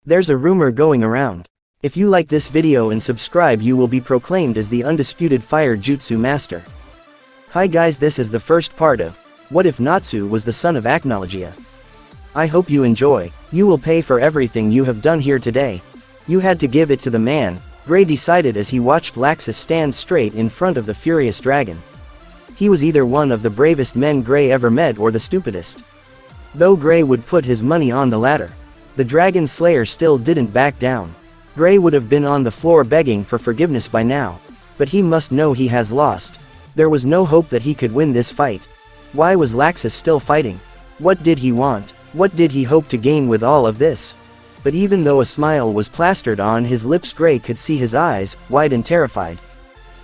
There's a rumor going around. If you like this video and subscribe, you will be proclaimed as the undisputed fire jutsu master. Hi guys, this is the first part of What If Natsu Was the Son of Acnologia? I hope you enjoy. You will pay for everything you have done here today. You had to give it to the man, Gray decided as he watched Laxus stand straight in front of the furious dragon. He was either one of the bravest men Gray ever met or the stupidest. Though Gray would put his money on the latter. The dragon slayer still didn't back down. Gray would have been on the floor begging for forgiveness by now. But he must know he has lost. There was no hope that he could win this fight. Why was Laxus still fighting? What did he want? What did he hope to gain with all of this? But even though a smile was plastered on his lips, Gray could see his eyes, wide and terrified.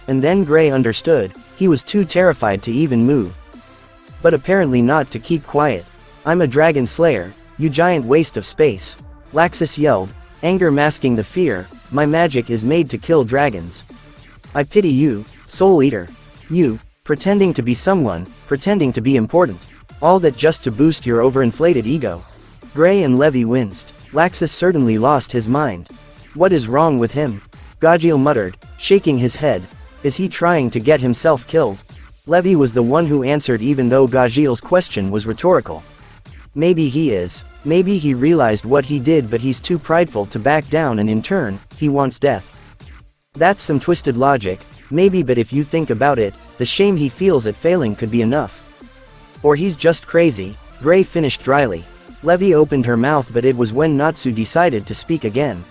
And then Gray understood, he was too terrified to even move. But apparently not to keep quiet. I'm a dragon slayer, you giant waste of space. Laxus yelled, anger masking the fear, my magic is made to kill dragons. I pity you, Soul Eater. You, pretending to be someone, pretending to be important. All that just to boost your overinflated ego. Gray and Levy winced. Laxus certainly lost his mind. What is wrong with him? Gajil muttered, shaking his head. Is he trying to get himself killed? Levy was the one who answered even though Gajil's question was rhetorical. Maybe he is. Maybe he realized what he did but he's too prideful to back down and in turn, he wants death. That's some twisted logic, maybe, but if you think about it, the shame he feels at failing could be enough. Or he's just crazy, Gray finished dryly. Levy opened her mouth but it was when Natsu decided to speak again.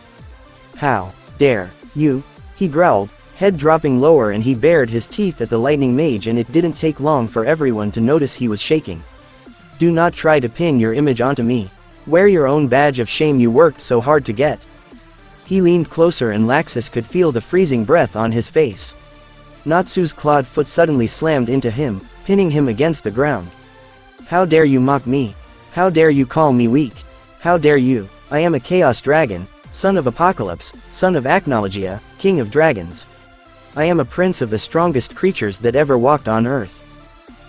How dare you? He growled, head dropping lower, and he bared his teeth at the lightning mage, and it didn't take long for everyone to notice he was shaking. Do not try to pin your image onto me. Wear your own badge of shame you worked so hard to get. He leaned closer and Laxus could feel the freezing breath on his face. Natsu's clawed foot suddenly slammed into him, pinning him against the ground. How dare you mock me? How dare you call me weak? How dare you? I am a chaos dragon, son of Apocalypse, son of Acnologia, king of dragons. I am a prince of the strongest creatures that ever walked on earth.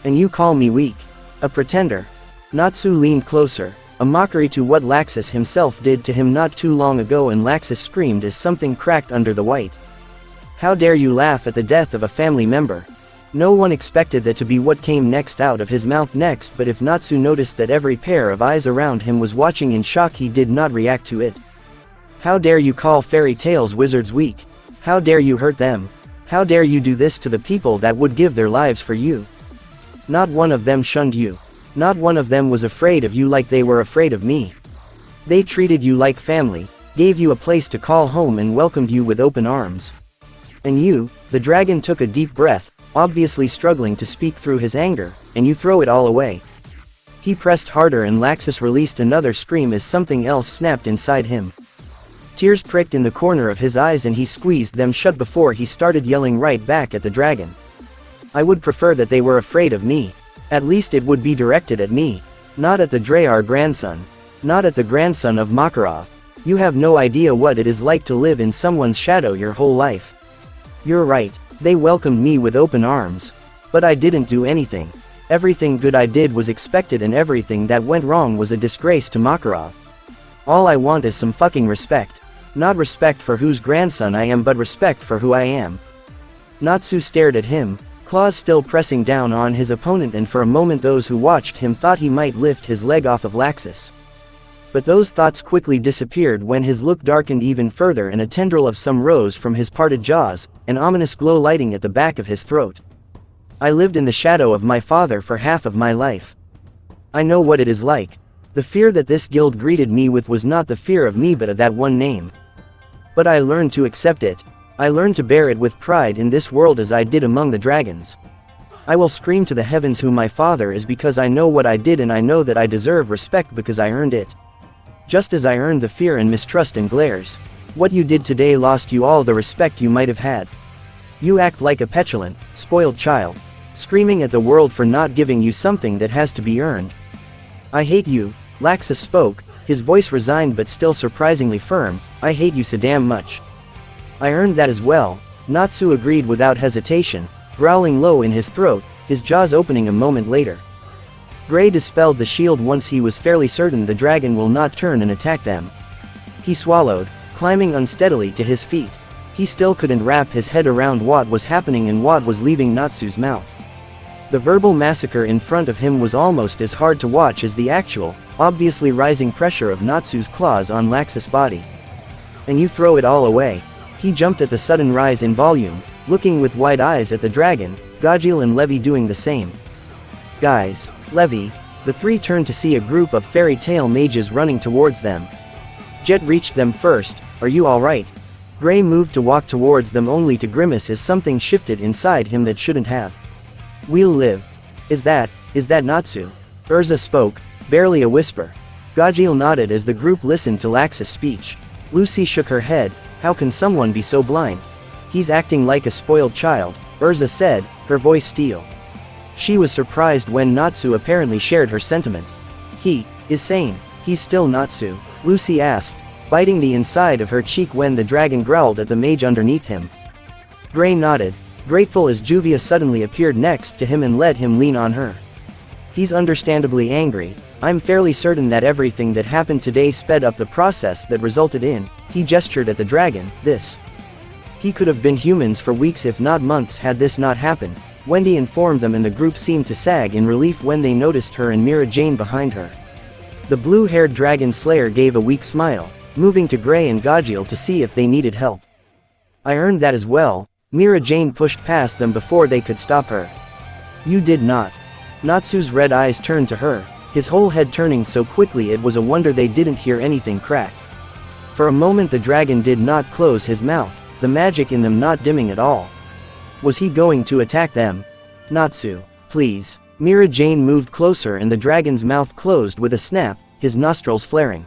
And you call me weak? A pretender? Natsu leaned closer, a mockery to what Laxus himself did to him not too long ago, and Laxus screamed as something cracked under the white. How dare you laugh at the death of a family member? No one expected that to be what came next out of his mouth next, but if Natsu noticed that every pair of eyes around him was watching in shock, he did not react to it. How dare you call fairy tales wizards weak? How dare you hurt them? How dare you do this to the people that would give their lives for you? Not one of them shunned you. Not one of them was afraid of you like they were afraid of me. They treated you like family, gave you a place to call home, and welcomed you with open arms. And you, the dragon, took a deep breath, obviously struggling to speak through his anger, and you throw it all away. He pressed harder and Laxus released another scream as something else snapped inside him. Tears pricked in the corner of his eyes and he squeezed them shut before he started yelling right back at the dragon. I would prefer that they were afraid of me. At least it would be directed at me. Not at the Drayar grandson. Not at the grandson of Makarov. You have no idea what it is like to live in someone's shadow your whole life. You're right, they welcomed me with open arms. But I didn't do anything. Everything good I did was expected and everything that went wrong was a disgrace to Makarov. All I want is some fucking respect. Not respect for whose grandson I am, but respect for who I am. Natsu stared at him, claws still pressing down on his opponent, and for a moment those who watched him thought he might lift his leg off of Laxus. But those thoughts quickly disappeared when his look darkened even further and a tendril of some rose from his parted jaws, an ominous glow lighting at the back of his throat. I lived in the shadow of my father for half of my life. I know what it is like. The fear that this guild greeted me with was not the fear of me but of that one name. But I learned to accept it. I learned to bear it with pride in this world as I did among the dragons. I will scream to the heavens who my father is because I know what I did, and I know that I deserve respect because I earned it. Just as I earned the fear and mistrust and glares. What you did today lost you all the respect you might have had. You act like a petulant, spoiled child, screaming at the world for not giving you something that has to be earned. I hate you, Laxus spoke, his voice resigned but still surprisingly firm. I hate you so damn much. I earned that as well, Natsu agreed without hesitation, growling low in his throat, his jaws opening a moment later. Gray dispelled the shield once he was fairly certain the dragon will not turn and attack them. He swallowed, climbing unsteadily to his feet. He still couldn't wrap his head around what was happening and what was leaving Natsu's mouth. The verbal massacre in front of him was almost as hard to watch as the actual, obviously rising pressure of Natsu's claws on Laxus' body. And you throw it all away. He jumped at the sudden rise in volume, looking with wide eyes at the dragon, Gajil and Levi doing the same. Guys, Levi. The three turned to see a group of fairy tale mages running towards them. Jet reached them first. Are you alright? Gray moved to walk towards them only to grimace as something shifted inside him that shouldn't have. We'll live. Is that Natsu? Urza spoke, barely a whisper. Gajil nodded as the group listened to Laxus' speech. Lucy shook her head. How can someone be so blind? He's acting like a spoiled child, Urza said, her voice steel. She was surprised when Natsu apparently shared her sentiment. He is sane. He's still Natsu, Lucy asked, biting the inside of her cheek when the dragon growled at the mage underneath him. Gray nodded, grateful as Juvia suddenly appeared next to him and let him lean on her. He's understandably angry. I'm fairly certain that everything that happened today sped up the process that resulted in, he gestured at the dragon, this. He could have been humans for weeks if not months had this not happened, Wendy informed them, and the group seemed to sag in relief when they noticed her and Mira Jane behind her. The blue-haired dragon slayer gave a weak smile, moving to Gray and Gajil to see if they needed help. I earned that as well. Mira Jane pushed past them before they could stop her. You did not. Natsu's red eyes turned to her, his whole head turning so quickly it was a wonder they didn't hear anything crack. For a moment the dragon did not close his mouth, the magic in them not dimming at all. Was he going to attack them? Natsu, please. Mira Jane moved closer and the dragon's mouth closed with a snap, his nostrils flaring.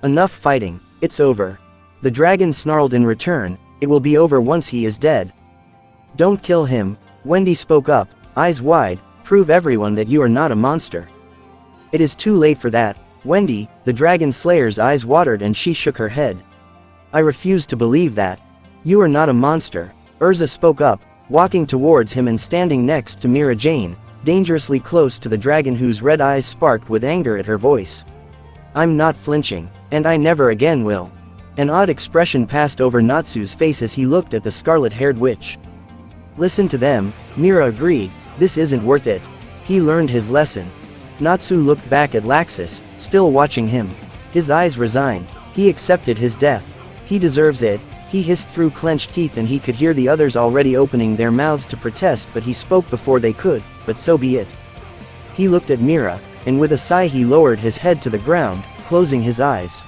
Enough fighting, it's over. The dragon snarled in return, it will be over once he is dead. Don't kill him, Wendy spoke up, eyes wide, prove everyone that you are not a monster. It is too late for that, Wendy, the dragon slayer's eyes watered and she shook her head. I refuse to believe that. You are not a monster, Urza spoke up, walking towards him and standing next to Mira Jane, dangerously close to the dragon whose red eyes sparked with anger at her voice. I'm not flinching, and I never again will. An odd expression passed over Natsu's face as he looked at the scarlet-haired witch. Listen to them, Mira agreed, this isn't worth it. He learned his lesson. Natsu looked back at Laxus, still watching him. His eyes resigned. He accepted his death. He deserves it. He hissed through clenched teeth and he could hear the others already opening their mouths to protest, but he spoke before they could, but so be it. He looked at Mira, and with a sigh he lowered his head to the ground, closing his eyes.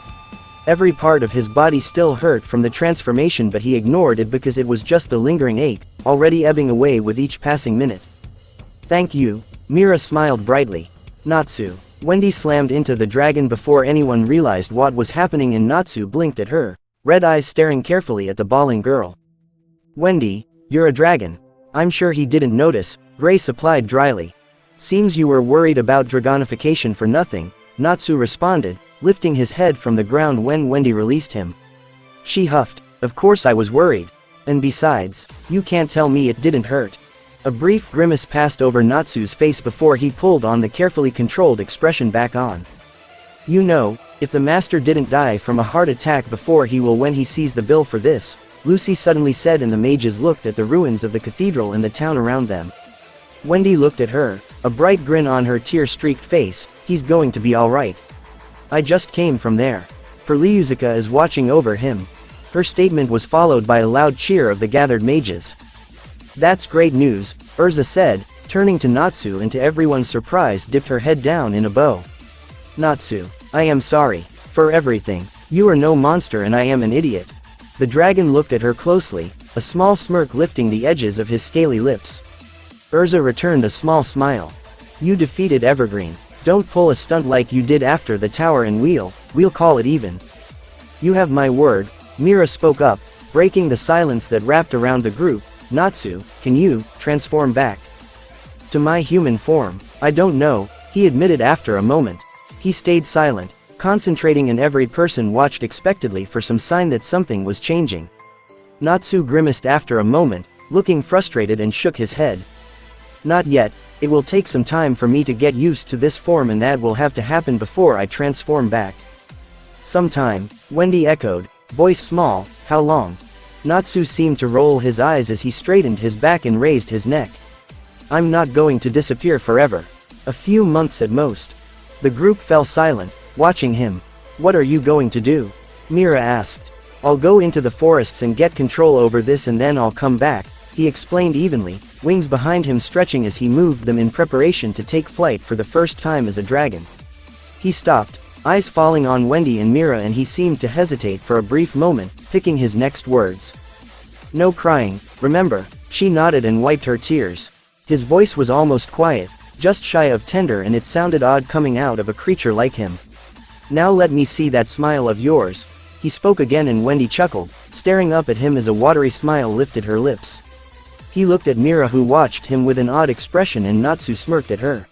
Every part of his body still hurt from the transformation, but he ignored it because it was just a lingering ache, already ebbing away with each passing minute. Thank you, Mira smiled brightly. Natsu. Wendy slammed into the dragon before anyone realized what was happening and Natsu blinked at her, red eyes staring carefully at the bawling girl. Wendy, you're a dragon. I'm sure he didn't notice, Gray supplied dryly. Seems you were worried about dragonification for nothing, Natsu responded, lifting his head from the ground when Wendy released him. She huffed, of course I was worried. And besides, you can't tell me it didn't hurt. A brief grimace passed over Natsu's face before he pulled on the carefully controlled expression back on. You know, if the master didn't die from a heart attack before he will when he sees the bill for this, Lucy suddenly said, and the mages looked at the ruins of the cathedral and the town around them. Wendy looked at her, a bright grin on her tear-streaked face. He's going to be alright. I just came from there. Perliuzica is watching over him. Her statement was followed by a loud cheer of the gathered mages. That's great news, Urza said, turning to Natsu, and to everyone's surprise dipped her head down in a bow. Natsu, I am sorry for everything. You are no monster and I am an idiot. The dragon looked at her closely, a small smirk lifting the edges of his scaly lips. Urza returned a small smile. You defeated Evergreen. Don't pull a stunt like you did after the tower and we'll call it even. You have my word, Mira spoke up, breaking the silence that wrapped around the group. Natsu, can you transform back to my human form? I don't know, he admitted after a moment. He stayed silent, concentrating, and every person watched expectantly for some sign that something was changing. Natsu grimaced after a moment, looking frustrated, and shook his head. Not yet, it will take some time for me to get used to this form, and that will have to happen before I transform back. "Some time," Wendy echoed, voice small. "How long?" Natsu seemed to roll his eyes as he straightened his back and raised his neck. "I'm not going to disappear forever. A few months at most." The group fell silent, watching him. "What are you going to do?" Mira asked. "I'll go into the forests and get control over this and then I'll come back," he explained evenly, wings behind him stretching as he moved them in preparation to take flight for the first time as a dragon. He stopped, eyes falling on Wendy and Mira, and he seemed to hesitate for a brief moment, picking his next words. "No crying, remember," she nodded and wiped her tears. His voice was almost quiet, just shy of tender, and it sounded odd coming out of a creature like him. "Now let me see that smile of yours." He spoke again and Wendy chuckled, staring up at him as a watery smile lifted her lips. He looked at Mira, who watched him with an odd expression, and Natsu smirked at her.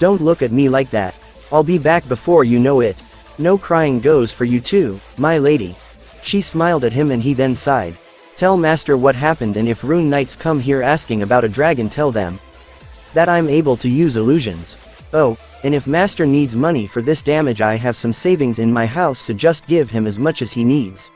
"Don't look at me like that. I'll be back before you know it. No crying goes for you too, my lady." She smiled at him and he then sighed. "Tell Master what happened, and if Rune Knights come here asking about a dragon, tell them that I'm able to use illusions. Oh, and if Master needs money for this damage, I have some savings in my house, so just give him as much as he needs."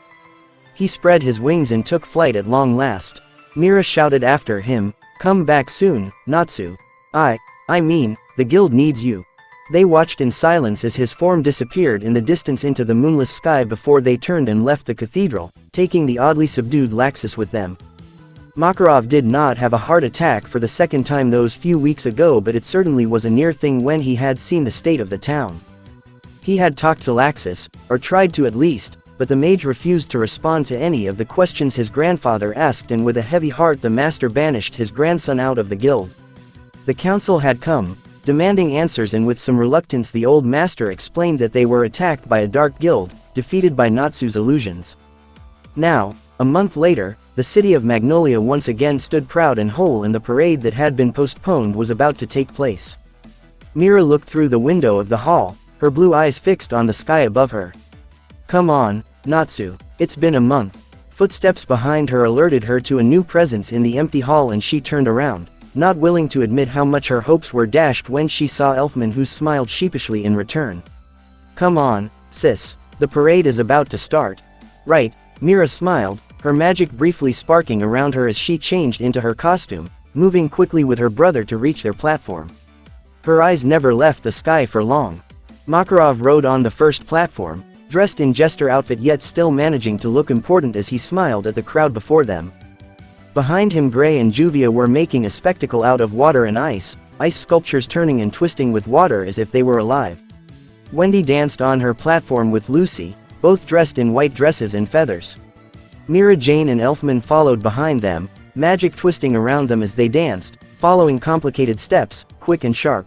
He spread his wings and took flight at long last. Mira shouted after him, "Come back soon, Natsu. I mean, the guild needs you." They watched in silence as his form disappeared in the distance into the moonless sky before they turned and left the cathedral, taking the oddly subdued Laxus with them. Makarov did not have a heart attack for the second time those few weeks ago, but it certainly was a near thing when he had seen the state of the town. He had talked to Laxus, or tried to at least, but the mage refused to respond to any of the questions his grandfather asked, and with a heavy heart the master banished his grandson out of the guild. The council had come, demanding answers, and with some reluctance the old master explained that they were attacked by a dark guild, defeated by Natsu's illusions. Now, a month later, the city of Magnolia once again stood proud and whole, and the parade that had been postponed was about to take place. Mira looked through the window of the hall, her blue eyes fixed on the sky above her. "Come on, Natsu, it's been a month." Footsteps behind her alerted her to a new presence in the empty hall, and she turned around, not willing to admit how much her hopes were dashed when she saw Elfman, who smiled sheepishly in return. "Come on, sis, the parade is about to start." "Right," Mira smiled, her magic briefly sparking around her as she changed into her costume, moving quickly with her brother to reach their platform. Her eyes never left the sky for long. Makarov rode on the first platform, dressed in jester outfit yet still managing to look important as he smiled at the crowd before them. Behind him Gray and Juvia were making a spectacle out of water and ice sculptures turning and twisting with water as if they were alive. Wendy danced on her platform with Lucy, both dressed in white dresses and feathers. Mira, Jane and Elfman followed behind them, magic twisting around them as they danced, following complicated steps, quick and sharp.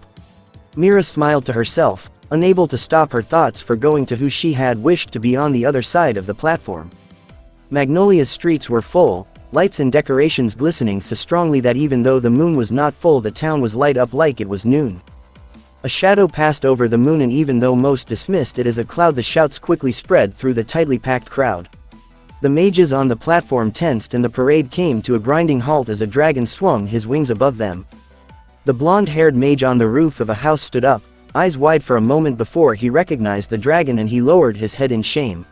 Mira smiled to herself, unable to stop her thoughts for going to who she had wished to be on the other side of the platform. Magnolia's streets were full, lights and decorations glistening so strongly that even though the moon was not full, the town was light up like it was noon. A shadow passed over the moon, and even though most dismissed it as a cloud, the shouts quickly spread through the tightly packed crowd. The mages on the platform tensed, and the parade came to a grinding halt as a dragon swung his wings above them. The blonde-haired mage on the roof of a house stood up, eyes wide for a moment before he recognized the dragon, and he lowered his head in shame.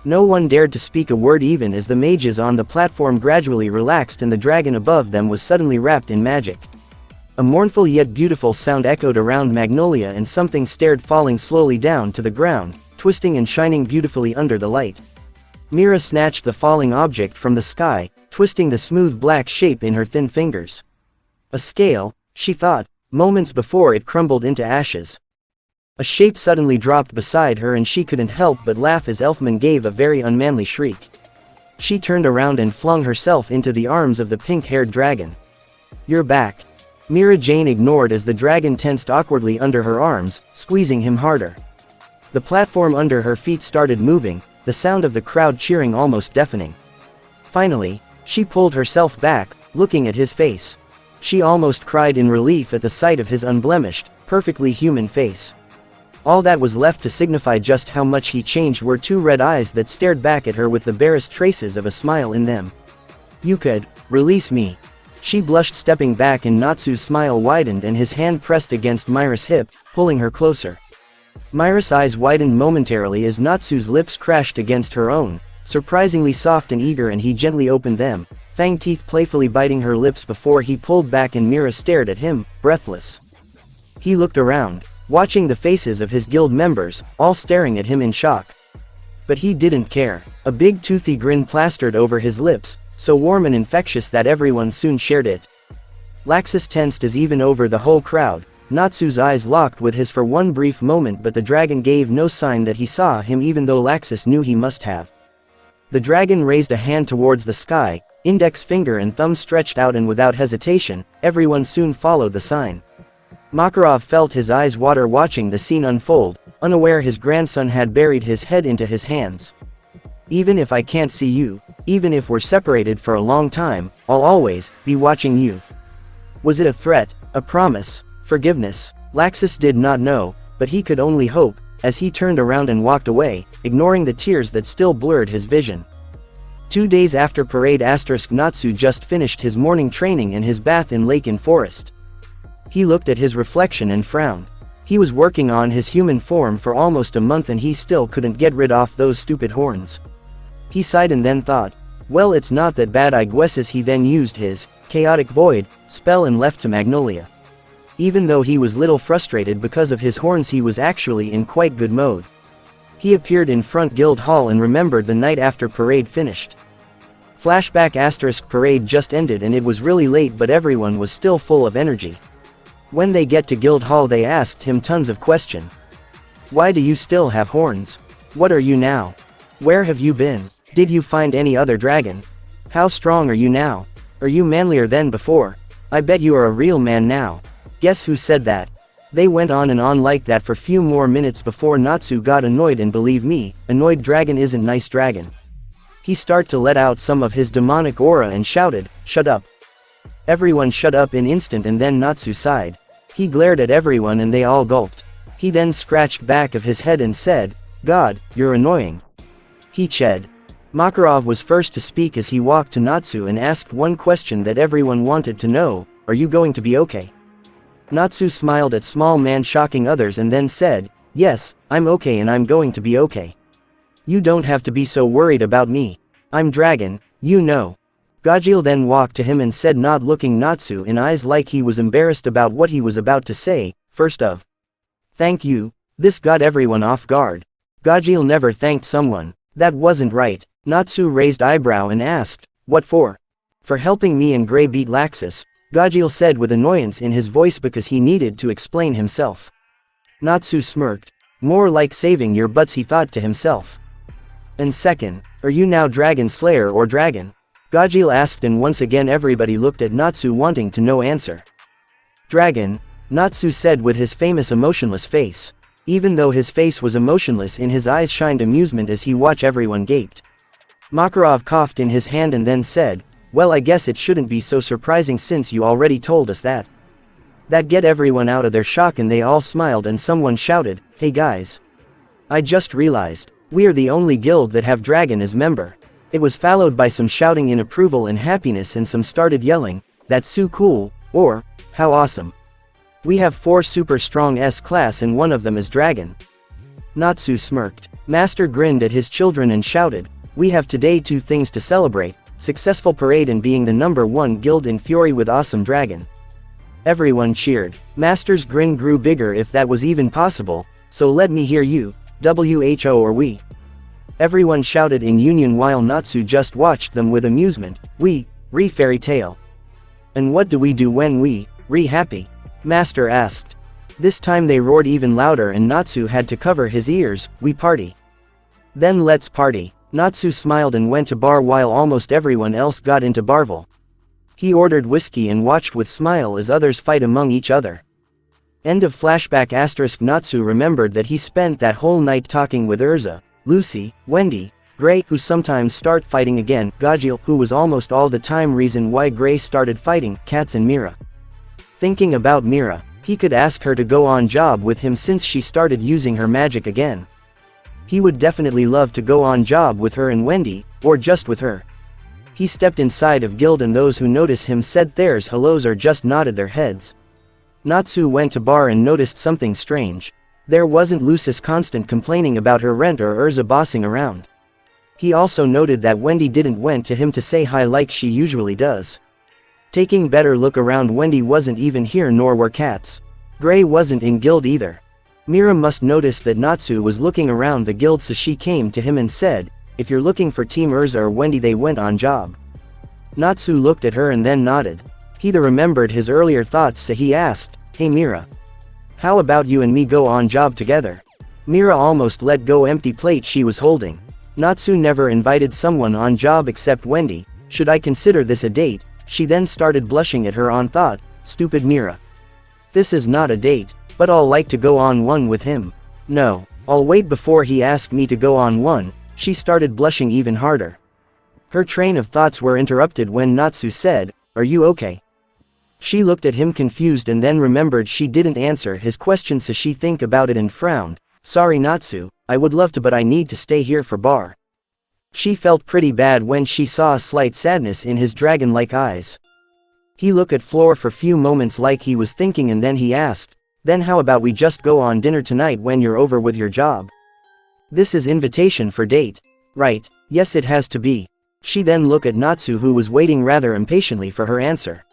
No one dared to speak a word even as the mages on the platform gradually relaxed and the dragon above them was suddenly wrapped in magic. A mournful yet beautiful sound echoed around Magnolia, and something stared, falling slowly down to the ground, twisting and shining beautifully under the light. Mira snatched the falling object from the sky, twisting the smooth black shape in her thin fingers. A scale, she thought. Moments before it crumbled into ashes. A shape suddenly dropped beside her, and she couldn't help but laugh as Elfman gave a very unmanly shriek. She turned around and flung herself into the arms of the pink-haired dragon. "You're back." Mira Jane ignored as the dragon tensed awkwardly under her arms, squeezing him harder. The platform under her feet started moving, the sound of the crowd cheering almost deafening. Finally, she pulled herself back, looking at his face. She almost cried in relief at the sight of his unblemished, perfectly human face. All that was left to signify just how much he changed were two red eyes that stared back at her with the barest traces of a smile in them. "You could release me." She blushed, stepping back, and Natsu's smile widened and his hand pressed against Mira's hip, pulling her closer. Mira's eyes widened momentarily as Natsu's lips crashed against her own, surprisingly soft and eager, and he gently opened them, fang teeth playfully biting her lips before he pulled back, and Mira stared at him, breathless. He looked around, watching the faces of his guild members, all staring at him in shock. But he didn't care. A big toothy grin plastered over his lips, so warm and infectious that everyone soon shared it. Laxus tensed as even over the whole crowd, Natsu's eyes locked with his for one brief moment, but the dragon gave no sign that he saw him, even though Laxus knew he must have. The dragon raised a hand towards the sky, index finger and thumb stretched out, and without hesitation, everyone soon followed the sign. Makarov felt his eyes water watching the scene unfold, unaware his grandson had buried his head into his hands. Even if I can't see you, even if we're separated for a long time, I'll always be watching you. Was it a threat, a promise, forgiveness? Laxus did not know, but he could only hope, as he turned around and walked away, ignoring the tears that still blurred his vision. 2 days after parade, Natsu just finished his morning training and his bath in lake in forest. He looked at his reflection and frowned. He was working on his human form for almost a month and he still couldn't get rid of those stupid horns. He sighed and then thought, well, it's not that bad, I guess. He then used his chaotic void spell and left to Acnologia. Even though he was little frustrated because of his horns, he was actually in quite good mode. He appeared in front guild hall and remembered the night after parade finished. Flashback * parade just ended and it was really late, but everyone was still full of energy. When they get to guild hall, they asked him tons of questions. Why do you still have horns? What are you now? Where have you been? Did you find any other dragon? How strong are you now? Are you manlier than before? I bet you are a real man now. Guess who said that? They went on and on like that for few more minutes before Natsu got annoyed, and believe me, annoyed dragon isn't nice dragon. He started to let out some of his demonic aura and shouted, shut up. Everyone shut up in instant, and then Natsu sighed. He glared at everyone and they all gulped. He then scratched back of his head and said, God, you're annoying. He ched. Makarov was first to speak as he walked to Natsu and asked one question that everyone wanted to know, are you going to be okay? Natsu smiled at small man, shocking others, and then said, yes, I'm okay and I'm going to be okay. You don't have to be so worried about me. I'm dragon, you know. Gajil then walked to him and said, not looking Natsu in eyes like he was embarrassed about what he was about to say, first of. Thank you. This got everyone off guard. Gajil never thanked someone. That wasn't right. Natsu raised eyebrow and asked, what for? For helping me and Grey beat Laxus, Gajil said with annoyance in his voice because he needed to explain himself. Natsu smirked. More like saving your butts, he thought to himself. And second, are you now Dragon Slayer or Dragon? Gajil asked, and once again everybody looked at Natsu wanting to know answer. Dragon, Natsu said with his famous emotionless face. Even though his face was emotionless, in his eyes shined amusement as he watched everyone gaped. Makarov coughed in his hand and then said, well, I guess it shouldn't be so surprising since you already told us that. That get everyone out of their shock and they all smiled, and someone shouted, hey guys. I just realized, we are the only guild that have dragon as member. It was followed by some shouting in approval and happiness, and some started yelling, that's so cool, or, how awesome. We have 4 super strong S-class and one of them is dragon. Natsu smirked. Master grinned at his children and shouted, we have today 2 things to celebrate, successful parade and being the #1 guild in Fury with awesome dragon. Everyone cheered. Master's grin grew bigger, if that was even possible, so let me hear you, WHO or we. Everyone shouted in union while Natsu just watched them with amusement. We, re fairy tale. And what do we do when we, re happy? Master asked. This time they roared even louder and Natsu had to cover his ears, we party. Then let's party. Natsu smiled and went to bar while almost everyone else got into Barvel. He ordered whiskey and watched with smile as others fight among each other. End of flashback * Natsu remembered that he spent that whole night talking with Urza, Lucy, Wendy, Grey, who sometimes start fighting again, Gajil, who was almost all the time reason why Grey started fighting, Cats, and Mira. Thinking about Mira, he could ask her to go on job with him since she started using her magic again. He would definitely love to go on job with her and Wendy, or just with her. He stepped inside of guild and those who noticed him said theirs hellos or just nodded their heads. Natsu went to bar and noticed something strange. There wasn't Lucis constant complaining about her rent or Urza bossing around. He also noted that Wendy didn't went to him to say hi like she usually does. Taking better look around, Wendy wasn't even here, nor were cats. Gray wasn't in guild either. Mira must notice that Natsu was looking around the guild, so she came to him and said, "If you're looking for Team Urza or Wendy, they went on job." Natsu looked at her and then nodded. He remembered his earlier thoughts, so he asked, "Hey Mira, how about you and me go on job together?" Mira almost let go empty plate she was holding. Natsu never invited someone on job except Wendy. Should I consider this a date? She then started blushing at her own thought. Stupid Mira. This is not a date, but I'll like to go on one with him. No, I'll wait before he asked me to go on one. She started blushing even harder. Her train of thoughts were interrupted when Natsu said, "Are you okay?" She looked at him confused and then remembered she didn't answer his question, so she think about it and frowned. "Sorry Natsu, I would love to, but I need to stay here for bar." She felt pretty bad when she saw a slight sadness in his dragon-like eyes. He looked at floor for few moments like he was thinking, and then he asked, "Then how about we just go on dinner tonight when you're over with your job?" This is invitation for date. Right, yes it has to be. She then looked at Natsu, who was waiting rather impatiently for her answer.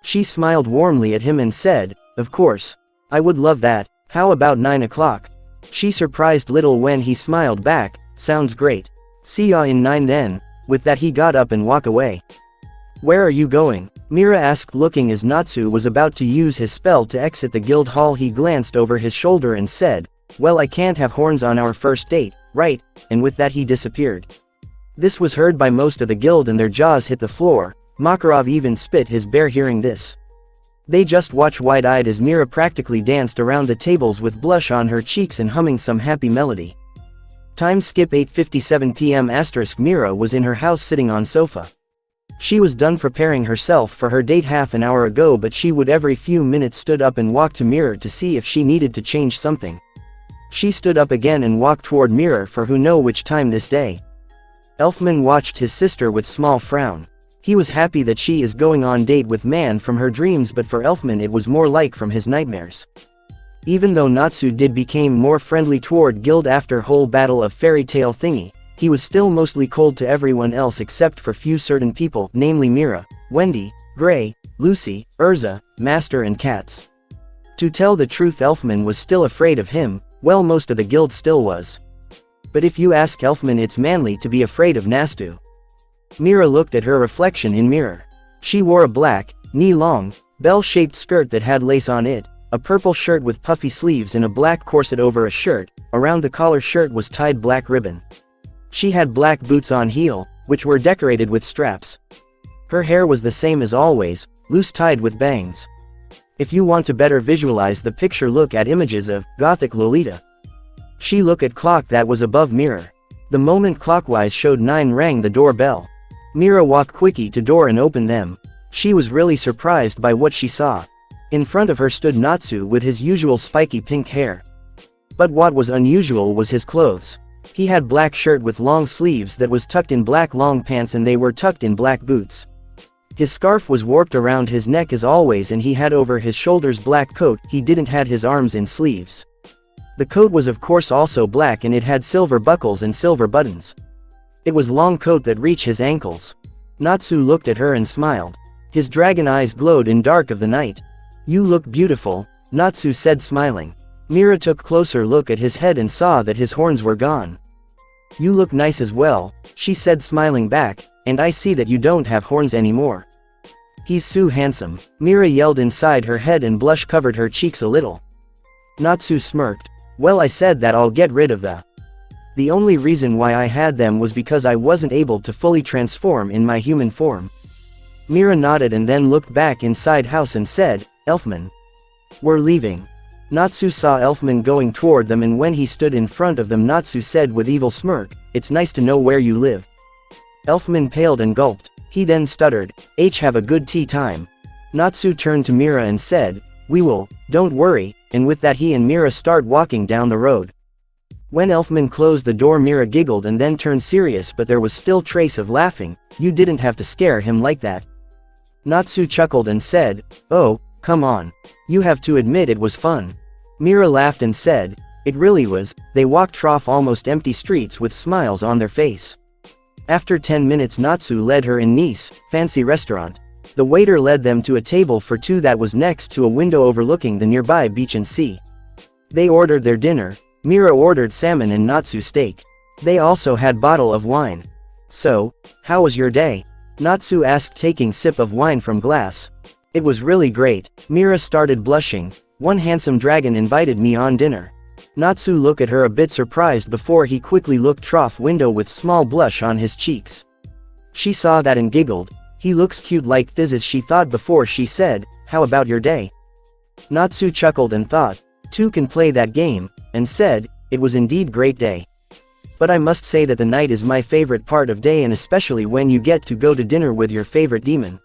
She smiled warmly at him and said, "Of course. I would love that. How about 9 o'clock? She surprised little when he smiled back. "Sounds great. See ya in 9 then." With that he got up and walked away. "Where are you going?" Mira asked, looking as Natsu was about to use his spell to exit the guild hall. He glanced over his shoulder and said, "Well, I can't have horns on our first date, right?" And with that he disappeared. This was heard by most of the guild and their jaws hit the floor. Makarov even spit his bear hearing this. They just watched wide-eyed as Mira practically danced around the tables with blush on her cheeks and humming some happy melody. Time skip 8:57 p.m. *. Mira was in her house sitting on sofa. She was done preparing herself for her date half an hour ago, but she would every few minutes stood up and walked to mirror to see if she needed to change something. She stood up again and walked toward mirror for who know which time this day. Elfman watched his sister with small frown. He was happy that she is going on date with man from her dreams, but for Elfman it was more like from his nightmares. Even though Natsu did became more friendly toward guild after whole battle of fairy tale thingy, he was still mostly cold to everyone else except for few certain people, namely Mira, Wendy, Gray, Lucy, Urza, Master and cats. To tell the truth, Elfman was still afraid of him. Well, most of the guild still was. But if you ask Elfman, it's manly to be afraid of Natsu. Mira looked at her reflection in mirror. She wore a black, knee-long, bell-shaped skirt that had lace on it, a purple shirt with puffy sleeves and a black corset over a shirt. Around the collar shirt was tied black ribbon. She had black boots on heel, which were decorated with straps. Her hair was the same as always, loose tied with bangs. If you want to better visualize the picture, look at images of Gothic Lolita. She looked at clock that was above mirror. The moment clockwise showed 9 rang the doorbell. Mira walked quickly to door and opened them. She was really surprised by what she saw. In front of her stood Natsu with his usual spiky pink hair. But what was unusual was his clothes. He had black shirt with long sleeves that was tucked in black long pants, and they were tucked in black boots. His scarf was warped around his neck as always, and he had over his shoulders black coat. He didn't had his arms in sleeves. The coat was of course also black, and it had silver buckles and silver buttons. It was long coat that reached his ankles. Natsu looked at her and smiled. His dragon eyes glowed in dark of the night. "You look beautiful," Natsu said, smiling. Mira took closer look at his head and saw that his horns were gone. "You look nice as well," she said, smiling back, "and I see that you don't have horns anymore." "He's so handsome," Mira yelled inside her head, and blush covered her cheeks a little. Natsu smirked. "Well, I said that I'll get rid of the only reason why I had them was because I wasn't able to fully transform in my human form." Mira nodded and then looked back inside house and said, "Elfman, we're leaving." Natsu saw Elfman going toward them, and when he stood in front of them, Natsu said with evil smirk, "It's nice to know where you live." Elfman paled and gulped. He then stuttered, "Have a good tea time." Natsu turned to Mira and said, "We will, don't worry," and with that he and Mira start walking down the road. When Elfman closed the door, Mira giggled and then turned serious, but there was still trace of laughing. "You didn't have to scare him like that." Natsu chuckled and said, "Oh, come on. You have to admit it was fun." Mira laughed and said, "It really was." They walked off almost empty streets with smiles on their face. After 10 minutes Natsu led her in Nice, fancy restaurant. The waiter led them to a table for two that was next to a window overlooking the nearby beach and sea. They ordered their dinner. Mira ordered salmon and Natsu steak. They also had bottle of wine. "So, how was your day?" Natsu asked, taking sip of wine from glass. "It was really great." Mira started blushing. "One handsome dragon invited me on dinner." Natsu looked at her a bit surprised before he quickly looked trough window with small blush on his cheeks. She saw that and giggled. "He looks cute like this," as she thought before she said, "How about your day?" Natsu chuckled and thought, "Two can play that game," and said, "It was indeed great day. But I must say that the night is my favorite part of day, and especially when you get to go to dinner with your favorite demon."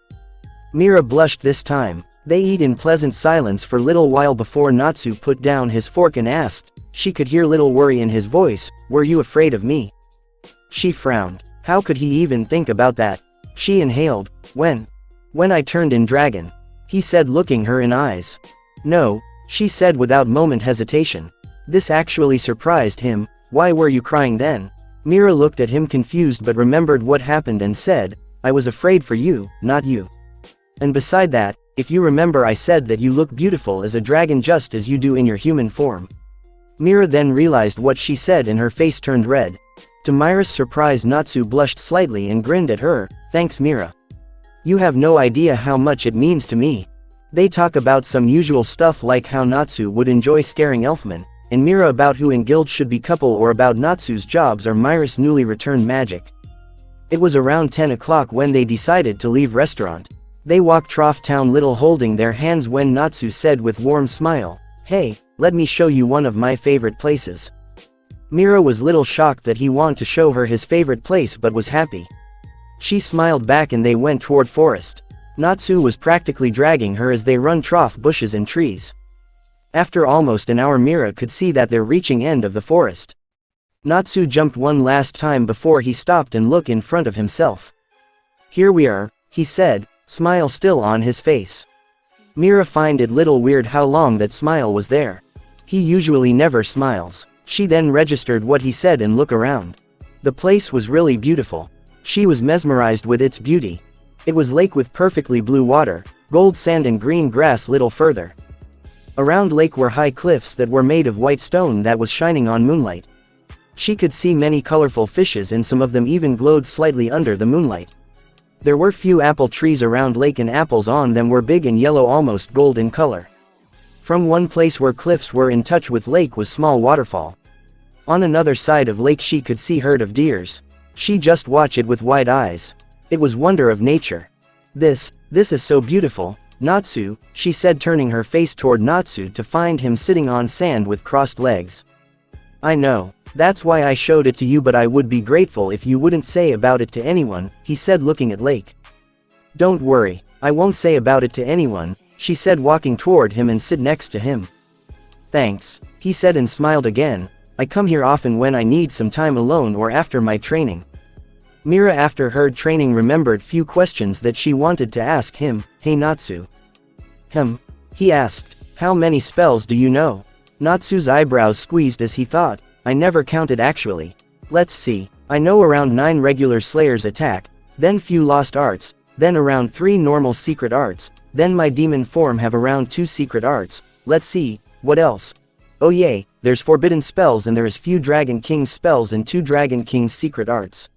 Mira blushed this time. They eat in pleasant silence for a little while before Natsu put down his fork and asked, she could hear little worry in his voice, "Were you afraid of me?" She frowned. How could he even think about that? She inhaled. When I turned in dragon," he said, looking her in eyes. "No," she said without moment hesitation. This actually surprised him. "Why were you crying then?" Mira looked at him confused but remembered what happened and said, "I was afraid for you, not you. And beside that, if you remember, I said that you look beautiful as a dragon just as you do in your human form." Mira then realized what she said and her face turned red. To Mira's surprise, Natsu blushed slightly and grinned at her. "Thanks, Mira. You have no idea how much it means to me." They talk about some usual stuff like how Natsu would enjoy scaring Elfman, and Mira about who in guild should be couple, or about Natsu's jobs or Mira's newly returned magic. It was around 10 o'clock when they decided to leave restaurant. They walked off town little holding their hands when Natsu said with warm smile, "Hey, let me show you one of my favorite places." Mira was little shocked that he wanted to show her his favorite place but was happy. She smiled back and they went toward forest. Natsu was practically dragging her as they run trough bushes and trees. After almost an hour Mira could see that they're reaching end of the forest. Natsu jumped one last time before he stopped and looked in front of himself. "Here we are," he said, smile still on his face. Mira find it little weird how long that smile was there. He usually never smiles. She then registered what he said and looked around. The place was really beautiful. She was mesmerized with its beauty. It was lake with perfectly blue water, gold sand and green grass little further. Around lake were high cliffs that were made of white stone that was shining on moonlight. She could see many colorful fishes and some of them even glowed slightly under the moonlight. There were few apple trees around lake and apples on them were big and yellow, almost gold in color. From one place where cliffs were in touch with lake was small waterfall. On another side of lake she could see herd of deers. She just watched it with wide eyes. It was wonder of nature. This is so beautiful, Natsu," she said, turning her face toward Natsu to find him sitting on sand with crossed legs. "I know. That's why I showed it to you, but I would be grateful if you wouldn't say about it to anyone," he said, looking at lake. "Don't worry, I won't say about it to anyone," she said, walking toward him and sit next to him. "Thanks," he said and smiled again. "I come here often when I need some time alone or after my training." Mira, after her training, remembered few questions that she wanted to ask him. "Hey Natsu." He asked. "How many spells do you know?" Natsu's eyebrows squeezed as he thought. "I never counted actually. Let's see. I know around 9 regular Slayer's attack, then few lost arts, then around 3 normal secret arts, then my demon form have around 2 secret arts. Let's see, what else? Oh yay, there's forbidden spells and there is few Dragon King's spells and 2 Dragon King's secret arts."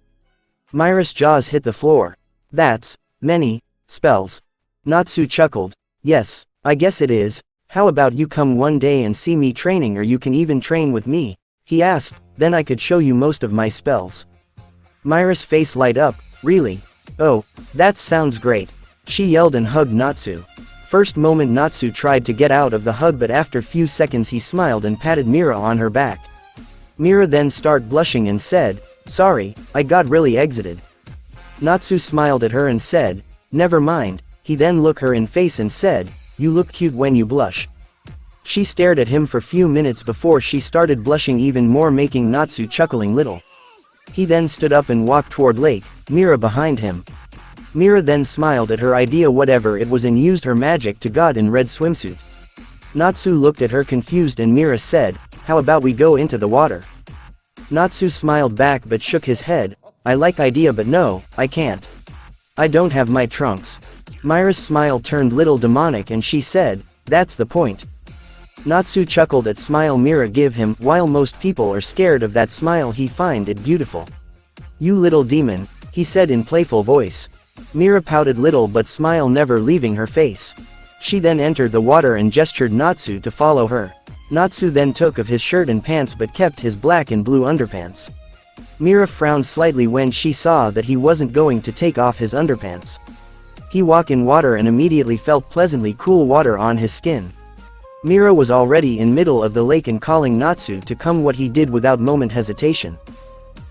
Mira's jaws hit the floor. "That's many spells." Natsu chuckled. "Yes, I guess it is. How about you come one day and see me training, or you can even train with me?" he asked. "Then I could show you most of my spells." Mira's face light up. "Really? Oh, that sounds great," she yelled and hugged Natsu. First moment Natsu tried to get out of the hug, but after few seconds he smiled and patted Mira on her back. Mira then started blushing and said, "Sorry, I got really exited." Natsu smiled at her and said, "Never mind." He then looked her in face and said, "You look cute when you blush." She stared at him for few minutes before she started blushing even more, making Natsu chuckling little. He then stood up and walked toward lake, Mira behind him. Mira then smiled at her idea whatever it was and used her magic to God in red swimsuit. Natsu looked at her confused and Mira said, "How about we go into the water?" Natsu smiled back but shook his head, "I like idea but no, I can't. I don't have my trunks." Mira's smile turned little demonic and she said, "That's the point." Natsu chuckled at smile Mira give him, while most people are scared of that smile he find it beautiful. "You little demon," he said in playful voice. Mira pouted little but smile never leaving her face. She then entered the water and gestured Natsu to follow her. Natsu then took of his shirt and pants but kept his black and blue underpants. Mira frowned slightly when she saw that he wasn't going to take off his underpants. He walked in water and immediately felt pleasantly cool water on his skin. Mira was already in middle of the lake and calling Natsu to come what he did without moment hesitation.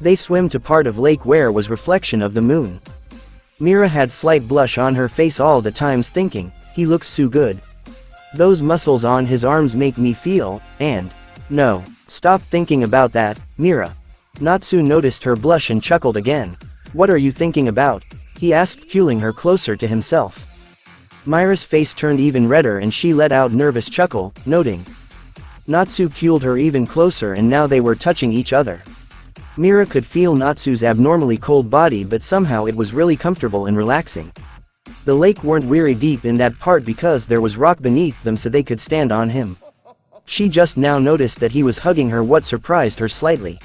They swim to part of lake where was reflection of the moon. Mira had slight blush on her face all the times thinking, he looks so good. Those muscles on his arms make me feel, and, no, stop thinking about that, Mira. Natsu noticed her blush and chuckled again. "What are you thinking about?" he asked, pulling her closer to himself. Mira's face turned even redder and she let out nervous chuckle, noting. Natsu pulled her even closer and now they were touching each other. Mira could feel Natsu's abnormally cold body but somehow it was really comfortable and relaxing. The lake weren't very deep in that part because there was rock beneath them so they could stand on him. She just now noticed that he was hugging her, what surprised her slightly.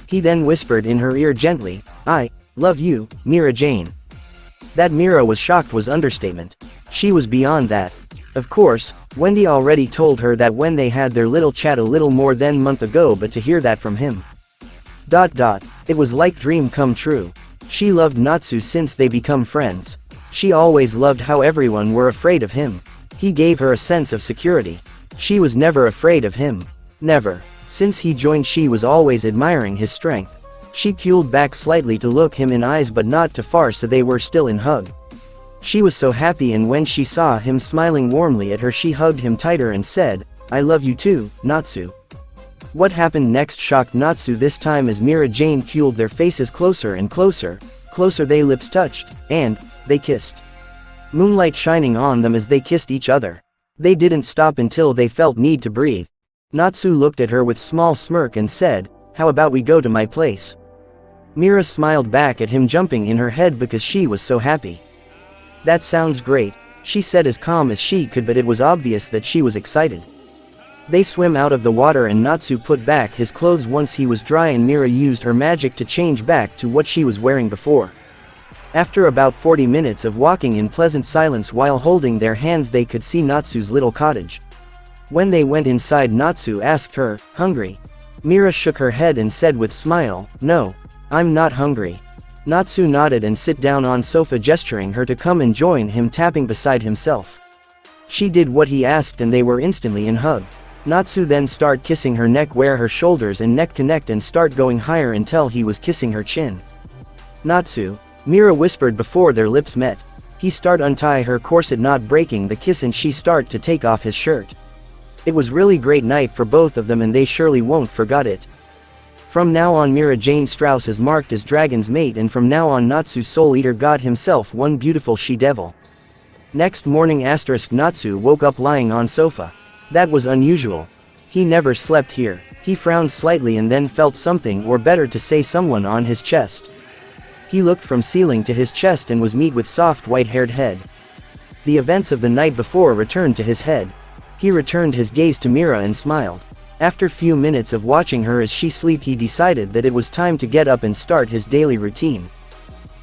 He then whispered in her ear gently, "I love you, Mira Jane." That Mira was shocked was understatement. She was beyond that. Of course, Wendy already told her that when they had their little chat a little more than a month ago, but to hear that from him. It was like dream come true. She loved Natsu since they become friends. She always loved how everyone were afraid of him. He gave her a sense of security. She was never afraid of him. Never. Since he joined she was always admiring his strength. She pulled back slightly to look him in eyes but not too far so they were still in hug. She was so happy and when she saw him smiling warmly at her she hugged him tighter and said, "I love you too, Natsu." What happened next shocked Natsu this time as Mira Jane pulled their faces closer and closer, their lips touched, and they kissed. Moonlight shining on them as they kissed each other. They didn't stop until they felt need to breathe. Natsu looked at her with small smirk and said, "How about we go to my place?" Mira smiled back at him jumping in her head because she was so happy. "That sounds great," she said as calm as she could but it was obvious that she was excited. They swim out of the water and Natsu put back his clothes once he was dry and Mira used her magic to change back to what she was wearing before. After about 40 minutes of walking in pleasant silence while holding their hands they could see Natsu's little cottage. When they went inside Natsu asked her, "Hungry?" Mira shook her head and said with smile, "No, I'm not hungry." Natsu nodded and sit down on sofa gesturing her to come and join him tapping beside himself. She did what he asked and they were instantly in hug. Natsu then start kissing her neck where her shoulders and neck connect and start going higher until he was kissing her chin. "Natsu," Mira whispered before their lips met. He start untie her corset not breaking the kiss and she start to take off his shirt. It was really great night for both of them and they surely won't forget it. From now on Mira Jane Strauss is marked as Dragon's mate and from now on Natsu Souleater got himself one beautiful she-devil. Next morning Natsu woke up lying on sofa. That was unusual. He never slept here. He frowned slightly and then felt something or better to say someone on his chest. He looked from ceiling to his chest and was met with soft white-haired head. The events of the night before returned to his head. He returned his gaze to Mira and smiled. After few minutes of watching her as she slept he decided that it was time to get up and start his daily routine.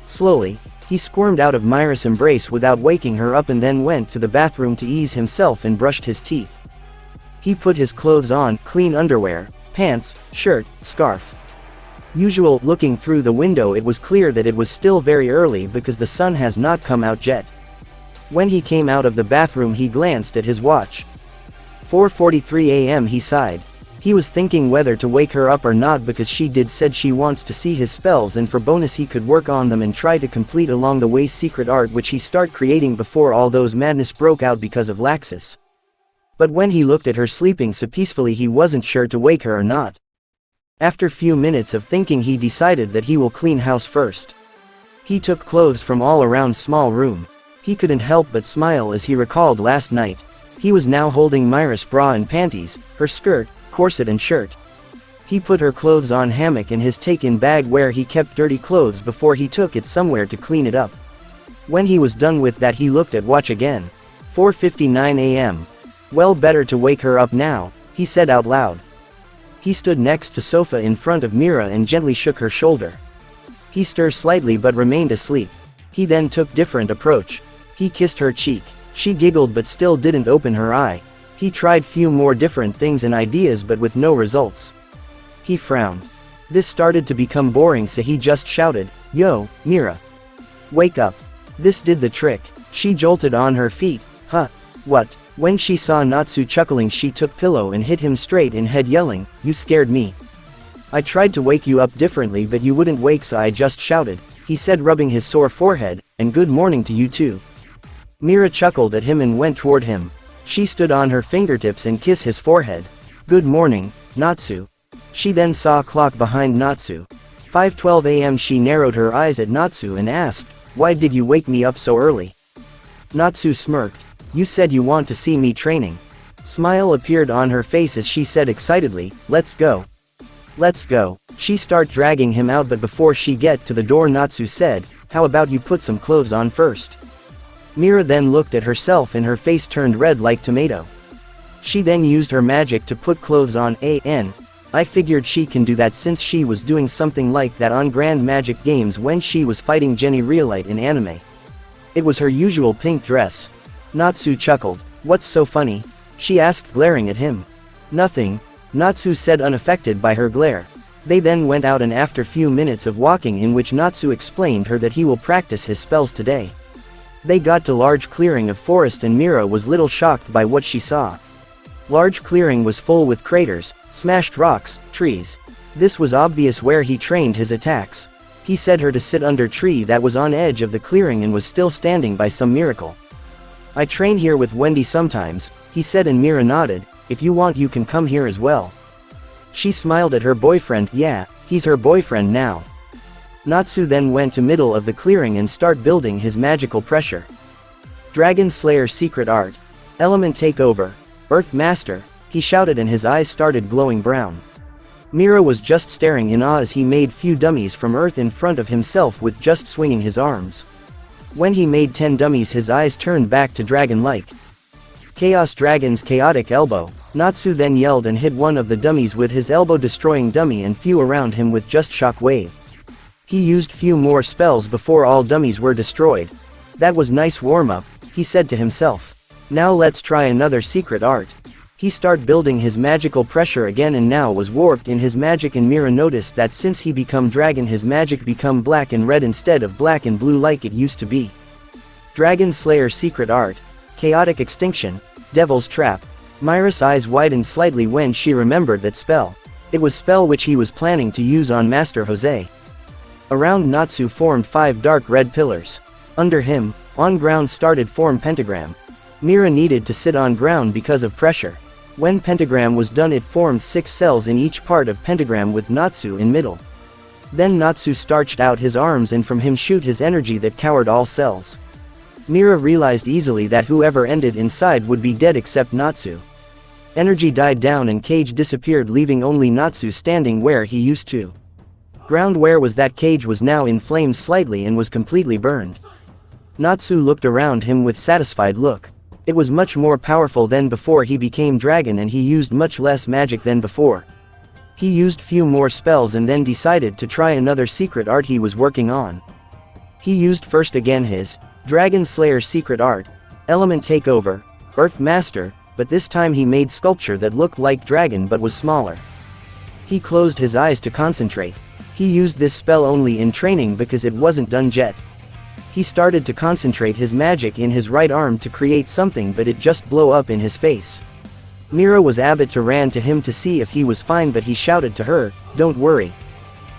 Slowly, he squirmed out of Mira's embrace without waking her up and then went to the bathroom to ease himself and brushed his teeth. He put his clothes on, clean underwear, pants, shirt, scarf. Usual. Looking through the window it was clear that it was still very early because the sun has not come out yet. When he came out of the bathroom he glanced at his watch. 4:43 a.m. he sighed. He was thinking whether to wake her up or not because she said she wants to see his spells and for bonus he could work on them and try to complete along the way secret art which he start creating before all those madness broke out because of Laxus. But when he looked at her sleeping so peacefully he wasn't sure to wake her or not. After few minutes of thinking he decided that he will clean house first. He took clothes from all around small room. He couldn't help but smile as he recalled last night. He was now holding Mira's bra and panties, her skirt, corset and shirt. He put her clothes on hammock in his take-in bag where he kept dirty clothes before he took it somewhere to clean it up. When he was done with that he looked at watch again. 4:59 a.m. Well, better to wake her up now, he said out loud. He stood next to sofa in front of Mira and gently shook her shoulder. He stirred slightly but remained asleep. He then took different approach. He kissed her cheek. She giggled but still didn't open her eye. He tried few more different things and ideas but with no results. He frowned. This started to become boring, so he just shouted, "Yo, Mira. Wake up." This did the trick. She jolted on her feet. Huh? What? When she saw Natsu chuckling she took pillow and hit him straight in head yelling, "You scared me. I tried to wake you up differently but you wouldn't wake, so I just shouted," he said rubbing his sore forehead, "and good morning to you too." Mira chuckled at him and went toward him. She stood on her fingertips and kissed his forehead. "Good morning, Natsu." She then saw a clock behind Natsu. 5:12 a.m. She narrowed her eyes at Natsu and asked, "Why did you wake me up so early?" Natsu smirked. "You said you want to see me training." Smile appeared on her face as she said excitedly, "Let's go." "Let's go." She started dragging him out, but before she get to the door Natsu said, "How about you put some clothes on first?" Mira then looked at herself and her face turned red like tomato. She then used her magic to put clothes on. I figured she can do that since she was doing something like that on Grand Magic Games when she was fighting Jenny Reelite in anime. It was her usual pink dress. Natsu chuckled. "What's so funny?" she asked, glaring at him. "Nothing," Natsu said, unaffected by her glare. They then went out, and after few minutes of walking in which Natsu explained her that he will practice his spells today. They got to large clearing of forest and Mira was little shocked by what she saw. Large clearing was full with craters, smashed rocks, trees. This was obvious where he trained his attacks. He said her to sit under tree that was on edge of the clearing and was still standing by some miracle. "I train here with Wendy sometimes," he said, and Mira nodded. "If you want you can come here as well." She smiled at her boyfriend. "Yeah, he's her boyfriend now." Natsu then went to middle of the clearing and start building his magical pressure. Dragon Slayer secret art. Element takeover. Earth Master, he shouted and his eyes started glowing brown. Mira was just staring in awe as he made few dummies from earth in front of himself with just swinging his arms. When he made 10 dummies his eyes turned back to dragon-like. Chaos Dragon's chaotic elbow. Natsu then yelled and hit one of the dummies with his elbow, destroying dummy and few around him with just shock wave. He used few more spells before all dummies were destroyed. "That was nice warm-up," he said to himself. "Now let's try another secret art." He started building his magical pressure again and now was warped in his magic, and Mira noticed that since he become dragon his magic become black and red instead of black and blue like it used to be. Dragon Slayer secret art. Chaotic extinction. Devil's trap. Mira's eyes widened slightly when she remembered that spell. It was spell which he was planning to use on Master Jose. Around Natsu formed 5 dark red pillars. Under him, on ground started form pentagram. Mira needed to sit on ground because of pressure. When pentagram was done it formed 6 cells in each part of pentagram with Natsu in middle. Then Natsu stretched out his arms and from him shoot his energy that covered all cells. Mira realized easily that whoever ended inside would be dead except Natsu. Energy died down and cage disappeared, leaving only Natsu standing where he used to. Ground where was that cage was now in flames slightly and was completely burned. Natsu looked around him with satisfied look. It was much more powerful than before he became dragon, and he used much less magic than before. He used few more spells and then decided to try another secret art he was working on. He used first again his Dragon Slayer secret art, Element Takeover, Earth Master, but this time he made sculpture that looked like dragon but was smaller. He closed his eyes to concentrate. He used this spell only in training because it wasn't done yet. He started to concentrate his magic in his right arm to create something, but it just blew up in his face. Mira was able to ran to him to see if he was fine, but he shouted to her, "Don't worry.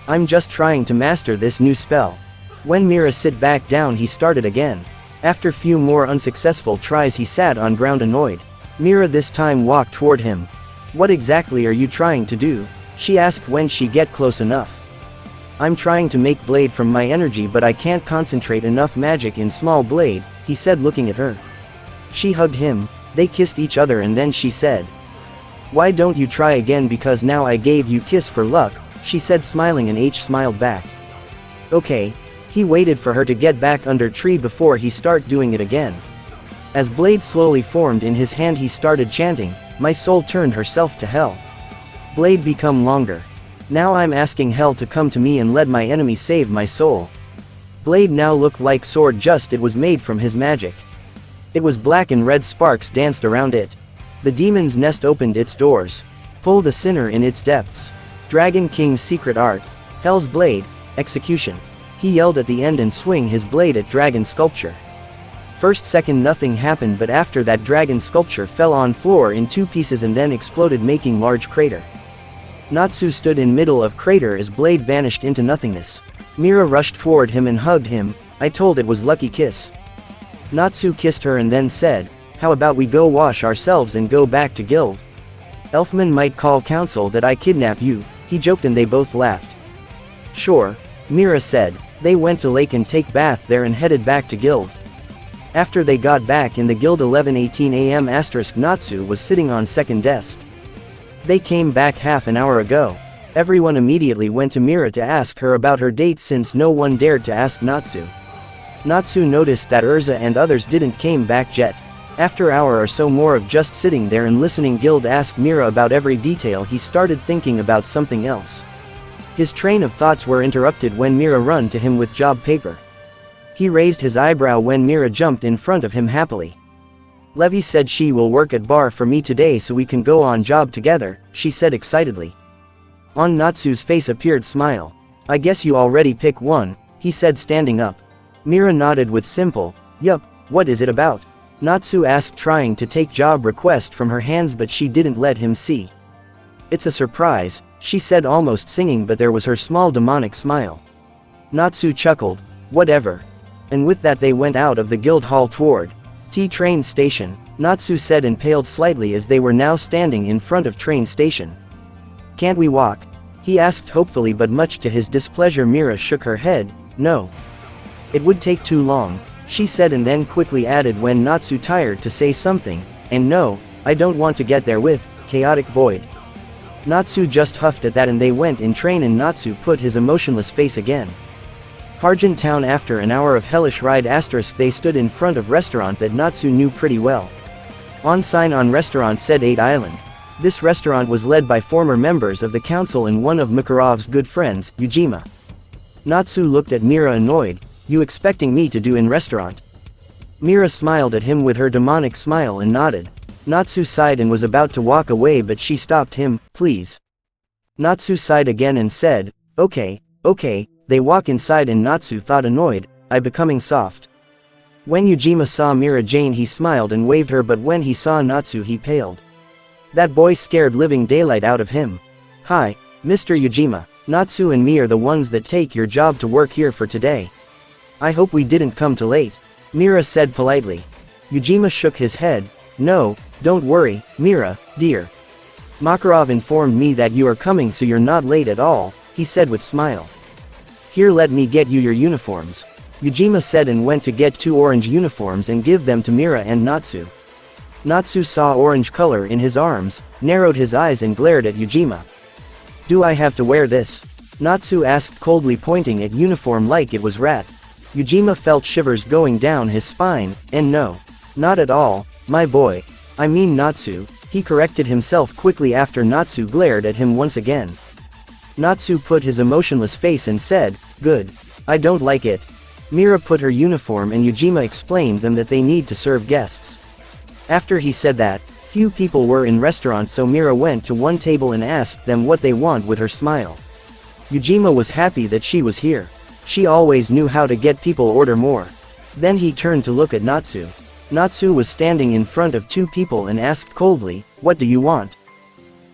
I'm just trying to master this new spell." When Mira sit back down he started again. After few more unsuccessful tries he sat on ground annoyed. Mira this time walked toward him. "What exactly are you trying to do?" she asked when she get close enough. "I'm trying to make blade from my energy, but I can't concentrate enough magic in small blade," he said looking at her. She hugged him. They kissed each other and then she said, "Why don't you try again, because now I gave you kiss for luck," she said smiling, and H smiled back. Okay. He waited for her to get back under tree before he start doing it again. As blade slowly formed in his hand he started chanting, "My soul turned herself to hell. Blade become longer. Now I'm asking hell to come to me and let my enemy save my soul." Blade now looked like sword, just it was made from his magic. It was black and red sparks danced around it. The demon's nest opened its doors. Pulled a sinner in its depths. Dragon King's secret art. Hell's blade. Execution. He yelled at the end and swing his blade at dragon sculpture. First second nothing happened, but after that dragon sculpture fell on floor in two pieces and then exploded, making large crater. Natsu stood in middle of crater as blade vanished into nothingness. Mira rushed toward him and hugged him. "I told it was lucky kiss." Natsu kissed her and then said, "How about we go wash ourselves and go back to guild? Elfman might call council that I kidnap you," he joked, and they both laughed. "Sure," Mira said. They went to lake and take bath there and headed back to guild. After they got back in the guild 11:18 AM Natsu was sitting on second desk. They came back half an hour ago. Everyone immediately went to Mira to ask her about her date, since no one dared to ask Natsu. Natsu noticed that Urza and others didn't came back yet. After an hour or so more of just sitting there and listening, Guild asked Mira about every detail. He started thinking about something else. His train of thoughts were interrupted when Mira ran to him with job paper. He raised his eyebrow when Mira jumped in front of him happily. "Levi said she will work at bar for me today so we can go on job together," she said excitedly. On Natsu's face appeared smile. "I guess you already pick one," he said standing up. Mira nodded with simple, "Yup, what is it about?" Natsu asked, trying to take job request from her hands, but she didn't let him see. "It's a surprise," she said almost singing, but there was her small demonic smile. Natsu chuckled, "Whatever." And with that they went out of the guild hall toward T-train station. Natsu said and paled slightly as they were now standing in front of train station. "Can't we walk?" he asked hopefully, but much to his displeasure Mira shook her head, "No. It would take too long," she said, and then quickly added when Natsu tired to say something, "And no, I don't want to get there with chaotic void." Natsu just huffed at that and they went in train and Natsu put his emotionless face again. Harjan town. After an hour of hellish ride they stood in front of restaurant that Natsu knew pretty well. On sign on restaurant said 8 Island. This restaurant was led by former members of the council and one of Makarov's good friends, Ujima. Natsu looked at Mira annoyed. "You expecting me to do in restaurant?" Mira smiled at him with her demonic smile and nodded. Natsu sighed and was about to walk away, but she stopped him. "Please." Natsu sighed again and said, Okay. They walk inside and Natsu thought annoyed, "I becoming soft." When Ujima saw Mira Jane he smiled and waved her, but when he saw Natsu he paled. That boy scared living daylight out of him. "Hi, Mr. Ujima. Natsu and me are the ones that take your job to work here for today. I hope we didn't come too late," Mira said politely. Ujima shook his head. "No, don't worry, Mira, dear. Makarov informed me that you are coming, so you're not late at all," he said with smile. "Here, let me get you your uniforms," Ujima said and went to get 2 orange uniforms and give them to Mira and Natsu. Natsu saw orange color in his arms, narrowed his eyes and glared at Ujima. "Do I have to wear this?" Natsu asked coldly, pointing at uniform like it was rat. Ujima felt shivers going down his spine, and "No. Not at all, my boy. I mean Natsu," he corrected himself quickly after Natsu glared at him once again. Natsu put his emotionless face and said, "Good. I don't like it." Mira put her uniform and Ujima explained them that they need to serve guests. After he said that, few people were in restaurant, so Mira went to one table and asked them what they want with her smile. Ujima was happy that she was here. She always knew how to get people order more. Then he turned to look at Natsu. Natsu was standing in front of 2 people and asked coldly, "What do you want?"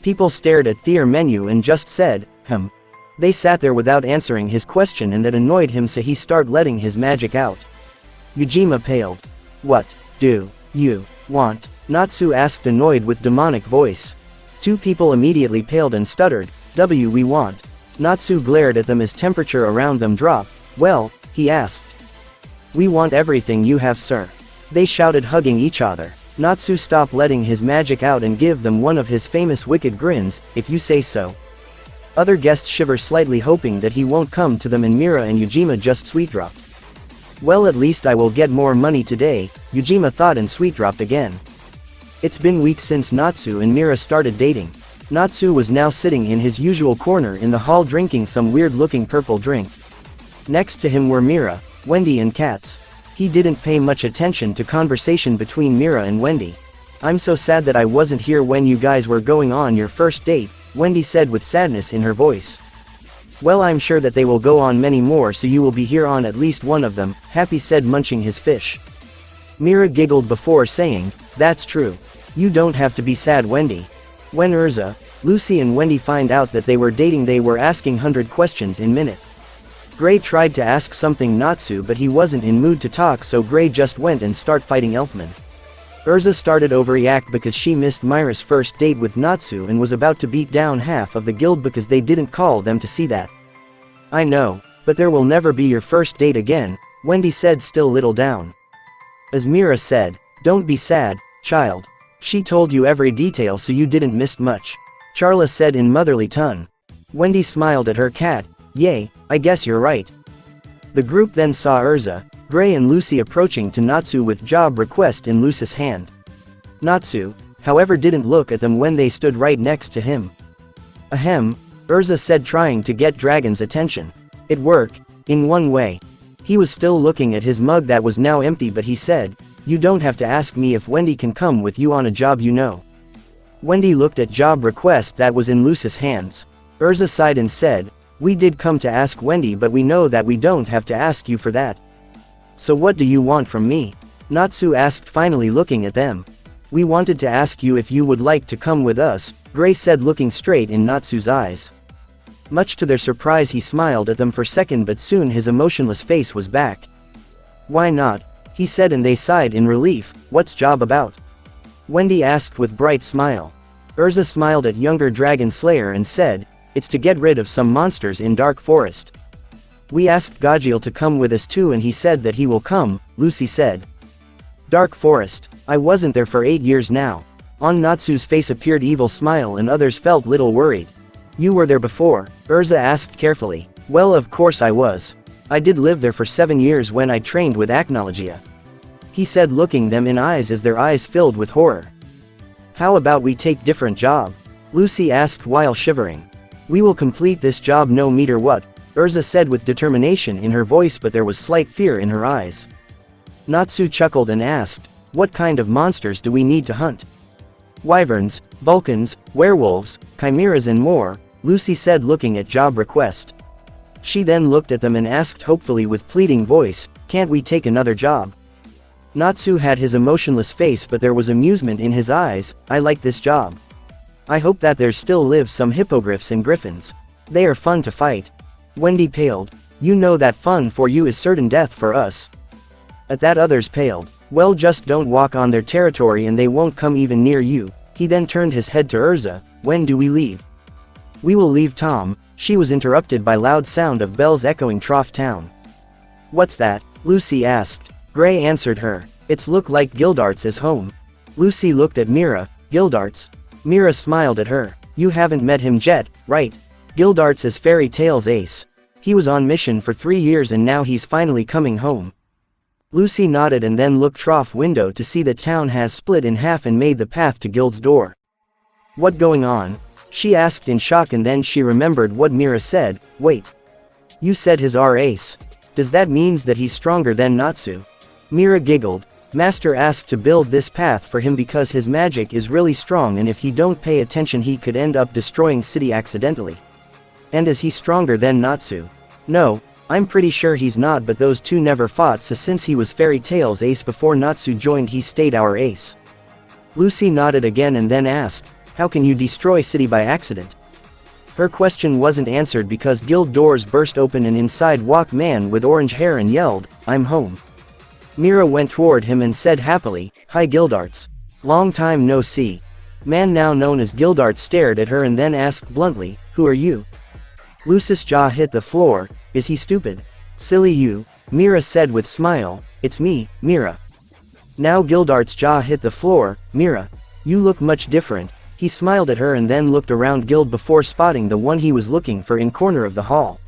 People stared at their menu and just said, They sat there without answering his question, and that annoyed him, so he started letting his magic out. Ujima paled. "What do you want?" Natsu asked, annoyed with demonic voice. 2 people immediately paled and stuttered, we want." Natsu glared at them as temperature around them dropped. "Well," he asked. "We want everything you have, sir." They shouted, hugging each other. Natsu stop letting his magic out and give them one of his famous wicked grins, if you say so. Other guests shiver slightly hoping that he won't come to them and Mira and Ujima just sweet-dropped. Well, at least I will get more money today, Ujima thought and sweet-dropped again. It's been weeks since Natsu and Mira started dating. Natsu was now sitting in his usual corner in the hall drinking some weird-looking purple drink. Next to him were Mira, Wendy and Katz. He didn't pay much attention to conversation between Mira and Wendy. I'm so sad that I wasn't here when you guys were going on your first date, Wendy said with sadness in her voice. Well, I'm sure that they will go on many more, so you will be here on at least one of them, Happy said munching his fish. Mira giggled before saying, that's true. You don't have to be sad, Wendy. When Urza, Lucy and Wendy find out that they were dating, they were asking 100 questions in minute. Gray tried to ask something Natsu, but he wasn't in mood to talk, so Gray just went and start fighting Elfman. Urza started overreact because she missed Mira's first date with Natsu and was about to beat down half of the guild because they didn't call them to see that. I know, but there will never be your first date again, Wendy said, still little down. As Mira said, don't be sad, child. She told you every detail so you didn't miss much. Charla said in motherly tone. Wendy smiled at her cat. Yay, I guess you're right. The group then saw Urza, Gray and Lucy approaching to Natsu with job request in Lucy's hand. Natsu, however, didn't look at them when they stood right next to him. Ahem, Urza said, trying to get Dragon's attention. It worked, in one way. He was still looking at his mug that was now empty, but he said, you don't have to ask me if Wendy can come with you on a job, you know. Wendy looked at job request that was in Lucy's hands. Urza sighed and said, we did come to ask Wendy, but we know that we don't have to ask you for that. So what do you want from me? Natsu asked, finally looking at them. We wanted to ask you if you would like to come with us, Gray said, looking straight in Natsu's eyes. Much to their surprise, he smiled at them for a second, but soon his emotionless face was back. Why not? He said, and they sighed in relief. What's job about? Wendy asked with bright smile. Urza smiled at younger Dragon Slayer and said, it's to get rid of some monsters in Dark Forest. We asked Gajil to come with us too, and he said that he will come, Lucy said. Dark Forest. I wasn't there for 8 years now. On Natsu's face appeared evil smile and others felt little worried. You were there before? Urza asked carefully. Well, of course I was. I did live there for 7 years when I trained with Acnologia. He said, looking them in eyes as their eyes filled with horror. How about we take different job? Lucy asked while shivering. We will complete this job no matter what, Urza said with determination in her voice, but there was slight fear in her eyes. Natsu chuckled and asked, what kind of monsters do we need to hunt? Wyverns, Vulcans, werewolves, chimeras and more, Lucy said, looking at job request. She then looked at them and asked hopefully with pleading voice, can't we take another job? Natsu had his emotionless face, but there was amusement in his eyes. I like this job. I hope that there still live some hippogriffs and griffins. They are fun to fight. Wendy paled. You know that fun for you is certain death for us. At that others paled. Well, just don't walk on their territory and they won't come even near you. He then turned his head to Urza. When do we leave? We will leave Tom. She was interrupted by loud sound of bells echoing Trough Town. What's that? Lucy asked. Gray answered her. It's look like Gildarts is home. Lucy looked at Mira. Gildarts? Mira smiled at her. You haven't met him yet, right? Gildarts is Fairy Tale's ace. He was on mission for 3 years and now he's finally coming home. Lucy nodded and then looked Trough window to see that town has split in half and made the path to Guild's door. What going on? She asked in shock, and then she remembered what Mira said. Wait. You said his R ace. Does that means that he's stronger than Natsu? Mira giggled. Master asked to build this path for him because his magic is really strong and if he don't pay attention he could end up destroying city accidentally. And is he stronger than Natsu? No, I'm pretty sure he's not, but those two never fought, so since he was Fairy Tale's ace before Natsu joined he stayed our ace. Lucy nodded again and then asked, how can you destroy city by accident? Her question wasn't answered because guild doors burst open and inside walked man with orange hair and yelled, I'm home. Mira went toward him and said happily, Hi Gildarts. Long time no see. Man now known as Gildarts stared at her and then asked bluntly, who are you? Lucy's jaw hit the floor. Is he stupid? Silly you, Mira said with smile, it's me, Mira. Now Gildarts' jaw hit the floor. Mira, you look much different. He smiled at her and then looked around Gild before spotting the one he was looking for in corner of the hall.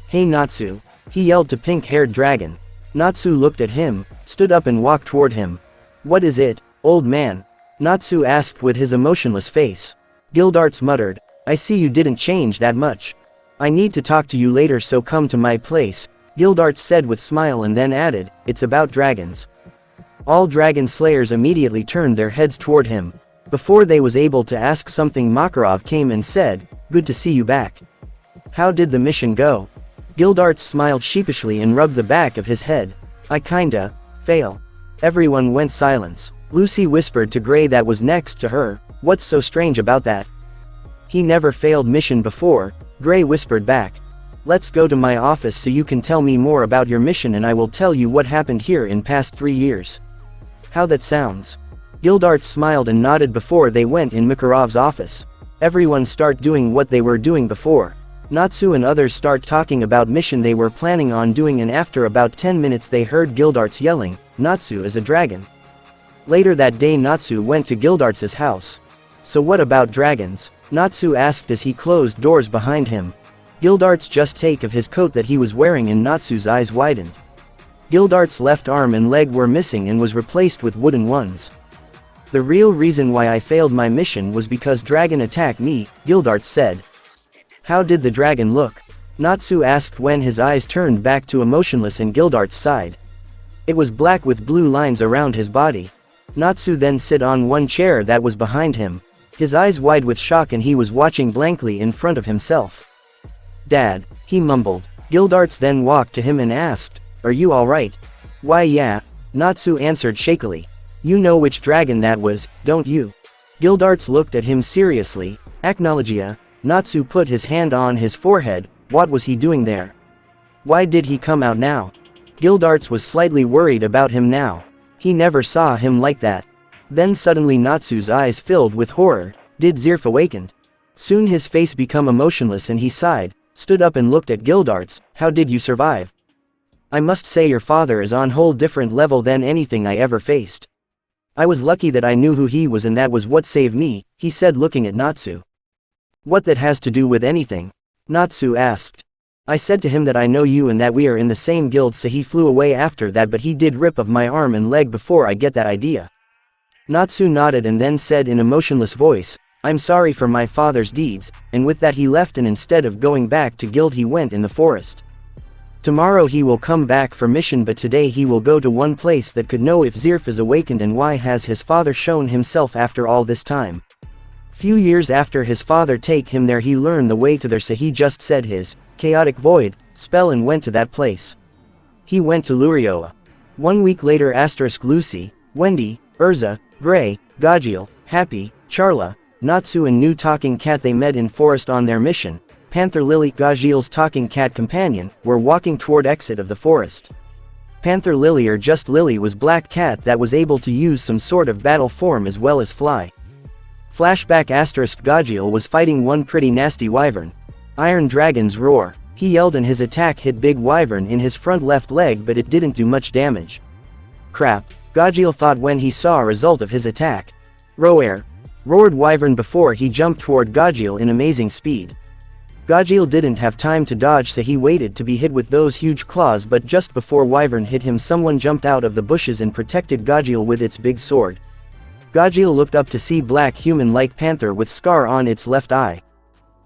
Hey Natsu, he yelled to pink-haired dragon. Natsu looked at him, stood up and walked toward him. What is it, old man? Natsu asked with his emotionless face. Gildarts muttered, I see you didn't change that much. I need to talk to you later, so come to my place, Gildarts said with smile and then added, it's about dragons. All dragon slayers immediately turned their heads toward him. Before they was able to ask something, Makarov came and said, good to see you back. How did the mission go? Gildarts smiled sheepishly and rubbed the back of his head. I kinda fail. Everyone went silent. Lucy whispered to Gray that was next to her, what's so strange about that? He never failed mission before, Gray whispered back. Let's go to my office so you can tell me more about your mission and I will tell you what happened here in past 3 years. How that sounds. Gildarts smiled and nodded before they went in Makarov's office. Everyone start doing what they were doing before. Natsu and others start talking about mission they were planning on doing, and after about 10 minutes they heard Gildarts yelling, Natsu is a dragon. Later that day Natsu went to Gildarts' house. So what about dragons? Natsu asked as he closed doors behind him. Gildarts just take of his coat that he was wearing and Natsu's eyes widened. Gildarts' left arm and leg were missing and was replaced with wooden ones. The real reason why I failed my mission was because dragon attacked me, Gildarts said. How did the dragon look? Natsu asked when his eyes turned back to emotionless and Gildarts sighed. It was black with blue lines around his body. Natsu then sit on one chair that was behind him. His eyes wide with shock and he was watching blankly in front of himself. Dad, he mumbled. Gildarts then walked to him and asked, are you alright? Why yeah, Natsu answered shakily. You know which dragon that was, don't you? Gildarts looked at him seriously. Acnologia. Natsu put his hand on his forehead. What was he doing there? Why did he come out now? Gildarts was slightly worried about him now. He never saw him like that. Then suddenly Natsu's eyes filled with horror. Did Zirf awakened? Soon his face became emotionless and he sighed, stood up and looked at Gildarts. How did you survive? I must say your father is on whole different level than anything I ever faced. I was lucky that I knew who he was and that was what saved me, he said looking at Natsu. What that has to do with anything? Natsu asked. I said to him that I know you and that we are in the same guild, so he flew away after that, but he did rip of my arm and leg before I get that idea. Natsu nodded and then said in a motionless voice, I'm sorry for my father's deeds, and with that he left and instead of going back to guild he went in the forest. Tomorrow he will come back for mission, but today he will go to one place that could know if Zirf is awakened and why has his father shown himself after all this time. Few years after his father take him there he learned the way to there, so he just said his chaotic void spell and went to that place. He went to Lurioa. 1 week later Lucy, Wendy, Urza, Gray, Gajil, Happy, Charla, Natsu and new talking cat they met in forest on their mission. Panther Lily, Gajil's talking cat companion, were walking toward exit of the forest. Panther Lily, or just Lily, was black cat that was able to use some sort of battle form as well as fly. Flashback * Gajil was fighting one pretty nasty wyvern. Iron Dragon's roar. He yelled and his attack hit big wyvern in his front left leg, but it didn't do much damage. Crap, Gajil thought when he saw a result of his attack. Roar, roared wyvern before he jumped toward Gajil in amazing speed. Gajil didn't have time to dodge, so he waited to be hit with those huge claws, but just before wyvern hit him someone jumped out of the bushes and protected Gajil with its big sword. Gajil looked up to see black human-like panther with scar on its left eye.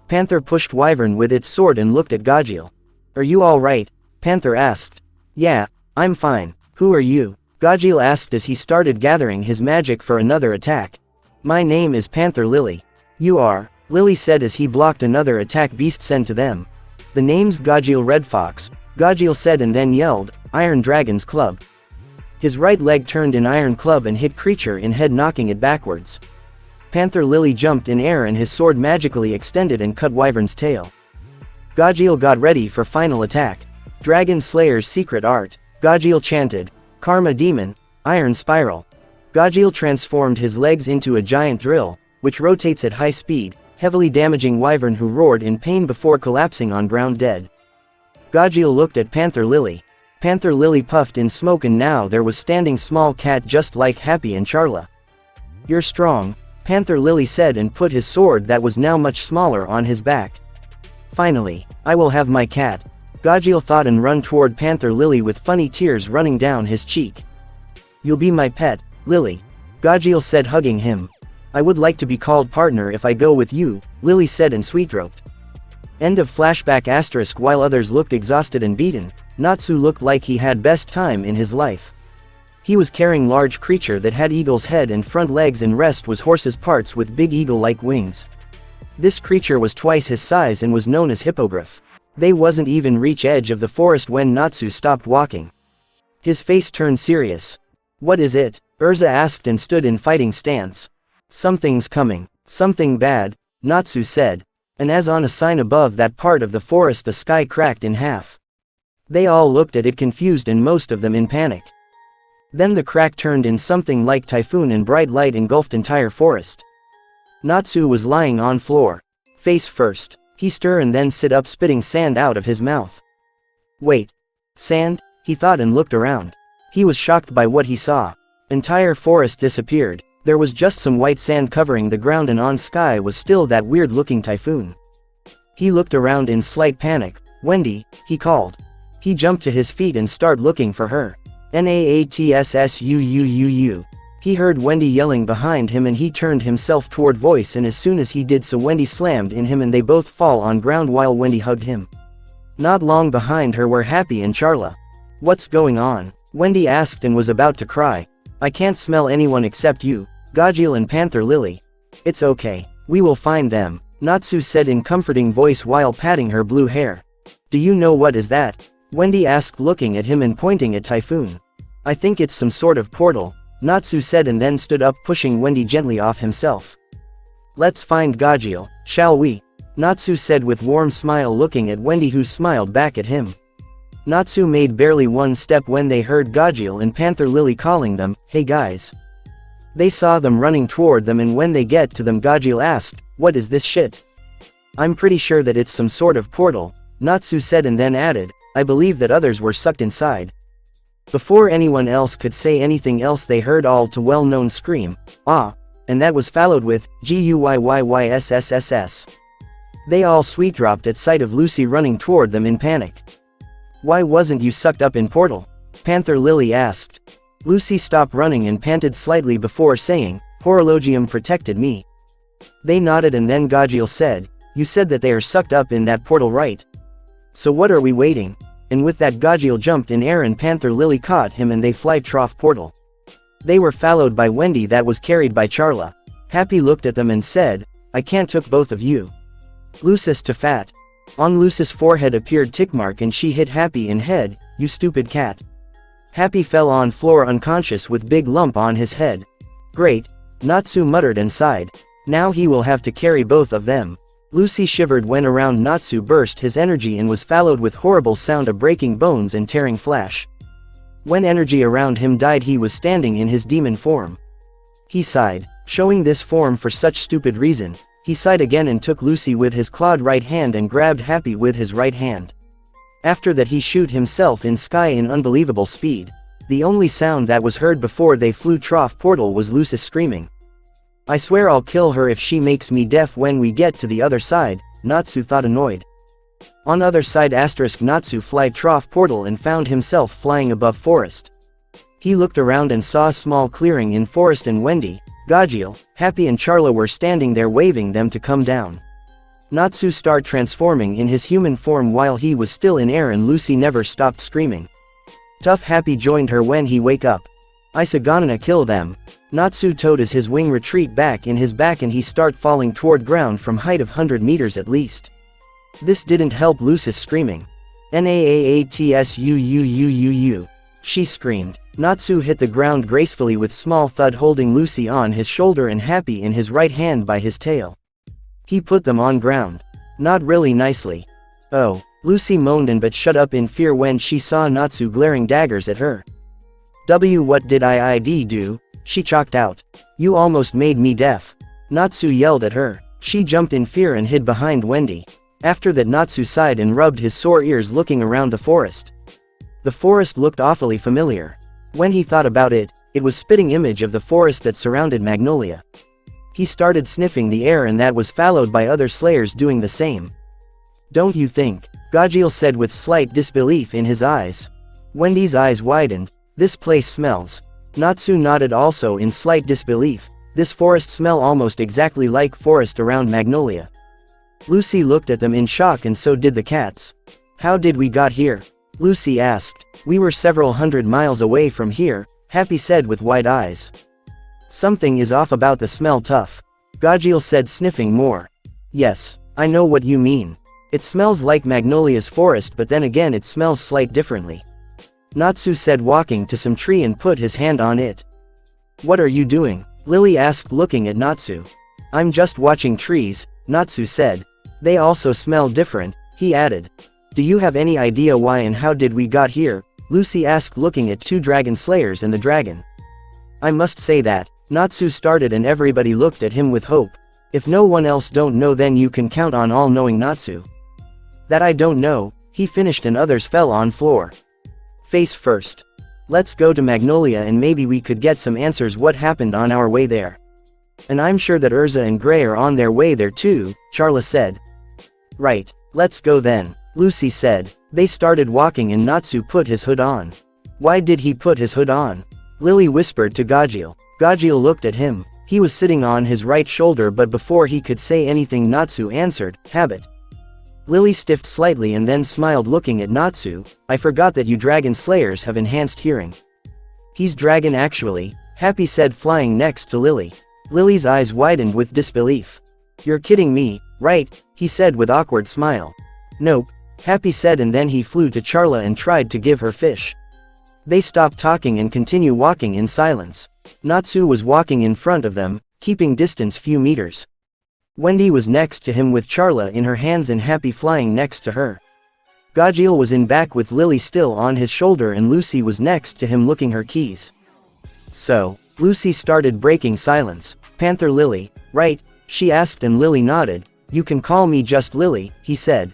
Panther pushed wyvern with its sword and looked at Gajil. Are you alright? Panther asked. Yeah, I'm fine. Who are you? Gajil asked as he started gathering his magic for another attack. My name is Panther Lily. You are? Lily said as he blocked another attack beast sent to them. The name's Gajil Red Fox, Gajil said and then yelled, Iron Dragon's Club. His right leg turned in Iron Club and hit creature in head, knocking it backwards. Panther Lily jumped in air and his sword magically extended and cut wyvern's tail. Gajil got ready for final attack. Dragon Slayer's secret art. Gajil chanted, Karma Demon, Iron Spiral. Gajil transformed his legs into a giant drill, which rotates at high speed, heavily damaging wyvern who roared in pain before collapsing on ground dead. Gajil looked at Panther Lily. Panther Lily puffed in smoke and now there was standing small cat just like Happy and Charla. You're strong, Panther Lily said and put his sword that was now much smaller on his back. Finally, I will have my cat. Gajil thought and run toward Panther Lily with funny tears running down his cheek. You'll be my pet, Lily. Gajil said hugging him. I would like to be called partner if I go with you, Lily said and sweet-roped. End of flashback *. While others looked exhausted and beaten, Natsu looked like he had best time in his life. He was carrying large creature that had eagle's head and front legs and rest was horse's parts with big eagle-like wings. This creature was twice his size and was known as hippogriff. They wasn't even reach edge of the forest when Natsu stopped walking. His face turned serious. What is it? Urza asked and stood in fighting stance. Something's coming. Something bad, Natsu said. And as on a sign above that part of the forest the sky cracked in half. They all looked at it confused and most of them in panic. Then the crack turned in something like typhoon and bright light engulfed entire forest. Natsu was lying on floor. Face first. He stir and then sit up spitting sand out of his mouth. Wait. Sand? He thought and looked around. He was shocked by what he saw. Entire forest disappeared. There was just some white sand covering the ground and on sky was still that weird-looking typhoon. He looked around in slight panic. Wendy, he called. He jumped to his feet and started looking for her. Natssuuu. He heard Wendy yelling behind him and he turned himself toward voice and as soon as he did so Wendy slammed in him and they both fall on ground while Wendy hugged him. Not long behind her were Happy and Charla. What's going on? Wendy asked and was about to cry. I can't smell anyone except you, Gajil and Panther Lily. It's okay. We will find them, Natsu said in comforting voice while patting her blue hair. Do you know what is that? Wendy asked looking at him and pointing at Typhoon. I think it's some sort of portal, Natsu said and then stood up pushing Wendy gently off himself. Let's find Gajil, shall we? Natsu said with warm smile looking at Wendy who smiled back at him. Natsu made barely one step when they heard Gajil and Panther Lily calling them, hey guys. They saw them running toward them and when they get to them Gajil asked, what is this shit? I'm pretty sure that it's some sort of portal, Natsu said and then added, I believe that others were sucked inside. Before anyone else could say anything else they heard all too well-known scream, ah, and that was followed with, GUYYYSSSS. They all sweet-dropped at sight of Lucy running toward them in panic. Why wasn't you sucked up in portal? Panther Lily asked. Lucy stopped running and panted slightly before saying, Horologium protected me. They nodded and then Gajil said, you said that they are sucked up in that portal right? So what are we waiting? And with that Gajil jumped in air and Panther Lily caught him and they fly trough portal. They were followed by Wendy that was carried by Charla. Happy looked at them and said, I can't took both of you. Lucis to fat. On Lucis' forehead appeared tick mark and she hit Happy in head, you stupid cat. Happy fell on floor unconscious with big lump on his head. Great, Natsu muttered and sighed. Now he will have to carry both of them. Lucy shivered when around Natsu burst his energy and was followed with horrible sound of breaking bones and tearing flesh. When energy around him died he was standing in his demon form. He sighed, showing this form for such stupid reason. He sighed again and took Lucy with his clawed right hand and grabbed Happy with his right hand. After that he shoot himself in sky in unbelievable speed. The only sound that was heard before they flew trough portal was Lucis screaming. I swear I'll kill her if she makes me deaf when we get to the other side, Natsu thought annoyed. On other side Natsu fly trough portal and found himself flying above forest. He looked around and saw a small clearing in forest and Wendy, Gajil, Happy and Charla were standing there waving them to come down. Natsu started transforming in his human form while he was still in air and Lucy never stopped screaming. Tough Happy joined her when he wake up. Isa gonna kill them. Natsu told as his wing retreat back in his back and he start falling toward ground from height of 100 meters at least. This didn't help Lucis screaming. Naatsuuuu. She screamed. Natsu hit the ground gracefully with small thud holding Lucy on his shoulder and Happy in his right hand by his tail. He put them on ground. Not really nicely. Oh, Lucy moaned and but shut up in fear when she saw Natsu glaring daggers at her. What did I do? She chalked out. You almost made me deaf. Natsu yelled at her. She jumped in fear and hid behind Wendy. After that Natsu sighed and rubbed his sore ears looking around the forest. The forest looked awfully familiar. When he thought about it, it was spitting image of the forest that surrounded Magnolia. He started sniffing the air, and that was followed by other slayers doing the same. Don't you think? Gajil said with slight disbelief in his eyes. Wendy's eyes widened. This place smells. Natsu nodded, also in slight disbelief. This forest smell almost exactly like forest around Magnolia. Lucy looked at them in shock, and so did the cats. How did we got here? Lucy asked. We were several hundred miles away from here, Happy said with wide eyes. Something is off about the smell, tough. Gajil said, sniffing more. Yes, I know what you mean. It smells like Magnolia's forest, but then again it smells slight differently. Natsu said, walking to some tree and put his hand on it. What are you doing? Lily asked, looking at Natsu. I'm just watching trees, Natsu said. They also smell different, he added. Do you have any idea why and how did we got here? Lucy asked, looking at two dragon slayers and the dragon. I must say that, Natsu started, and everybody looked at him with hope. If no one else don't know, then you can count on all knowing Natsu. That I don't know, he finished, and others fell on floor. Face first. Let's go to Magnolia and maybe we could get some answers what happened on our way there. And I'm sure that Urza and Gray are on their way there too, Charla said. Right, let's go then, Lucy said. They started walking and Natsu put his hood on. Why did he put his hood on? Lily whispered to Gajil. Gajil looked at him. He was sitting on his right shoulder, but before he could say anything, Natsu answered, habit. Lily stiffed slightly and then smiled, looking at Natsu. I forgot that you dragon slayers have enhanced hearing. He's dragon actually, Happy said, flying next to Lily. Lily's eyes widened with disbelief. You're kidding me, right? He said with awkward smile. Nope, Happy said, and then he flew to Charla and tried to give her fish. They stopped talking and continued walking in silence. Natsu was walking in front of them, keeping distance few meters. Wendy was next to him with Charla in her hands and Happy flying next to her. Gajil was in back with Lily still on his shoulder, and Lucy was next to him looking her keys. So, Lucy started breaking silence. Panther Lily, right? She asked, and Lily nodded. You can call me just Lily, he said.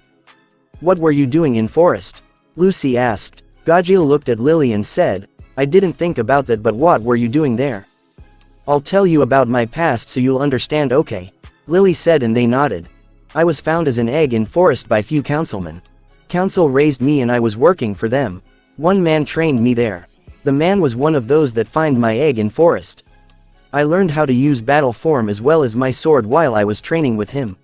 What were you doing in forest? Lucy asked. Gajil looked at Lily and said, I didn't think about that, but what were you doing there? I'll tell you about my past so you'll understand, okay? Lily said, and they nodded. I was found as an egg in forest by few councilmen. Council raised me and I was working for them. One man trained me there. The man was one of those that find my egg in forest. I learned how to use battle form as well as my sword while I was training with him.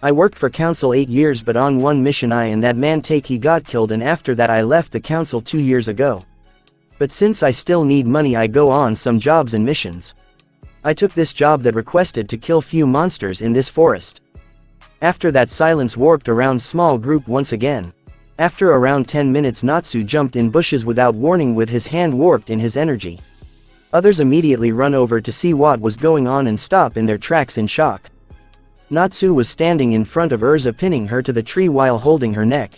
I worked for council 8 years, but on one mission I and that man he got killed, and after that I left the council 2 years ago. But since I still need money, I go on some jobs and missions. I took this job that requested to kill few monsters in this forest. After that, silence warped around small group once again. After around 10 minutes, Natsu jumped in bushes without warning with his hand warped in his energy. Others immediately run over to see what was going on and stop in their tracks in shock. Natsu was standing in front of Urza, pinning her to the tree while holding her neck.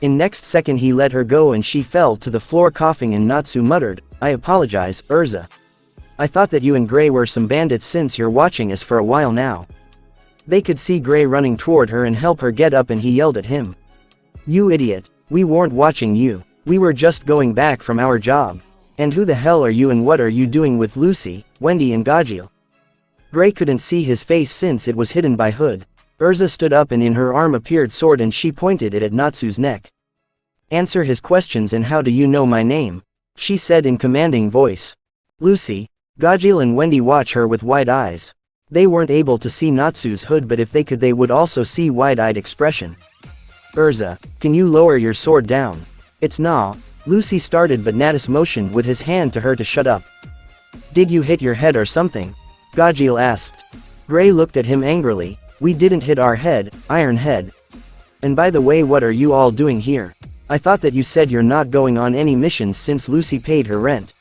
In next second he let her go and she fell to the floor coughing, and Natsu muttered, I apologize, Urza. I thought that you and Gray were some bandits since you're watching us for a while now. They could see Gray running toward her and help her get up, and he yelled at him. You idiot, we weren't watching you, we were just going back from our job. And who the hell are you and what are you doing with Lucy, Wendy and Gajil? Gray couldn't see his face since it was hidden by hood. Urza stood up and in her arm appeared sword and she pointed it at Natsu's neck. Answer his questions, and how do you know my name? She said in commanding voice. Lucy. Gajil and Wendy watch her with wide eyes. They weren't able to see Natsu's hood, but if they could they would also see wide-eyed expression. Urza, can you lower your sword down? It's nah. Lucy started, but Natus motioned with his hand to her to shut up. Did you hit your head or something? Gajil asked. Gray looked at him angrily. We didn't hit our head, Iron Head. And by the way, what are you all doing here? I thought that you said you're not going on any missions since Lucy paid her rent.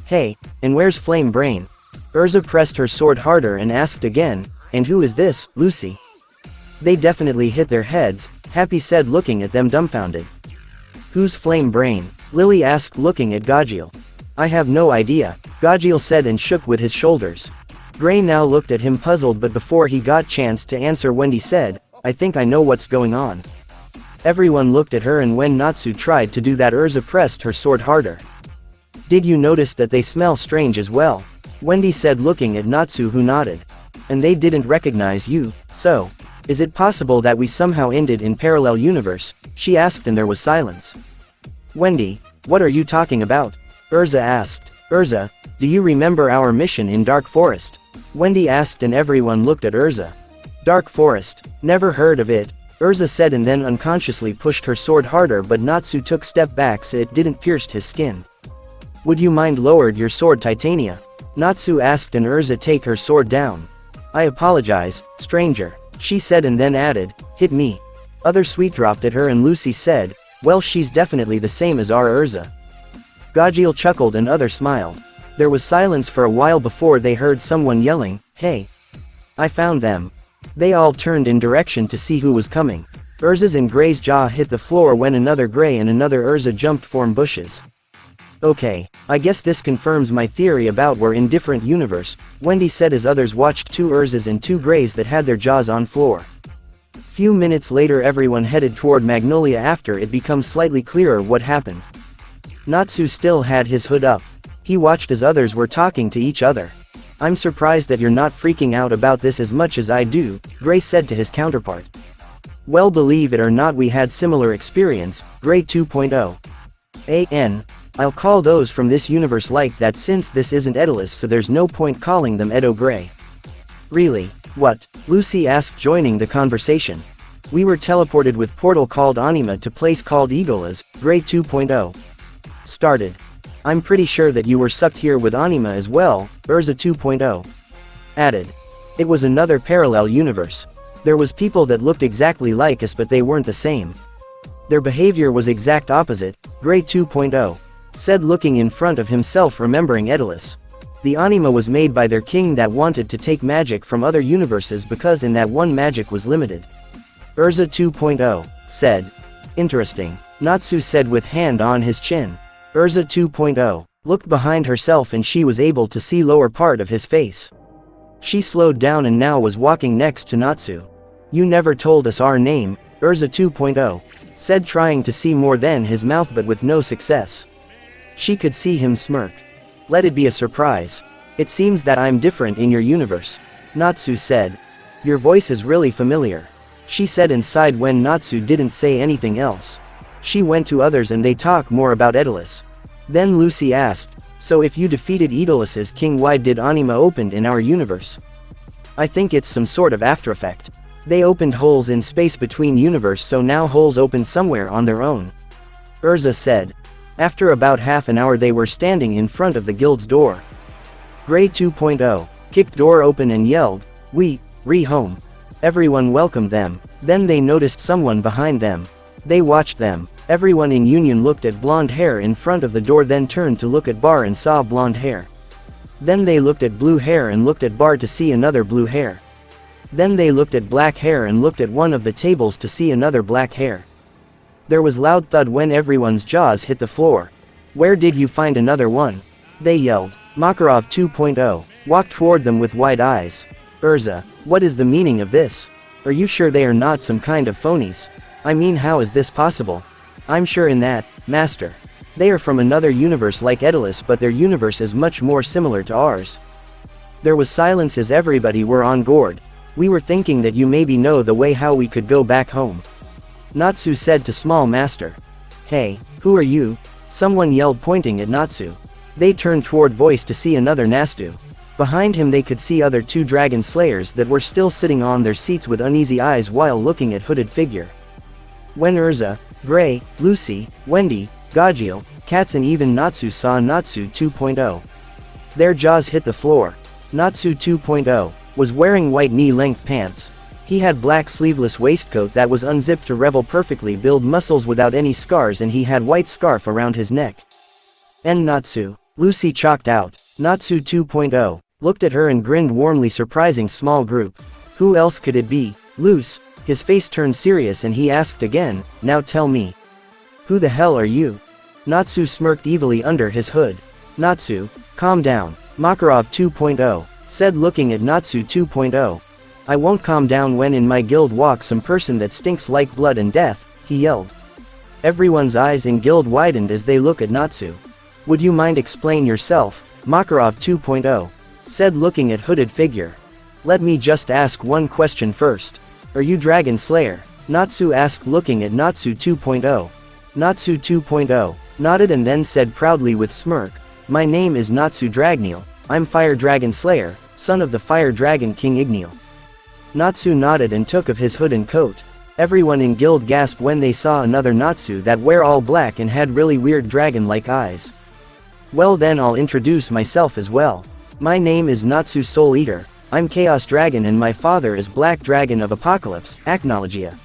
Hey, and where's Flame Brain? Urza pressed her sword harder and asked again, and who is this, Lucy? They definitely hit their heads, Happy said, looking at them dumbfounded. Who's Flame Brain? Lily asked, looking at Gajil. I have no idea, Gajil said and shook with his shoulders. Gray now looked at him puzzled, but before he got chance to answer, Wendy said, I think I know what's going on. Everyone looked at her, and when Natsu tried to do that, Urza pressed her sword harder. Did you notice that they smell strange as well? Wendy said, looking at Natsu, who nodded. And they didn't recognize you, so, is it possible that we somehow ended in parallel universe? She asked, and there was silence. Wendy, what are you talking about? Urza asked. Urza, do you remember our mission in Dark Forest? Wendy asked, and everyone looked at Urza. Dark Forest, never heard of it, Urza said, and then unconsciously pushed her sword harder, but Natsu took step back so it didn't pierce his skin. Would you mind lowered your sword, Titania? Natsu asked, and Urza take her sword down. I apologize, stranger, she said, and then added, hit me. Other sweet dropped at her, and Lucy said, well, she's definitely the same as our Urza. Gajil chuckled, and Other smiled. There was silence for a while before they heard someone yelling, hey! I found them. They all turned in direction to see who was coming. Urza's and Gray's jaw hit the floor when another Gray and another Urza jumped from bushes. Okay, I guess this confirms my theory about we're in different universe, Wendy said as others watched two Urzas and two Grays that had their jaws on floor. Few minutes later everyone headed toward Magnolia after it becomes slightly clearer what happened. Natsu still had his hood up. He watched as others were talking to each other. I'm surprised that you're not freaking out about this as much as I do, Gray said to his counterpart. Well, believe it or not, we had similar experience, Gray 2.0. I'll call those from this universe like that since this isn't Edalus, so there's no point calling them Edo Gray. Really? What? Lucy asked, joining the conversation. We were teleported with portal called Anima to place called Egolas, Gray 2.0. Started. I'm pretty sure that you were sucked here with Anima as well, Urza 2.0. Added. It was another parallel universe. There was people that looked exactly like us, but they weren't the same. Their behavior was exact opposite, Gray 2.0. Said, looking in front of himself, remembering Edalus. The Anima was made by their king that wanted to take magic from other universes because in that one magic was limited. Urza 2.0 said. Interesting, Natsu said with hand on his chin. Urza 2.0 looked behind herself and she was able to see lower part of his face. She slowed down and now was walking next to Natsu. You never told us our name, Urza 2.0 said, trying to see more than his mouth but with no success. She could see him smirk. Let it be a surprise. It seems that I'm different in your universe, Natsu said. Your voice is really familiar, she said and sighed when Natsu didn't say anything else. She went to others and they talked more about Edalus. Then Lucy asked, so if you defeated Edalus's king, why did Anima opened in our universe? I think it's some sort of after effect. They opened holes in space between universe, so now holes opened somewhere on their own, Urza said. After about half an hour they were standing in front of the guild's door. Gray 2.0 kicked door open and yelled, we, re-home. Everyone welcomed them. Then they noticed someone behind them. They watched them. Everyone in Union looked at blonde hair in front of the door, then turned to look at Bar and saw blonde hair. Then they looked at blue hair and looked at Bar to see another blue hair. Then they looked at black hair and looked at one of the tables to see another black hair. There was loud thud when everyone's jaws hit the floor. Where did you find another one? They yelled. Makarov 2.0 walked toward them with wide eyes. Urza, what is the meaning of this? Are you sure they are not some kind of phonies? I mean, how is this possible? I'm sure in that, Master. They are from another universe like Edalus, but their universe is much more similar to ours. There was silence as everybody were on board. We were thinking that you maybe know the way how we could go back home, Natsu said to Small Master. Hey, who are you? Someone yelled, pointing at Natsu. They turned toward voice to see another Nastu. Behind him they could see other two dragon slayers that were still sitting on their seats with uneasy eyes while looking at hooded figure. When Urza, Gray, Lucy, Wendy, Gajil, Cats and even Natsu saw Natsu 2.0. Their jaws hit the floor. Natsu 2.0 was wearing white knee-length pants. He had black sleeveless waistcoat that was unzipped to revel perfectly build muscles without any scars, and he had white scarf around his neck. And Natsu. Lucy chalked out. Natsu 2.0 looked at her and grinned warmly, surprising small group. Who else could it be? Luce. His face turned serious and he asked again, now tell me. Who the hell are you? Natsu smirked evilly under his hood. Natsu, calm down, Makarov 2.0 said, looking at Natsu 2.0. I won't calm down when in my guild walks some person that stinks like blood and death, he yelled. Everyone's eyes in guild widened as they look at Natsu. Would you mind explain yourself, Makarov 2.0, said looking at hooded figure. Let me just ask one question first. Are you Dragon Slayer? Natsu asked looking at Natsu 2.0. Natsu 2.0 nodded and then said proudly with smirk, my name is Natsu Dragneel, I'm Fire Dragon Slayer, son of the Fire Dragon King Igneel. Natsu nodded and took off his hood and coat. Everyone in guild gasped when they saw another Natsu that wear all black and had really weird dragon-like eyes. Well then I'll introduce myself as well. My name is Natsu Souleater, I'm Chaos Dragon and my father is Black Dragon of Apocalypse, Acnologia.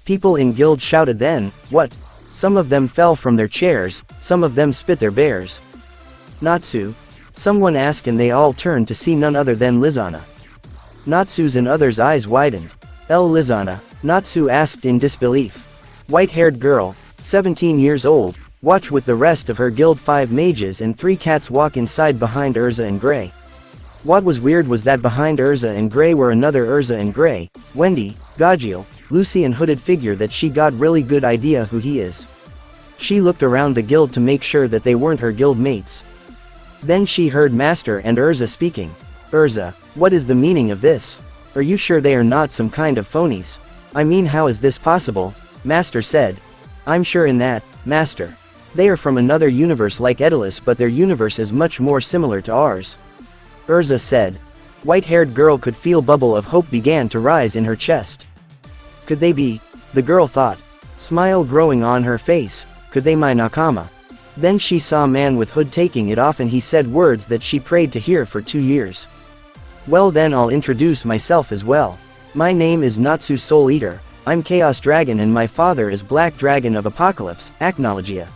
People in guild shouted then, what? Some of them fell from their chairs, some of them spit their bears. Natsu? Someone asked and they all turned to see none other than Lizana. Natsu's and others' eyes widened. Lizana? Natsu asked in disbelief. White-haired girl, 17 years old, watch with the rest of her guild 5 mages and 3 cats walk inside behind Urza and Gray. What was weird was that behind Urza and Gray were another Urza and Gray, Wendy, Gajiel, Lucy and hooded figure that she got really good idea who he is. She looked around the guild to make sure that they weren't her guild mates. Then she heard Master and Urza speaking. Urza, what is the meaning of this? Are you sure they are not some kind of phonies? I mean how is this possible? Master said. I'm sure in that, Master. They are from another universe like Edalus but their universe is much more similar to ours. Urza said. White-haired girl could feel bubble of hope began to rise in her chest. Could they be? The girl thought. Smile growing on her face. Could they my nakama? Then she saw man with hood taking it off and he said words that she prayed to hear for 2 years. Well then I'll introduce myself as well. My name is Natsu Souleater, I'm Chaos Dragon and my father is Black Dragon of Apocalypse, Acnologia.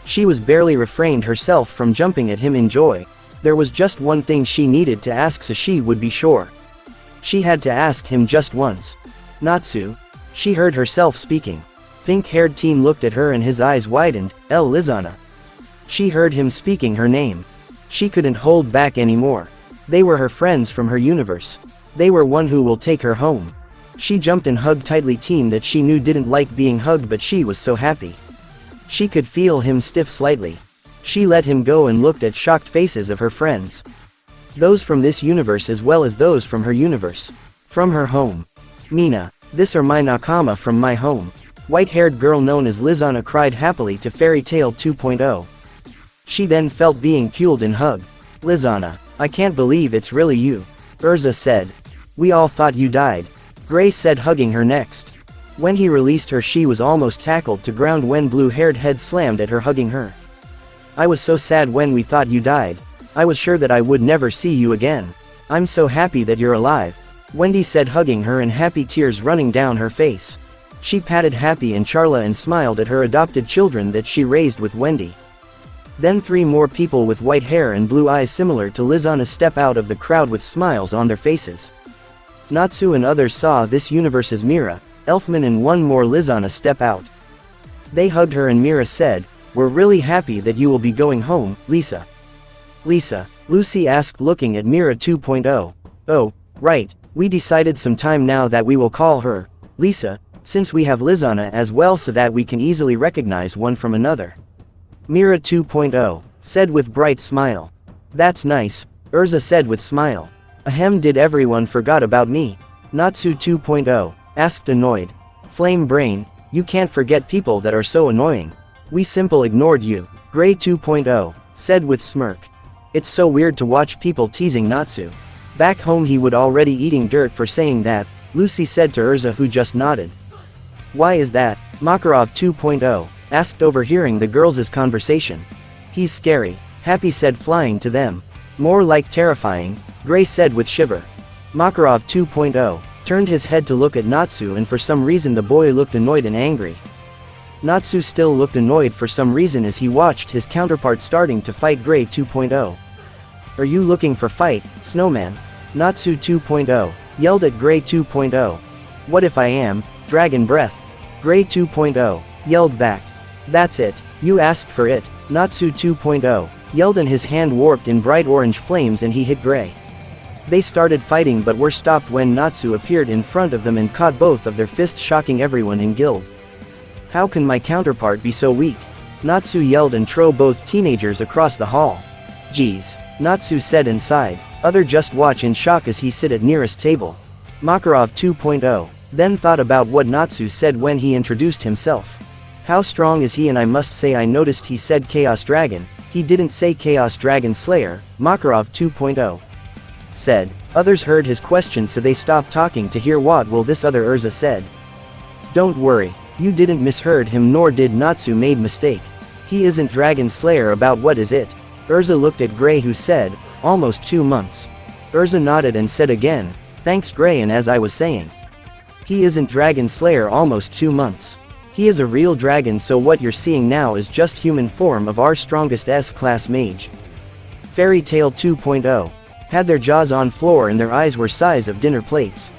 She was barely refrained herself from jumping at him in joy. There was just one thing she needed to ask so she would be sure. She had to ask him just once. Natsu? She heard herself speaking. Pink-haired teen looked at her and his eyes widened, Lizana. She heard him speaking her name. She couldn't hold back anymore. They were her friends from her universe. They were one who will take her home. She jumped and hugged tightly teen that she knew didn't like being hugged but she was so happy. She could feel him stiff slightly. She let him go and looked at shocked faces of her friends. Those from this universe as well as those from her universe. From her home. Mina, this are my nakama from my home. White-haired girl known as Lizana cried happily to Fairy Tale 2.0. She then felt being culled and hugged. Lizana, I can't believe it's really you. Urza said. We all thought you died. Gray said hugging her next. When he released her she was almost tackled to ground when blue-haired head slammed at her hugging her. I was so sad when we thought you died. I was sure that I would never see you again. I'm so happy that you're alive. Wendy said hugging her and happy tears running down her face. She patted Happy and Charla and smiled at her adopted children that she raised with Wendy. Then 3 more people with white hair and blue eyes similar to Lizana step out of the crowd with smiles on their faces. Natsu and others saw this universe's Mira, Elfman and 1 more Lizana step out. They hugged her and Mira said, we're really happy that you will be going home, Lisa. Lisa, Lucy asked looking at Mira 2.0. Oh, right, we decided some time now that we will call her, Lisa, since we have Lizana as well so that we can easily recognize one from another. Mira 2.0, said with bright smile. That's nice, Urza said with smile. Ahem, did everyone forgot about me? Natsu 2.0, asked annoyed. Flame Brain, you can't forget people that are so annoying. We simple ignored you, Gray 2.0, said with smirk. It's so weird to watch people teasing Natsu. Back home he would already eating dirt for saying that, Lucy said to Urza who just nodded. Why is that? Makarov 2.0, asked overhearing the girls' conversation. He's scary, Happy said flying to them. More like terrifying, Gray said with shiver. Makarov 2.0, turned his head to look at Natsu and for some reason the boy looked annoyed and angry. Natsu still looked annoyed for some reason as he watched his counterpart starting to fight Gray 2.0. Are you looking for fight, Snowman? Natsu 2.0, yelled at Gray 2.0. What if I am, Dragon Breath? Gray 2.0, yelled back. That's it, you asked for it, Natsu 2.0, yelled and his hand warped in bright orange flames and he hit Gray. They started fighting but were stopped when Natsu appeared in front of them and caught both of their fists shocking everyone in guild. How can my counterpart be so weak? Natsu yelled and threw both teenagers across the hall. Geez. Natsu said inside. Other just watch in shock as he sit at nearest table. Makarov 2.0 then thought about what Natsu said when he introduced himself. How strong is he? And I must say I noticed he said Chaos Dragon, he didn't say Chaos Dragon Slayer, Makarov 2.0 said. Others heard his question so they stopped talking to hear what will this other Urza said. Don't worry, you didn't misheard him nor did Natsu made mistake. He isn't Dragon Slayer. About what is it? Urza looked at Gray who said, almost 2 months. Urza nodded and said again, thanks Gray, and as I was saying. He isn't Dragon Slayer almost 2 months. He is a real dragon, so what you're seeing now is just human form of our strongest S-class mage. Fairy Tail 2.0 had their jaws on floor and their eyes were size of dinner plates.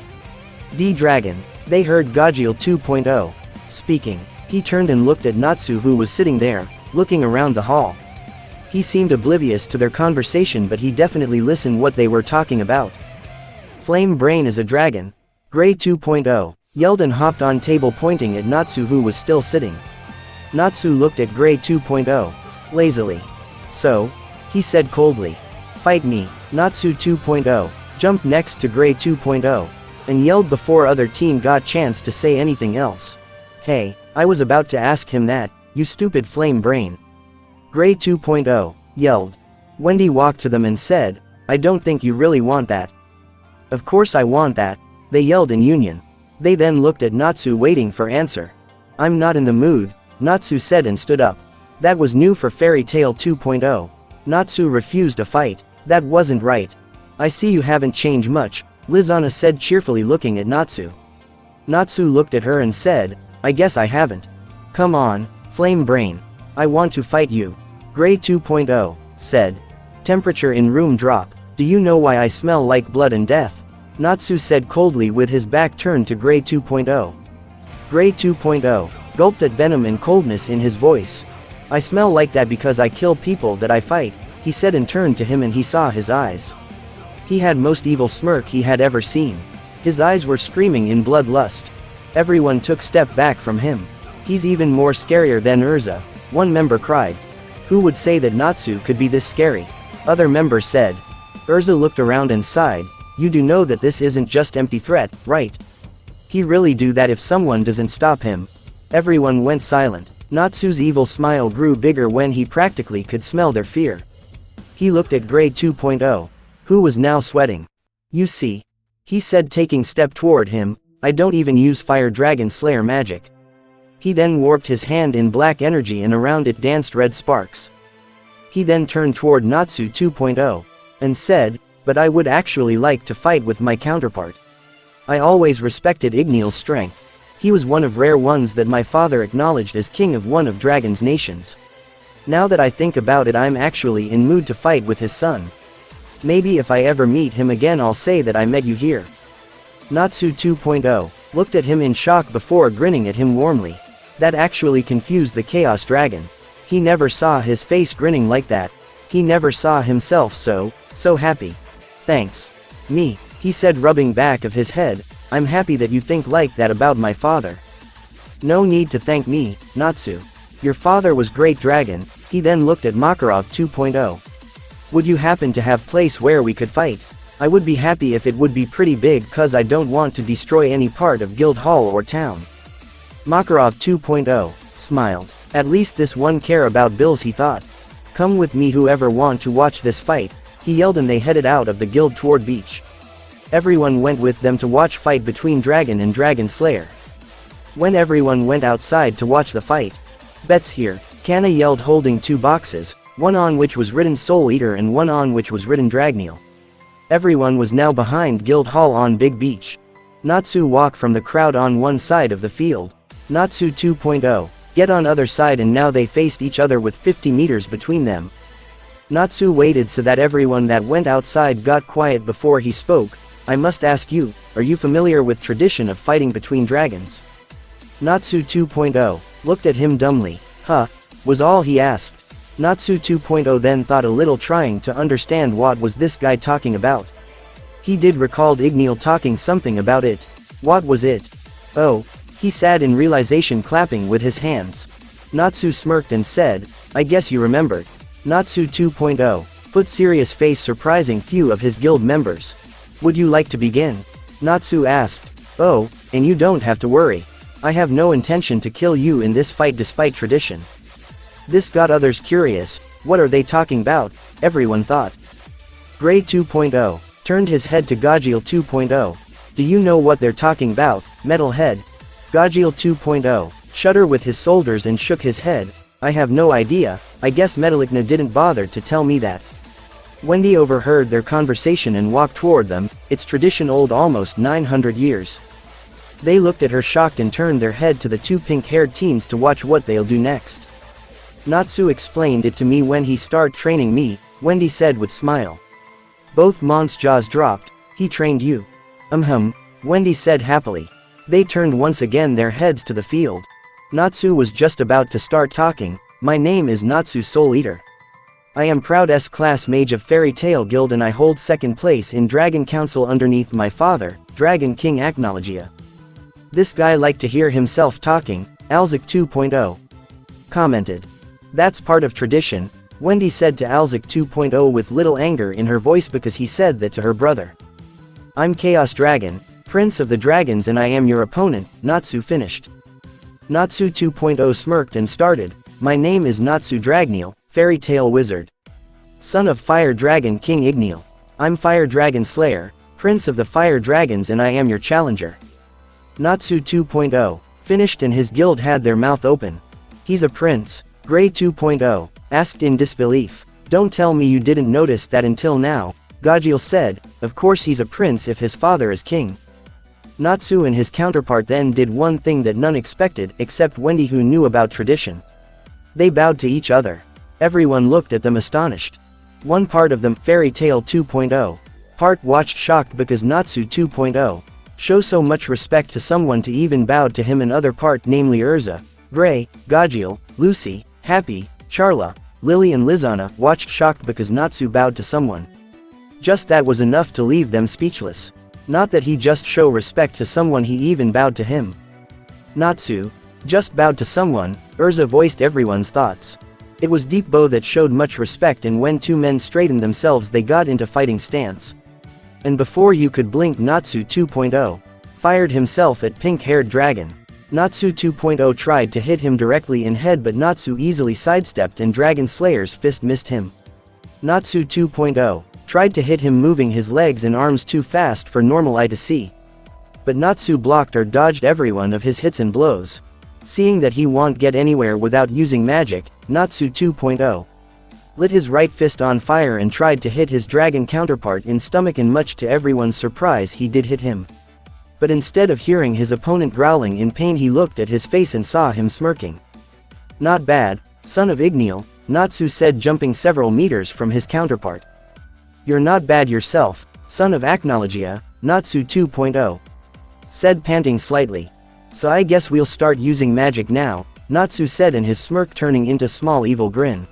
D-Dragon, they heard Gajil 2.0 speaking. He turned and looked at Natsu who was sitting there, looking around the hall. He seemed oblivious to their conversation, but he definitely listened what they were talking about. Flame Brain is a dragon. Gray 2.0 yelled and hopped on table pointing at Natsu who was still sitting. Natsu looked at Gray 2.0 lazily. So? He said coldly. Fight me. Natsu 2.0 jumped next to Gray 2.0 and yelled before other team got chance to say anything else. Hey, I was about to ask him that, you stupid flame brain. Gray 2.0 yelled. Wendy walked to them and said, I don't think you really want that. Of course I want that, they yelled in union. They then looked at Natsu waiting for answer. I'm not in the mood, Natsu said and stood up. That was new for Fairy Tail 2.0. Natsu refused to fight. That wasn't right. I see you haven't changed much, Lizana said cheerfully looking at Natsu. Natsu looked at her and said, I guess I haven't. Come on, Flame Brain. I want to fight you. Gray 2.0 said. Temperature in room drop. Do you know why I smell like blood and death? Natsu said coldly with his back turned to Gray 2.0. Gray 2.0 gulped at venom and coldness in his voice. I smell like that because I kill people that I fight, he said and turned to him and he saw his eyes. He had most evil smirk he had ever seen. His eyes were screaming in bloodlust. Everyone took step back from him. He's even more scarier than Urza, one member cried. Who would say that Natsu could be this scary? Other members said. Urza looked around and sighed. You do know that this isn't just empty threat, right? He really do that if someone doesn't stop him. Everyone went silent. Natsu's evil smile grew bigger when he practically could smell their fear. He looked at Gray 2.0, who was now sweating. You see, he said taking step toward him, I don't even use Fire Dragon Slayer magic. He then warped his hand in black energy and around it danced red sparks. He then turned toward Natsu 2.0 and said, but I would actually like to fight with my counterpart. I always respected Igneal's strength. He was one of rare ones that my father acknowledged as king of one of Dragon's nations. Now that I think about it, I'm actually in mood to fight with his son. Maybe if I ever meet him again I'll say that I met you here. Natsu 2.0 looked at him in shock before grinning at him warmly. That actually confused the Chaos Dragon. He never saw his face grinning like that. He never saw himself so happy. Thanks. Me, he said rubbing back of his head, I'm happy that you think like that about my father. No need to thank me, Natsu. Your father was great dragon. He then looked at Makarov 2.0. Would you happen to have place where we could fight? I would be happy if it would be pretty big cause I don't want to destroy any part of Guild Hall or town. Makarov 2.0 smiled. At least this one care about bills, he thought. Come with me whoever want to watch this fight, he yelled and they headed out of the guild toward beach. Everyone went with them to watch fight between Dragon and Dragon Slayer. When everyone went outside to watch the fight, Bet's here, Kana yelled holding 2 boxes, one on which was written Soul Eater and one on which was written Dragneal. Everyone was now behind Guild Hall on Big Beach. Natsu walked from the crowd on one side of the field. Natsu 2.0 get on other side and now they faced each other with 50 meters between them. Natsu waited so that everyone that went outside got quiet before he spoke. I must ask you, are you familiar with tradition of fighting between dragons? Natsu 2.0 looked at him dumbly. Huh? Was all he asked. Natsu 2.0 then thought a little, trying to understand what was this guy talking about. He did recall Igneal talking something about it. What was it? Oh, He said in realization, clapping with his hands. Natsu smirked and said, I guess you remembered. Natsu 2.0. Put serious face, surprising few of his guild members. Would you like to begin? Natsu asked. Oh, and you don't have to worry. I have no intention to kill you in this fight despite tradition. This got others curious. What are they talking about? Everyone thought. Gray 2.0 turned his head to Gajil 2.0. Do you know what they're talking about, Metalhead? Gajil 2.0 shuddered with his shoulders and shook his head. I have no idea. I guess Metallichna didn't bother to tell me that. Wendy overheard their conversation and walked toward them. It's tradition old, almost 900 years. They looked at her shocked and turned their head to the two pink-haired teens to watch what they'll do next. Natsu explained it to me when he started training me, Wendy said with smile. Both Mon's jaws dropped. He trained you? Wendy said happily. They turned once again their heads to the field. Natsu was just about to start talking. My name is Natsu Souleater. I am proud S-class mage of Fairy Tale Guild and I hold second place in Dragon Council underneath my father, Dragon King Acnologia. This guy liked to hear himself talking, Alzik 2.0 commented. That's part of tradition, Wendy said to Alzik 2.0 with little anger in her voice because he said that to her brother. I'm Chaos Dragon, Prince of the Dragons, and I am your opponent, Natsu finished. Natsu 2.0 smirked and started. My name is Natsu Dragneel, Fairy Tale Wizard. Son of Fire Dragon King Igneel. I'm Fire Dragon Slayer, Prince of the Fire Dragons, and I am your challenger. Natsu 2.0 finished and his guild had their mouth open. He's a prince? Gray 2.0 asked in disbelief. Don't tell me you didn't notice that until now, Gajil said. Of course he's a prince if his father is king. Natsu and his counterpart then did one thing that none expected except Wendy, who knew about tradition. They bowed to each other. Everyone looked at them astonished. One part of them, Fairy Tale 2.0 part, watched shocked because Natsu 2.0 show so much respect to someone to even bow to him. Another part, namely Urza, Gray, Gajil, Lucy, Happy, Charla, Lily and Lizana, watched shocked because Natsu bowed to someone. Just that was enough to leave them speechless. Not that he just show respect to someone, he even bowed to him. Natsu just bowed to someone. Urza voiced everyone's thoughts. It was deep bow that showed much respect, and when two men straightened themselves they got into fighting stance. And before you could blink, Natsu 2.0 fired himself at pink-haired dragon. Natsu 2.0 tried to hit him directly in head, but Natsu easily sidestepped and Dragon Slayer's fist missed him. Natsu 2.0 tried to hit him, moving his legs and arms too fast for normal eye to see. But Natsu blocked or dodged every one of his hits and blows. Seeing that he won't get anywhere without using magic, Natsu 2.0 lit his right fist on fire and tried to hit his dragon counterpart in stomach, and much to everyone's surprise he did hit him. But instead of hearing his opponent growling in pain, he looked at his face and saw him smirking. Not bad, son of Igneel, Natsu said, jumping several meters from his counterpart. You're not bad yourself, son of Acnologia, Natsu 2.0 said, panting slightly. So I guess we'll start using magic now, Natsu said, and his smirk turning into small evil grin.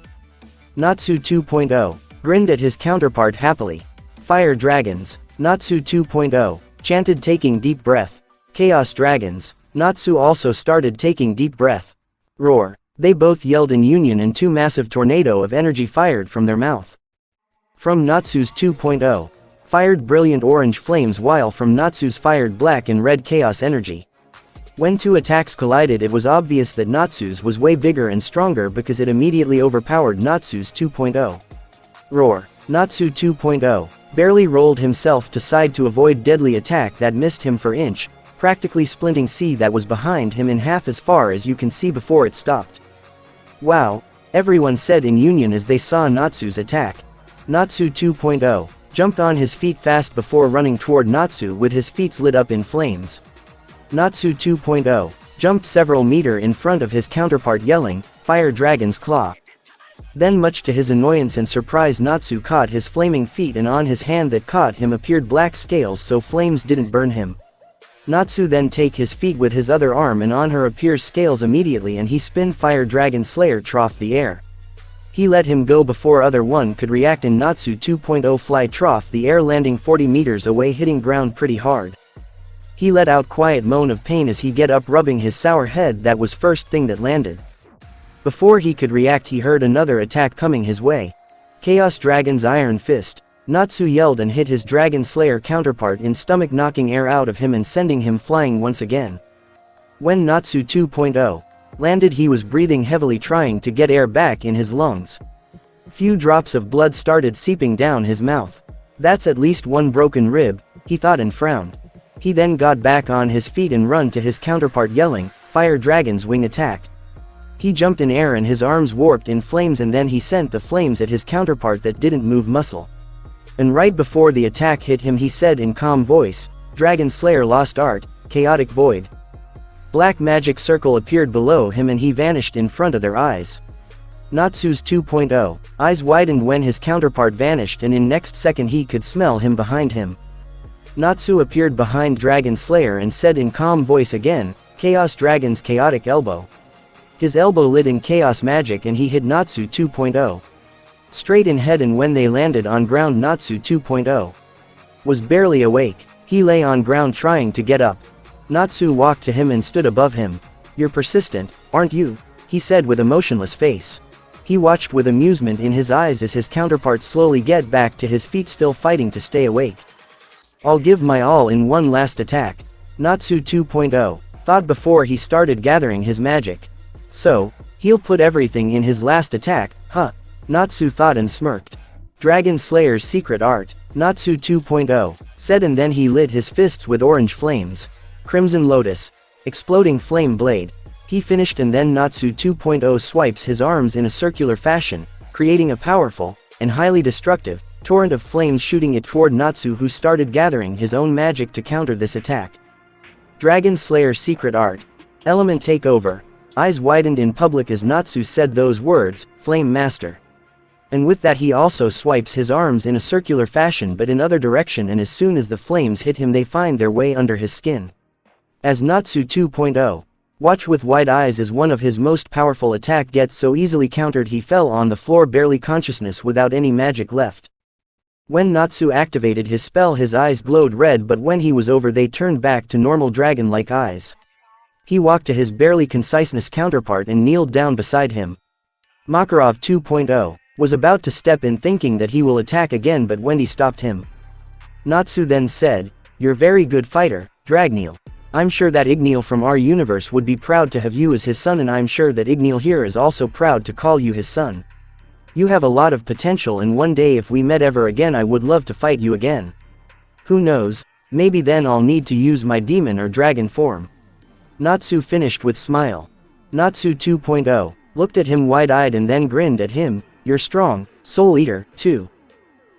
Natsu 2.0 grinned at his counterpart happily. Fire dragons, Natsu 2.0 chanted, taking deep breath. Chaos dragons, Natsu also started taking deep breath. Roar. They both yelled in union, and two massive tornado of energy fired from their mouth. From Natsu's 2.0 fired brilliant orange flames, while from Natsu's fired black and red chaos energy. When two attacks collided, it was obvious that Natsu's was way bigger and stronger because it immediately overpowered Natsu's 2.0. Roar. Natsu 2.0 barely rolled himself to side to avoid deadly attack that missed him for inch, practically splitting sea that was behind him in half as far as you can see before it stopped. Wow, everyone said in union as they saw Natsu's attack. Natsu 2.0 jumped on his feet fast before running toward Natsu with his feet lit up in flames. Natsu 2.0 jumped several meters in front of his counterpart, yelling, Fire Dragon's Claw. Then, much to his annoyance and surprise, Natsu caught his flaming feet, and on his hand that caught him appeared black scales so flames didn't burn him. Natsu then take his feet with his other arm, and on her appears scales immediately, and he spin Fire Dragon Slayer trough the air. He let him go before other one could react, and Natsu 2.0 fly trough the air, landing 40 meters away, hitting ground pretty hard. He let out quiet moan of pain as he get up, rubbing his sour head. That was first thing that landed. Before he could react, he heard another attack coming his way. Chaos Dragon's Iron Fist. Natsu yelled and hit his Dragon Slayer counterpart in stomach, knocking air out of him and sending him flying once again. When Natsu 2.0 landed, he was breathing heavily, trying to get air back in his lungs. Few drops of blood started seeping down his mouth. That's at least one broken rib, he thought and frowned. He then got back on his feet and run to his counterpart, yelling, "Fire Dragon's Wing Attack!" He jumped in air and his arms warped in flames, and then he sent the flames at his counterpart that didn't move muscle. And right before the attack hit him, he said in calm voice, "Dragon Slayer Lost Art, Chaotic Void." Black magic circle appeared below him and he vanished in front of their eyes. Natsu's 2.0 eyes widened when his counterpart vanished, and in next second he could smell him behind him. Natsu appeared behind Dragon Slayer and said in calm voice again, "Chaos Dragon's Chaotic Elbow." His elbow lit in chaos magic and he hit Natsu 2.0 straight in head, and when they landed on ground, Natsu 2.0 was barely awake. He lay on ground trying to get up. Natsu walked to him and stood above him. "You're persistent, aren't you?" he said with a motionless face. He watched with amusement in his eyes as his counterpart slowly get back to his feet, still fighting to stay awake. "I'll give my all in one last attack," Natsu 2.0 thought before he started gathering his magic. "So, he'll put everything in his last attack, huh?" Natsu thought and smirked. "Dragon Slayer's secret art," Natsu 2.0 said, and then he lit his fists with orange flames. Crimson Lotus. Exploding Flame Blade. He finished, and then Natsu 2.0 swipes his arms in a circular fashion, creating a powerful and highly destructive torrent of flames, shooting it toward Natsu, who started gathering his own magic to counter this attack. Dragon Slayer's secret art. Element Takeover. Eyes widened in public as Natsu said those words, "Flame Master." And with that he also swipes his arms in a circular fashion but in other direction, and as soon as the flames hit him they find their way under his skin. As Natsu 2.0 watched with wide eyes as one of his most powerful attack gets so easily countered, he fell on the floor barely consciousness without any magic left. When Natsu activated his spell his eyes glowed red, but when he was over they turned back to normal dragon-like eyes. He walked to his barely conciseness counterpart and kneeled down beside him. Makarov 2.0 was about to step in thinking that he will attack again, but Wendy stopped him. Natsu then said, "You're very good fighter, Dragneel. I'm sure that Igneel from our universe would be proud to have you as his son, and I'm sure that Igneel here is also proud to call you his son. You have a lot of potential, and one day if we met ever again I would love to fight you again. Who knows, maybe then I'll need to use my demon or dragon form." Natsu finished with smile. Natsu 2.0 looked at him wide-eyed and then grinned at him. "You're strong, Soul Eater, too.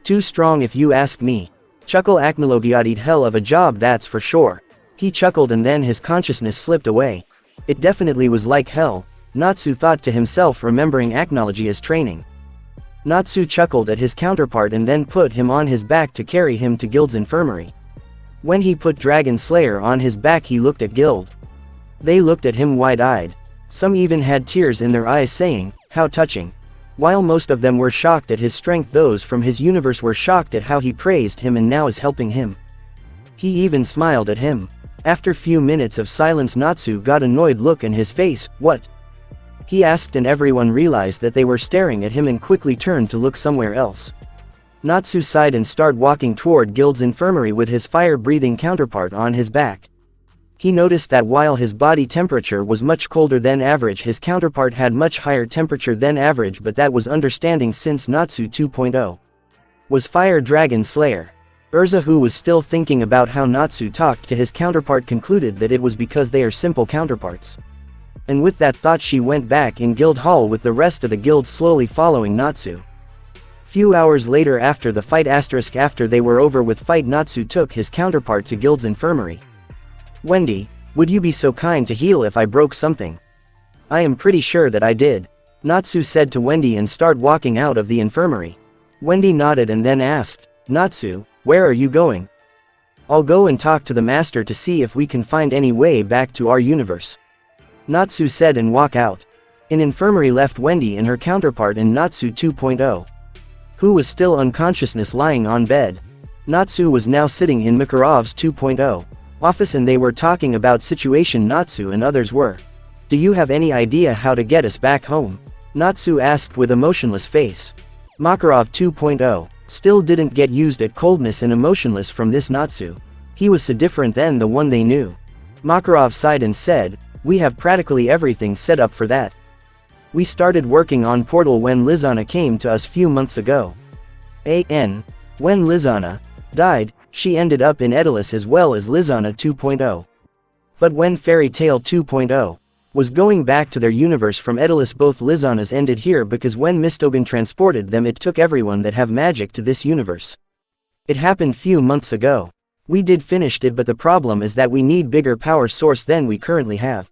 Too strong if you ask me. Chuckle Acnologia, eat hell of a job, that's for sure." He chuckled and then his consciousness slipped away. It definitely was like hell, Natsu thought to himself, remembering Acnologia's training. Natsu chuckled at his counterpart and then put him on his back to carry him to Guild's infirmary. When he put Dragon Slayer on his back he looked at Gild. They looked at him wide-eyed. Some even had tears in their eyes, saying, "How touching." While most of them were shocked at his strength, those from his universe were shocked at how he praised him and now is helping him. He even smiled at him. After few minutes of silence Natsu got an annoyed look in his face. "What?" he asked, and everyone realized that they were staring at him and quickly turned to look somewhere else. Natsu sighed and started walking toward Guild's infirmary with his fire-breathing counterpart on his back. He noticed that while his body temperature was much colder than average, his counterpart had much higher temperature than average, but that was understanding since Natsu 2.0 was Fire Dragon Slayer. Urza, who was still thinking about how Natsu talked to his counterpart, concluded that it was because they are simple counterparts. And with that thought she went back in Guild Hall with the rest of the guild slowly following Natsu. Few hours later, after the fight after they were over with fight, Natsu took his counterpart to Guild's infirmary. "Wendy, would you be so kind to heal if I broke something?" "I am pretty sure that I did," Natsu said to Wendy and started walking out of the infirmary. Wendy nodded and then asked, "Natsu, where are you going?" "I'll go and talk to the master to see if we can find any way back to our universe," Natsu said and walked out. An infirmary left Wendy and her counterpart and Natsu 2.0, who was still unconsciousness lying on bed. Natsu was now sitting in Makarov's 2.0 office and they were talking about situation Natsu and others were. Do you have any idea how to get us back home? Natsu asked with a motionless face. Makarov 2.0 still didn't get used at coldness and emotionless from this Natsu. He was so different than the one they knew. Makarov sighed and said, we have practically everything set up for that. We started working on Portal when Lizana came to us few months ago. When Lizana died, she ended up in Edilus as well as Lizana 2.0. But when Fairy Tail 2.0 was going back to their universe from Edilus, both Lizanas ended here because when Mistogen transported them it took everyone that have magic to this universe. It happened few months ago. We did finished it, but the problem is that we need bigger power source than we currently have.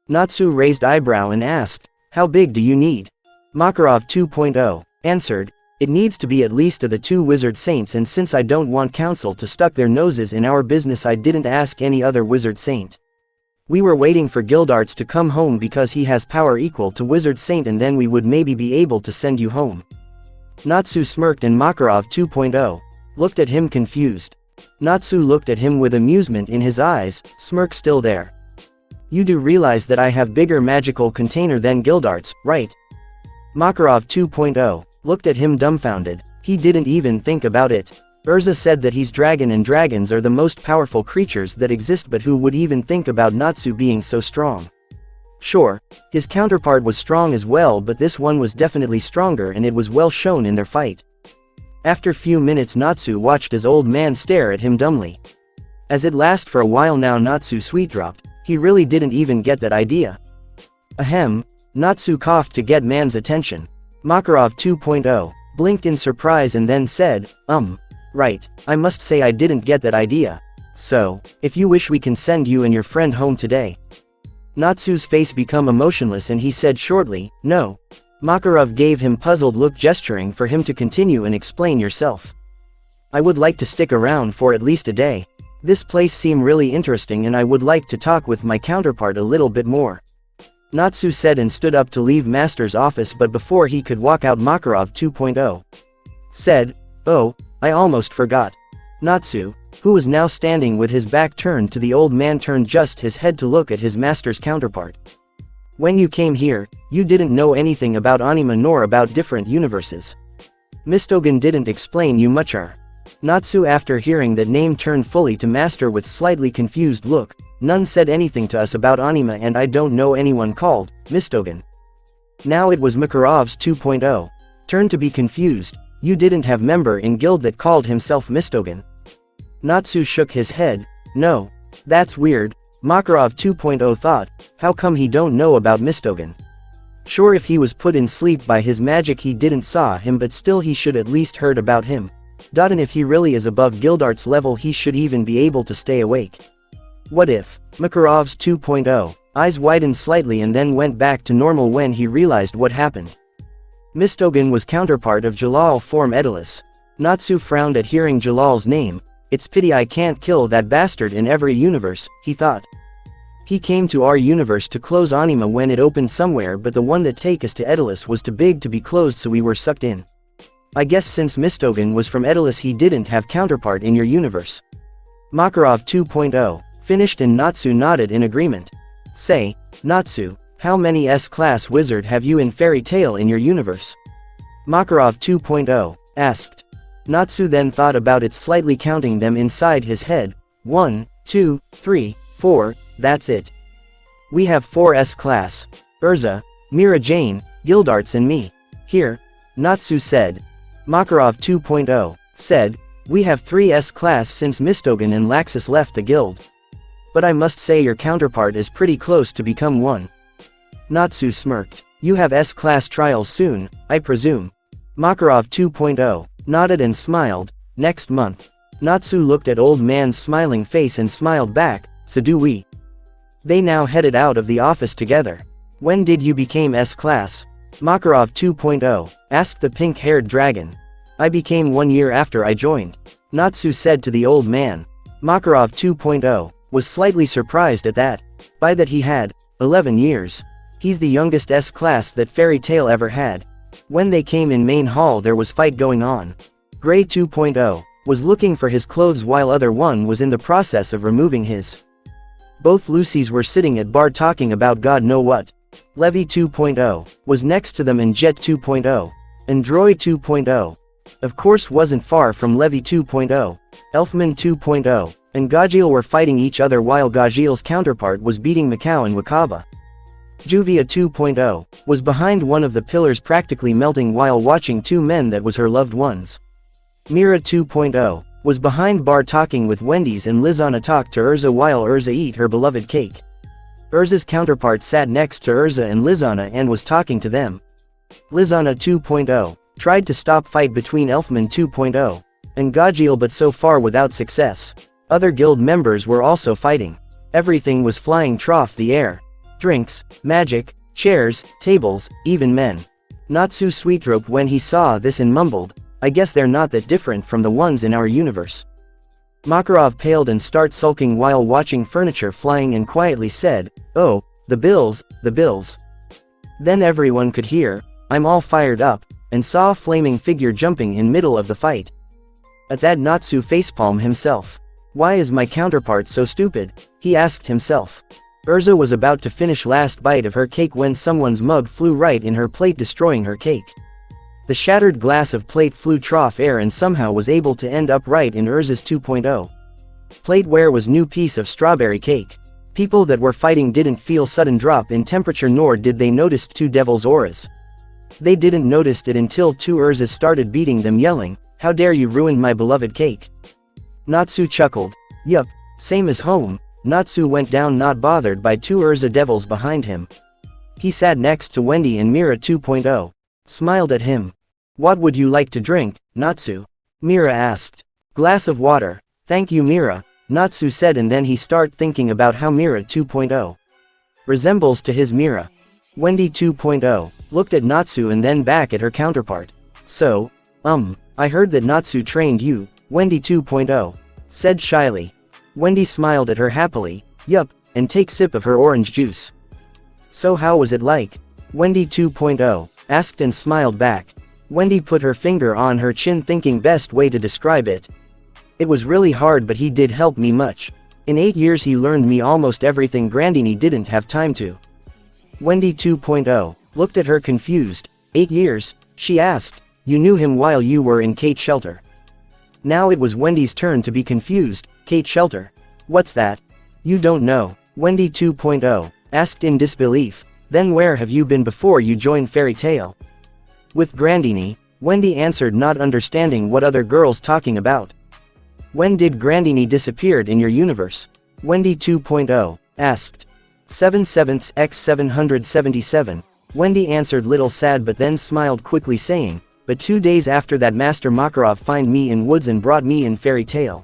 Natsu raised eyebrow and asked, how big do you need? Makarov 2.0 answered, it needs to be at least of the 2 wizard saints, and since I don't want council to stuck their noses in our business I didn't ask any other wizard saint. We were waiting for Gildarts to come home because he has power equal to wizard saint and then we would maybe be able to send you home. Natsu smirked and Makarov 2.0 looked at him confused. Natsu looked at him with amusement in his eyes, smirk still there. You do realize that I have bigger magical container than Gildarts, right? Makarov 2.0 looked at him dumbfounded. He didn't even think about it. Urza said that he's dragon and dragons are the most powerful creatures that exist, but who would even think about Natsu being so strong? Sure, his counterpart was strong as well, but this one was definitely stronger and it was well shown in their fight. After few minutes Natsu watched his old man stare at him dumbly. As it lasted for a while now Natsu sweet dropped. He really didn't even get that idea. Ahem, Natsu coughed to get man's attention. Makarov 2.0 blinked in surprise and then said, right, I must say I didn't get that idea. So, if you wish we can send you and your friend home today. Natsu's face became emotionless and he said shortly, no. Makarov gave him puzzled look, gesturing for him to continue and explain yourself. I would like to stick around for at least a day. This place seemed really interesting and I would like to talk with my counterpart a little bit more. Natsu said and stood up to leave Master's office, but before he could walk out Makarov 2.0 said, oh, I almost forgot. Natsu, who was now standing with his back turned to the old man, turned just his head to look at his master's counterpart. When you came here, you didn't know anything about anima nor about different universes. Mistogen didn't explain you much. Natsu, after hearing that name, turned fully to Master with slightly confused look. None said anything to us about anima and I don't know anyone called Mistogen. Now it was Makarov's 2.0 turn to be confused. You didn't have member in guild that called himself Mistogen? Natsu shook his head. No. That's weird. Makarov 2.0 thought, how come he don't know about Mistogen? Sure, if he was put in sleep by his magic he didn't saw him, but still he should at least heard about him. And if he really is above Gildarts level he should even be able to stay awake. What if? Makarov's 2.0 eyes widened slightly and then went back to normal when he realized what happened. Mistogen was counterpart of Jalal form Edilus. Natsu frowned at hearing Jalal's name. It's pity I can't kill that bastard in every universe, he thought. He came to our universe to close anima when it opened somewhere, but the one that take us to Edilus was too big to be closed, so we were sucked in. I guess since Mistogen was from Edilus he didn't have counterpart in your universe. Makarov 2.0 finished and Natsu nodded in agreement. Say, Natsu, how many S-class wizard have you in Fairy Tail in your universe? Makarov 2.0 asked. Natsu then thought about it slightly, counting them inside his head. 1, 2, 3, 4, that's it. We have 4 S-class. Urza, Mira Jane, Gildarts and me. Here, Natsu said. Makarov 2.0 said, we have 3 S-class since Mistogen and Laxus left the guild. But I must say your counterpart is pretty close to become 1. Natsu smirked. You have S-class trials soon, I presume. Makarov 2.0 nodded and smiled. Next month. Natsu looked at old man's smiling face and smiled back. So do we. They now headed out of the office together. When did you become S-class? Makarov 2.0 asked the pink-haired dragon. I became 1 year after I joined. Natsu said to the old man. Makarov 2.0 was slightly surprised at that. By that he had 11 years. He's the youngest S-class that Fairy Tail ever had. When they came in main hall there was fight going on. Gray 2.0 was looking for his clothes while other one was in the process of removing his. Both Lucys were sitting at bar talking about God know what. Levy 2.0 was next to them, and Jet 2.0 and Droy 2.0 of course wasn't far from Levy 2.0. Elfman 2.0 and Gajil were fighting each other while Gajil's counterpart was beating Macau and Wakaba. Juvia 2.0 was behind one of the pillars practically melting while watching two men that was her loved ones. Mira 2.0 was behind bar talking with Wendy's, and Lizana talked to Urza while Urza eat her beloved cake. Urza's counterpart sat next to Urza and Lizana and was talking to them. Lizana 2.0 tried to stop fight between Elfman 2.0 and Gajil, but so far without success. Other guild members were also fighting. Everything was flying trough the air. Drinks, magic, chairs, tables, even men. Natsu Souleater when he saw this and mumbled, I guess they're not that different from the ones in our universe. Makarov paled and started sulking while watching furniture flying and quietly said, oh, the bills, the bills. Then everyone could hear, I'm all fired up, and saw a flaming figure jumping in middle of the fight. At that Natsu facepalmed himself. Why is my counterpart so stupid? He asked himself. Urza was about to finish last bite of her cake when someone's mug flew right in her plate, destroying her cake. The shattered glass of plate flew trough air and somehow was able to end up right in Urza's 2.0. Plateware was new piece of strawberry cake. People that were fighting didn't feel sudden drop in temperature, nor did they notice two devils' auras. They didn't notice it until two Urzas started beating them, yelling, how dare you ruin my beloved cake. Natsu chuckled. Yup, same as home. Natsu went down, not bothered by two Urza devils behind him. He sat next to Wendy and Mira 2.0. Smiled at him. What would you like to drink, Natsu? Mira asked. Glass of water. Thank you, Mira, Natsu said, and then he started thinking about how Mira 2.0 resembles to his Mira. Wendy 2.0 looked at Natsu and then back at her counterpart. So, I heard that Natsu trained you, Wendy 2.0 said shyly. Wendy smiled at her happily. Yup, and take sip of her orange juice. So how was it like? Wendy 2.0 asked and smiled back. Wendy put her finger on her chin, thinking best way to describe it. It was really hard, but he did help me much. In 8 years he learned me almost everything Grandini didn't have time to. Wendy 2.0 looked at her confused. 8 years? She asked. You knew him while you were in Kate's shelter. Now it was Wendy's turn to be confused. Kate's shelter? What's that? You don't know, Wendy 2.0 asked in disbelief. Then where have you been before you joined Fairy Tail? With Grandini, Wendy answered, not understanding what other girls talking about. When did Grandini disappeared in your universe? Wendy 2.0 asked. 7/7 x 777. Wendy answered, little sad, but then smiled quickly, saying, but 2 days after that Master Makarov find me in woods and brought me in Fairy Tail.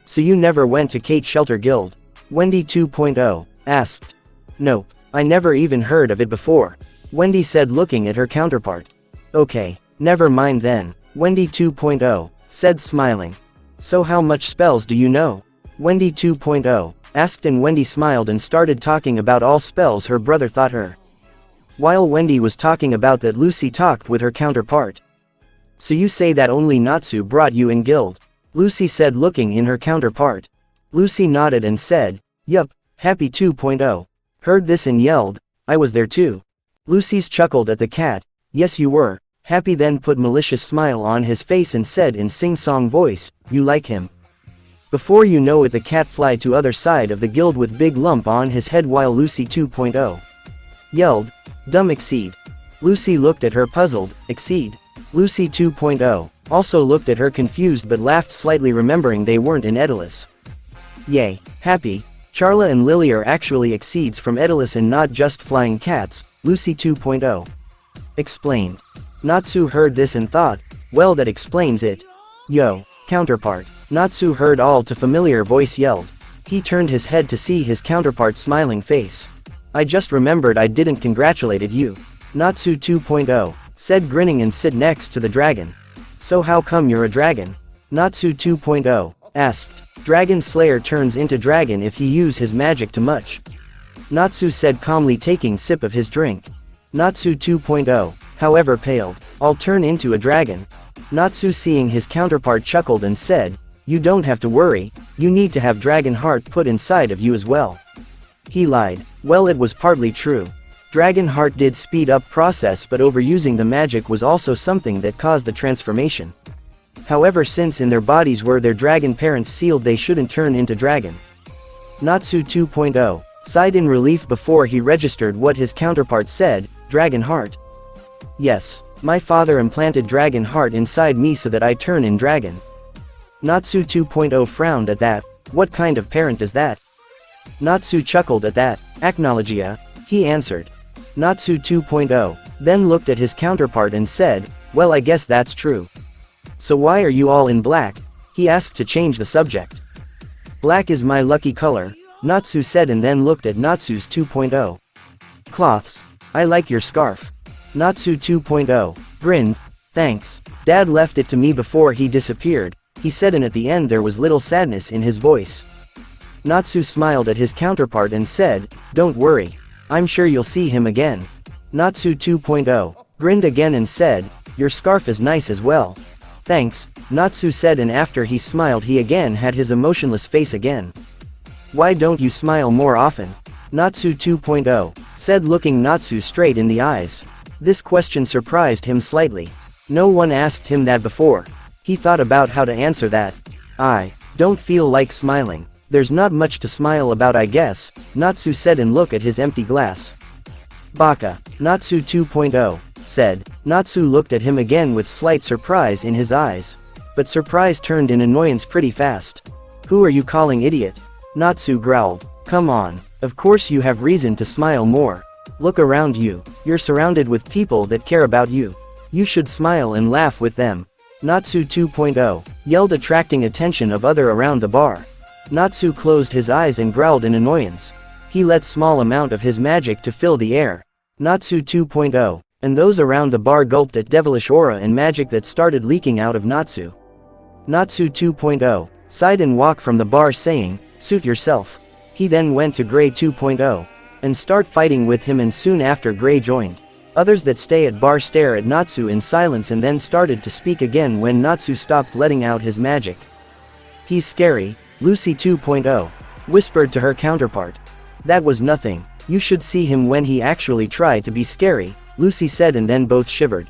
So you never went to Kate's Shelter Guild? Wendy 2.0 asked. Nope, I never even heard of it before, Wendy said, looking at her counterpart. Okay, never mind then, Wendy 2.0 said, smiling. So how much spells do you know? Wendy 2.0 asked, and Wendy smiled and started talking about all spells her brother taught her. While Wendy was talking about that, Lucy talked with her counterpart. So you say that only Natsu brought you in guild? Lucy said, looking in her counterpart. Lucy nodded and said, yup, Happy 2.0 heard this and yelled, I was there too. Lucy's chuckled at the cat. Yes you were. Happy then put malicious smile on his face and said in sing-song voice, you like him. Before you know it, the cat fly to other side of the guild with big lump on his head while Lucy 2.0 yelled, dumb exceed. Lucy looked at her puzzled. Exceed? Lucy 2.0 also looked at her confused but laughed slightly, remembering they weren't in Edilus. Yay, Happy, Charla and Lily are actually exceeds from Edilus and not just flying cats, Lucy 2.0 explained. Natsu heard this and thought, well, that explains it. Yo, counterpart. Natsu heard all too familiar voice yelled. He turned his head to see his counterpart's smiling face. I just remembered I didn't congratulated you, Natsu 2.0 said, grinning, and sit next to the dragon. So how come you're a dragon? Natsu 2.0 asked. Dragon Slayer turns into dragon if he use his magic too much, Natsu said calmly, taking sip of his drink. Natsu 2.0 however paled. I'll turn into a dragon. Natsu, seeing his counterpart, chuckled and said, "You don't have to worry, you need to have dragon heart put inside of you as well." He lied. Well, it was partly true. Dragon heart did speed up process, but overusing the magic was also something that caused the transformation. However, since in their bodies were their dragon parents sealed, they shouldn't turn into dragon. Natsu 2.0 sighed in relief before he registered what his counterpart said, "Dragon heart." "Yes, my father implanted dragon heart inside me so that I turn in dragon." Natsu 2.0 frowned at that. "What kind of parent is that?" Natsu chuckled at that. "Acnologia," he answered. Natsu 2.0 then looked at his counterpart and said, "Well, I guess that's true. So why are you all in black?" he asked to change the subject. "Black is my lucky color," Natsu said, and then looked at Natsu's 2.0. "Cloths. I like your scarf." Natsu 2.0 grinned. "Thanks. Dad left it to me before he disappeared," he said, and at the end there was little sadness in his voice. Natsu smiled at his counterpart and said, "Don't worry. I'm sure you'll see him again." Natsu 2.0 grinned again and said, "Your scarf is nice as well." "Thanks," Natsu said, and after he smiled he again had his emotionless face again. "Why don't you smile more often?" Natsu 2.0 said, looking Natsu straight in the eyes. This question surprised him slightly. No one asked him that before. He thought about how to answer that. "I don't feel like smiling. There's not much to smile about, I guess," Natsu said, and looked at his empty glass. "Baka," Natsu 2.0 said. Natsu looked at him again with slight surprise in his eyes. But surprise turned in annoyance pretty fast. "Who are you calling idiot?" Natsu growled. "Come on, of course you have reason to smile more. Look around you, you're surrounded with people that care about you. You should smile and laugh with them," Natsu 2.0 yelled, attracting attention of others around the bar. Natsu closed his eyes and growled in annoyance. He let small amount of his magic to fill the air. Natsu 2.0 and those around the bar gulped at devilish aura and magic that started leaking out of Natsu. Natsu 2.0 sighed and walked from the bar saying, "Suit yourself." He then went to Gray 2.0 and start fighting with him, and soon after Gray joined. Others that stay at bar stare at Natsu in silence and then started to speak again when Natsu stopped letting out his magic. "He's scary," Lucy 2.0 whispered to her counterpart. "That was nothing. You should see him when he actually tried to be scary," Lucy said, and then both shivered.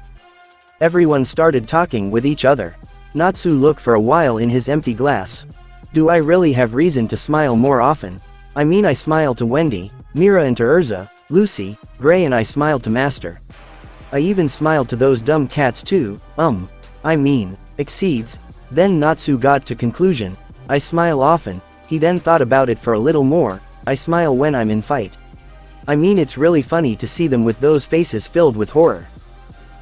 Everyone started talking with each other. Natsu looked for a while in his empty glass. "Do I really have reason to smile more often? I mean, I smiled to Wendy, Mira, and to Urza, Lucy, Gray, and I smiled to Master. I even smiled to those dumb cats too, I mean, exceeds." Then Natsu got to conclusion. "I smile often." He then thought about it for a little more. "I smile when I'm in fight. I mean, it's really funny to see them with those faces filled with horror.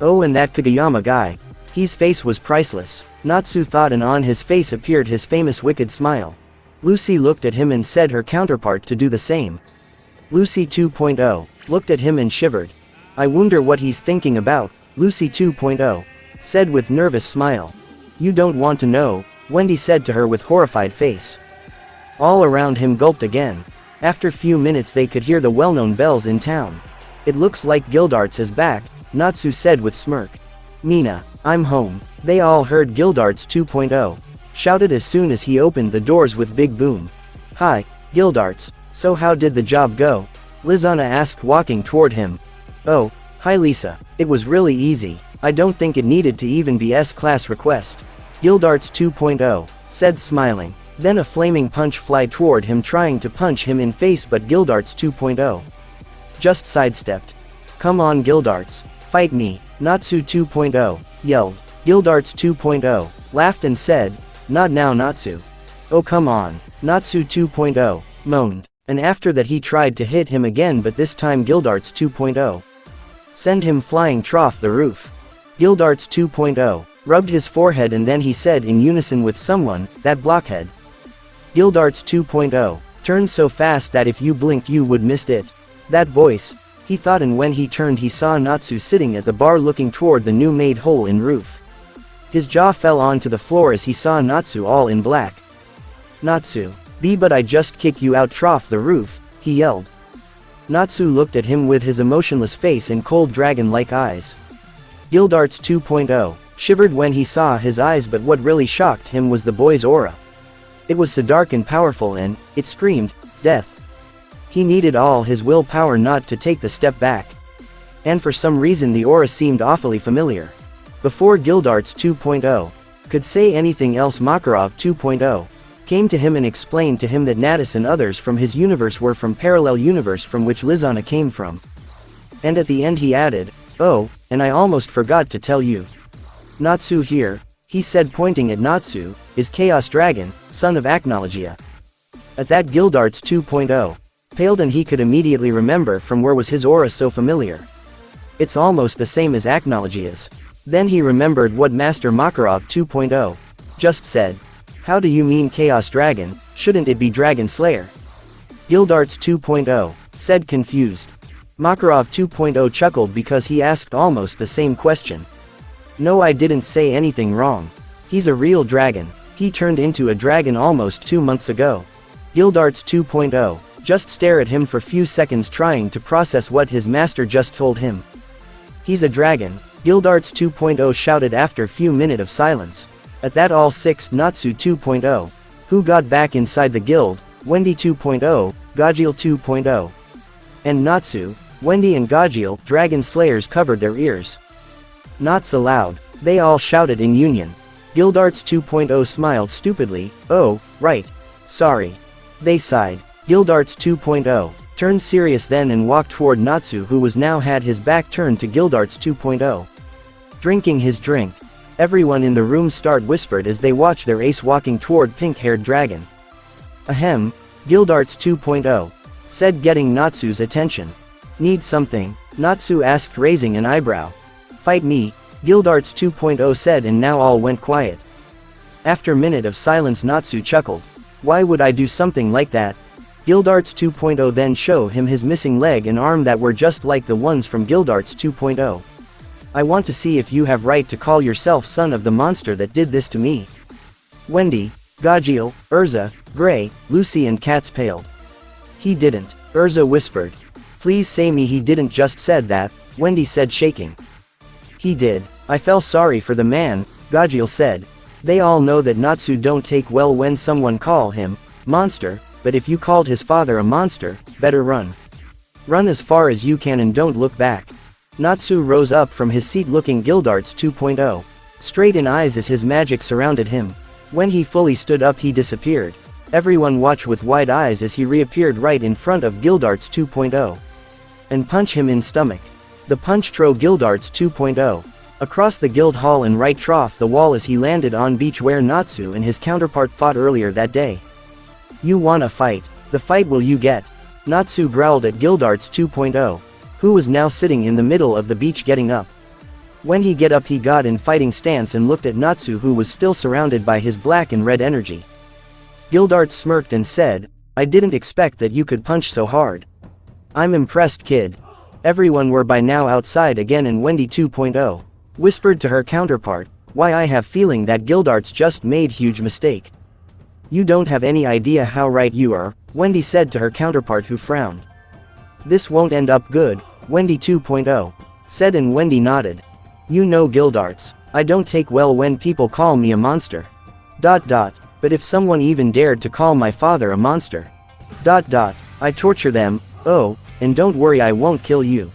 Oh, and that Kageyama guy. His face was priceless," Natsu thought, and on his face appeared his famous wicked smile. Lucy looked at him and said her counterpart to do the same. Lucy 2.0 looked at him and shivered. "I wonder what he's thinking about," Lucy 2.0 said with nervous smile. "You don't want to know," Wendy said to her with horrified face. All around him gulped again. After few minutes they could hear the well-known bells in town. "It looks like Gildarts is back," Natsu said with smirk. "Nina, I'm home." They all heard Gildarts 2.0 shouted as soon as he opened the doors with big boom. "Hi, Gildarts, so how did the job go?" Lizana asked, walking toward him. "Oh, hi Lisa, it was really easy. I don't think it needed to even be S-class request," Gildarts 2.0 said, smiling. Then a flaming punch flew toward him, trying to punch him in face, but Gildarts 2.0 just sidestepped. "Come on Gildarts, fight me," Natsu 2.0 yelled. Gildarts 2.0 laughed and said, "Not now Natsu." "Oh come on," Natsu 2.0 moaned. And after that he tried to hit him again, but this time Gildarts 2.0 sent him flying off the roof. Gildarts 2.0 rubbed his forehead and then he said in unison with someone, "That blockhead." Gildarts 2.0 turned so fast that if you blinked you would missed it. "That voice," he thought, and when he turned he saw Natsu sitting at the bar looking toward the new made hole in roof. His jaw fell onto the floor as he saw Natsu all in black. "Natsu, but I just kick you out off the roof," he yelled. Natsu looked at him with his emotionless face and cold dragon-like eyes. Gildarts 2.0 shivered when he saw his eyes, but what really shocked him was the boy's aura. It was so dark and powerful, and it screamed death. He needed all his willpower not to take the step back. And for some reason the aura seemed awfully familiar. Before Gildarts 2.0 could say anything else, Makarov 2.0 came to him and explained to him that Natus and others from his universe were from parallel universe from which Lizana came from. And at the end he added, "Oh, and I almost forgot to tell you. Natsu here," he said pointing at Natsu, "is Chaos Dragon, son of Acnologia." At that Gildarts 2.0 paled, and he could immediately remember from where was his aura so familiar. It's almost the same as Acnologia's. Then he remembered what Master Makarov 2.0 just said. "How do you mean Chaos Dragon? Shouldn't it be Dragon Slayer?" Gildarts 2.0 said, confused. Makarov 2.0 chuckled because he asked almost the same question. "No, I didn't say anything wrong. He's a real dragon. He turned into a dragon almost 2 months ago." Gildarts 2.0 just stared at him for few seconds, trying to process what his master just told him. "He's a dragon," Gildarts 2.0 shouted after few minutes of silence. At that all six, Natsu 2.0, who got back inside the guild, Wendy 2.0, Gajil 2.0, and Natsu, Wendy and Gajil, dragon slayers, covered their ears. Not so loud. They all shouted in union. Gildarts 2.0 smiled stupidly. "Oh, right. Sorry." They sighed. Gildarts 2.0 turned serious then and walked toward Natsu, who was now had his back turned to Gildarts 2.0. Drinking his drink. Everyone in the room whispered as they watched their ace walking toward pink-haired dragon. "Ahem," Gildarts 2.0 said, getting Natsu's attention. "Need something?" Natsu asked, raising an eyebrow. "Fight me," Gildarts 2.0 said, and now all went quiet. After a minute of silence, Natsu chuckled. "Why would I do something like that?" Gildarts 2.0 then showed him his missing leg and arm that were just like the ones from Gildarts 2.0. "I want to see if you have right to call yourself son of the monster that did this to me." Wendy, Gajil, Urza, Gray, Lucy and Katz paled. "He didn't," Urza whispered. "Please say me he didn't just said that," Wendy said, shaking. "He did. I felt sorry for the man," Gajil said. "They all know that Natsu don't take well when someone call him monster, but if you called his father a monster, better run. Run as far as you can and don't look back." Natsu rose up from his seat, looking Gildarts 2.0 straight in eyes as his magic surrounded him. When he fully stood up, he disappeared. Everyone watched with wide eyes as he reappeared right in front of Gildarts 2.0. "And punch him in stomach." The punch threw Gildarts 2.0 across the guild hall and right off the wall as he landed on beach where Natsu and his counterpart fought earlier that day. "You wanna fight? The fight will you get?" Natsu growled at Gildarts 2.0, who was now sitting in the middle of the beach getting up. When he get up, he got in fighting stance and looked at Natsu, who was still surrounded by his black and red energy. Gildarts smirked and said, "I didn't expect that you could punch so hard. I'm impressed, kid." Everyone were by now outside again, and Wendy 2.0 whispered to her counterpart, "Why, I have feeling that Gildarts just made huge mistake." "You don't have any idea how right you are," Wendy said to her counterpart, who frowned. "This won't end up good," Wendy 2.0 said, and Wendy nodded. "You know, Gildarts, I don't take well when people call me a monster. But if someone even dared to call my father a monster, I torture them. Oh, and don't worry, I won't kill you.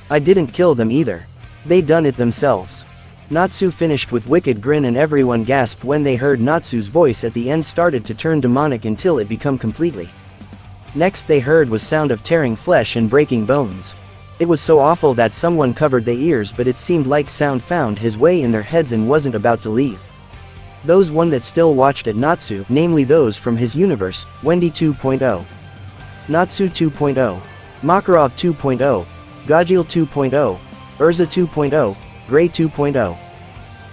I didn't kill them either. They done it themselves." Natsu finished with wicked grin, and everyone gasped when they heard Natsu's voice at the end started to turn demonic until it become completely. Next they heard was sound of tearing flesh and breaking bones. It was so awful that someone covered their ears, but it seemed like sound found his way in their heads and wasn't about to leave. Those one that still watched at Natsu, namely those from his universe, Wendy 2.0, Natsu 2.0, Makarov 2.0, Gajil 2.0, Urza 2.0, Gray 2.0,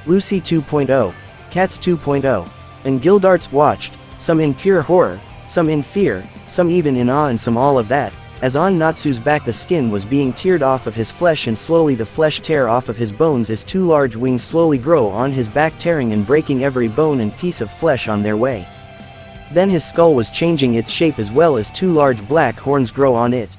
Lucy 2.0, Katz 2.0, and Gildarts watched, some in pure horror, some in fear, some even in awe, and some all of that, as on Natsu's back the skin was being teared off of his flesh, and slowly the flesh tear off of his bones as two large wings slowly grow on his back, tearing and breaking every bone and piece of flesh on their way. Then his skull was changing its shape, as well as two large black horns grow on it.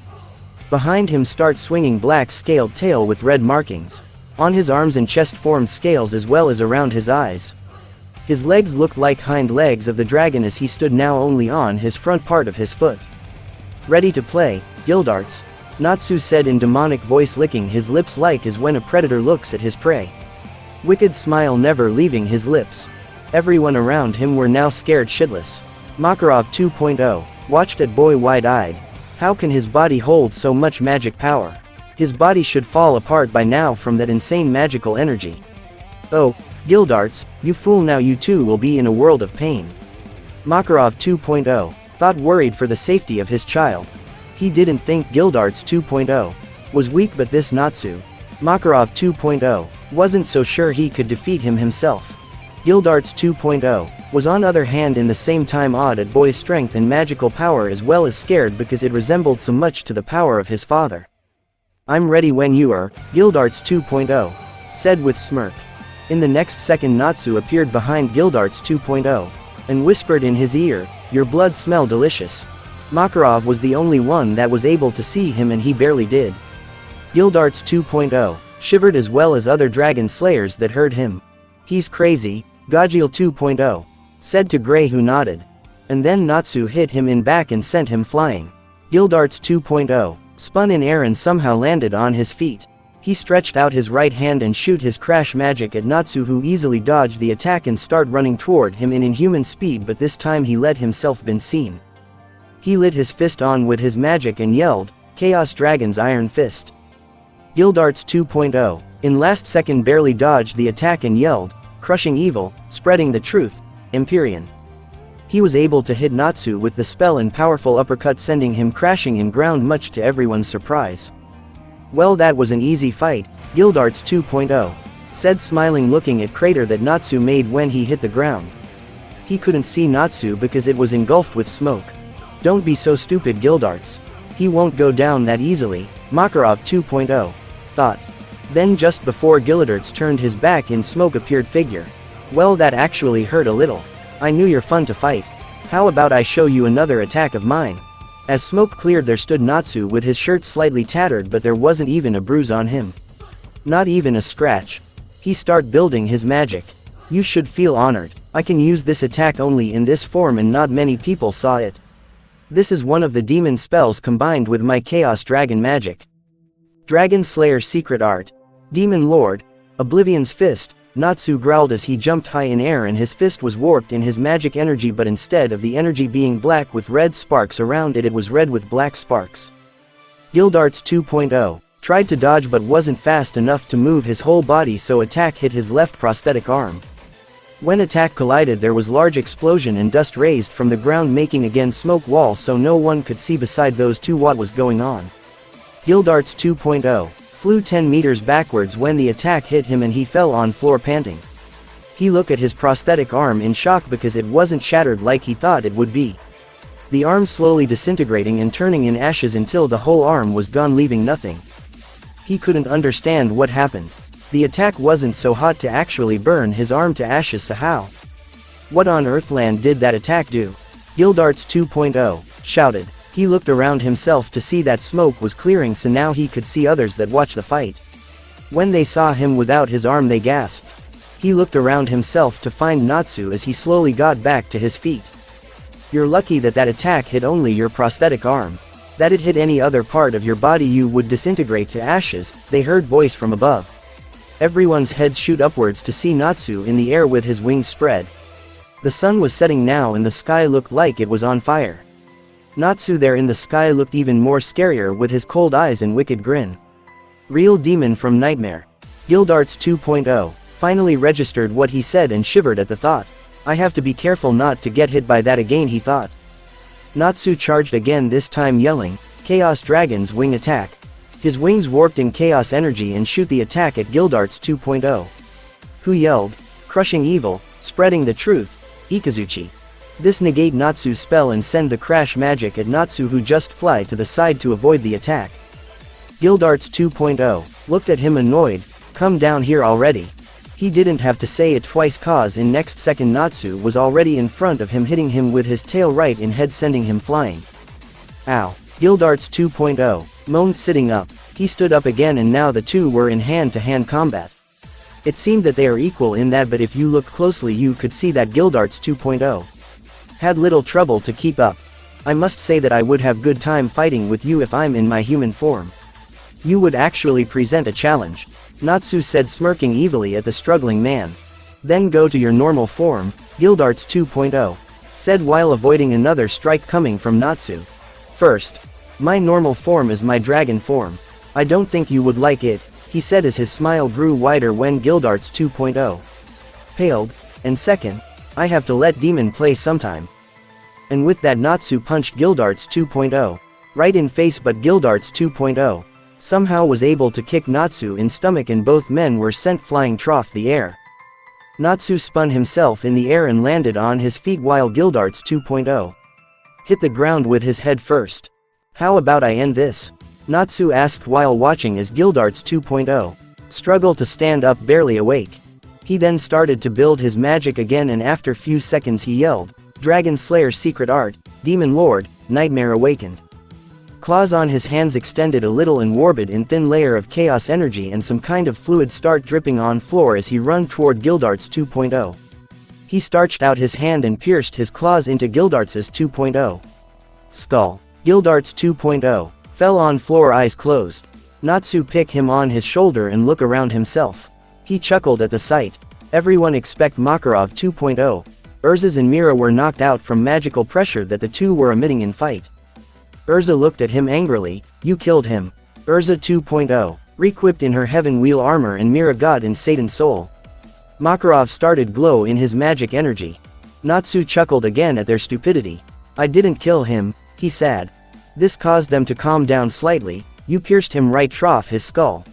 Behind him start swinging black scaled tail with red markings. On his arms and chest formed scales as well as around his eyes. His legs looked like hind legs of the dragon as he stood now only on his front part of his foot. Ready to play, Gildarts? Natsu said in demonic voice, licking his lips like as when a predator looks at his prey. Wicked smile never leaving his lips. Everyone around him were now scared shitless. Makarov 2.0 watched at boy wide-eyed. How can his body hold so much magic power? His body should fall apart by now from that insane magical energy. Oh, Gildarts, you fool, now you too will be in a world of pain. Makarov 2.0 thought, worried for the safety of his child. He didn't think Gildarts 2.0 was weak, but this Natsu, Makarov 2.0, wasn't so sure he could defeat him himself. Gildarts 2.0 was on other hand in the same time awed at boy's strength and magical power as well as scared because it resembled so much to the power of his father. I'm ready when you are, Gildarts 2.0 said with smirk. In the next second Natsu appeared behind Gildarts 2.0 and whispered in his ear, your blood smell delicious. Makarov was the only one that was able to see him and he barely did. Gildarts 2.0 shivered as well as other dragon slayers that heard him. He's crazy, Gajil 2.0 said to Gray, who nodded. And then Natsu hit him in back and sent him flying. Gildarts 2.0 spun in air and somehow landed on his feet. He stretched out his right hand and shoot his crash magic at Natsu, who easily dodged the attack and started running toward him in inhuman speed, but this time he let himself been seen. He lit his fist on with his magic and yelled, Chaos Dragon's Iron Fist. Gildarts 2.0 in last second barely dodged the attack and yelled, crushing evil, spreading the truth, Empyrean. He was able to hit Natsu with the spell and powerful uppercut, sending him crashing in ground much to everyone's surprise. Well, that was an easy fight, Gildarts 2.0 said, smiling, looking at crater that Natsu made when he hit the ground. He couldn't see Natsu because it was engulfed with smoke. Don't be so stupid, Gildarts. He won't go down that easily, Makarov 2.0 thought. Then just before Gildarts turned his back, in smoke appeared figure. Well, that actually hurt a little. I knew you're fun to fight. How about I show you another attack of mine? As smoke cleared, there stood Natsu with his shirt slightly tattered, but there wasn't even a bruise on him. Not even a scratch. He started building his magic. You should feel honored. I can use this attack only in this form and not many people saw it. This is one of the demon spells combined with my Chaos Dragon magic. Dragon Slayer Secret Art. Demon Lord. Oblivion's Fist. Natsu growled as he jumped high in air and his fist was warped in his magic energy, but instead of the energy being black with red sparks around it, it was red with black sparks. Gildarts 2.0 tried to dodge but wasn't fast enough to move his whole body, so attack hit his left prosthetic arm. When attack collided, there was large explosion and dust raised from the ground, making again smoke wall so no one could see beside those two what was going on. Gildarts 2.0 flew 10 meters backwards when the attack hit him and he fell on floor panting. He looked at his prosthetic arm in shock because it wasn't shattered like he thought it would be. The arm slowly disintegrating and turning in ashes until the whole arm was gone, leaving nothing. He couldn't understand what happened. The attack wasn't so hot to actually burn his arm to ashes, so how? What on earthland did that attack do? Gildarts 2.0 shouted. He looked around himself to see that smoke was clearing, so now he could see others that watched the fight. When they saw him without his arm, they gasped. He looked around himself to find Natsu as he slowly got back to his feet. You're lucky that that attack hit only your prosthetic arm. That it hit any other part of your body, you would disintegrate to ashes, they heard voice from above. Everyone's heads shoot upwards to see Natsu in the air with his wings spread. The sun was setting now and the sky looked like it was on fire. Natsu there in the sky looked even more scarier with his cold eyes and wicked grin. Real demon from nightmare. Gildarts 2.0 finally registered what he said and shivered at the thought. I have to be careful not to get hit by that again, he thought. Natsu charged again, this time yelling, Chaos Dragon's Wing Attack. His wings warped in chaos energy and shoot the attack at Gildarts 2.0. Who yelled, crushing evil, spreading the truth, Ikazuchi. This negate Natsu's spell and send the crash magic at Natsu, who just fly to the side to avoid the attack. Gildarts 2.0 looked at him annoyed, come down here already. He didn't have to say it twice cause in next second Natsu was already in front of him, hitting him with his tail right in head, sending him flying. Ow. Gildarts 2.0, moaned sitting up. He stood up again and now the two were in hand-to-hand combat. It seemed that they are equal in that, but if you looked closely you could see that Gildarts 2.0 had little trouble to keep up. I must say that I would have good time fighting with you if I'm in my human form. You would actually present a challenge, Natsu said, smirking evilly at the struggling man. Then go to your normal form, Gildarts 2.0 said while avoiding another strike coming from Natsu. First, my normal form is my dragon form. I don't think you would like it, he said as his smile grew wider when Gildarts 2.0 paled. And second, I have to let demon play sometime. And with that Natsu punched Gildarts 2.0 right in face, but Gildarts 2.0 somehow was able to kick Natsu in stomach and both men were sent flying trough the air. Natsu spun himself in the air and landed on his feet while Gildarts 2.0 hit the ground with his head first. How about I end this? Natsu asked while watching as Gildarts 2.0 struggled to stand up, barely awake. He then started to build his magic again and after few seconds he yelled, Dragon Slayer Secret Art, Demon Lord, Nightmare Awakened. Claws on his hands extended a little and warbed in thin layer of chaos energy and some kind of fluid start dripping on floor as he run toward Gildarts 2.0. He starched out his hand and pierced his claws into Gildarts' 2.0 skull. Gildarts 2.0 fell on floor, eyes closed. Natsu picked him on his shoulder and looked around himself. He chuckled at the sight. Everyone except Makarov 2.0. Urza and Mira were knocked out from magical pressure that the two were emitting in fight. Urza looked at him angrily. You killed him. Urza 2.0 re-equipped in her heaven wheel armor and Mira God in Satan soul. Makarov started glow in his magic energy. Natsu chuckled again at their stupidity. I didn't kill him, he said. This caused them to calm down slightly. You pierced him right trough his skull.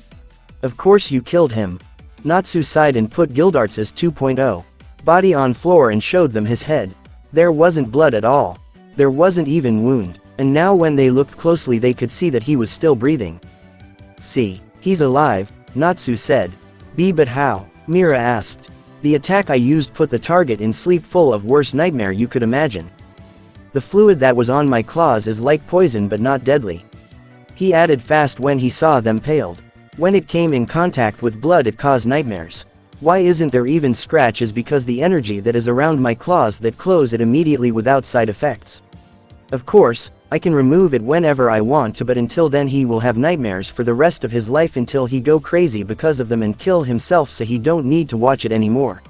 Of course you killed him. Natsu sighed and put Gildarts' 2.0 body on floor and showed them his head. There wasn't blood at all. There wasn't even wound. And now when they looked closely they could see that he was still breathing. See, he's alive, Natsu said. But how? Mira asked. The attack I used put the target in sleep, full of worst nightmare you could imagine. The fluid that was on my claws is like poison but not deadly. He added fast when he saw them paled. When it came in contact with blood it caused nightmares. Why isn't there even scratches? Because the energy that is around my claws that close it immediately without side effects. Of course, I can remove it whenever I want to, but until then he will have nightmares for the rest of his life until he go crazy because of them and kill himself, so he don't need to watch it anymore.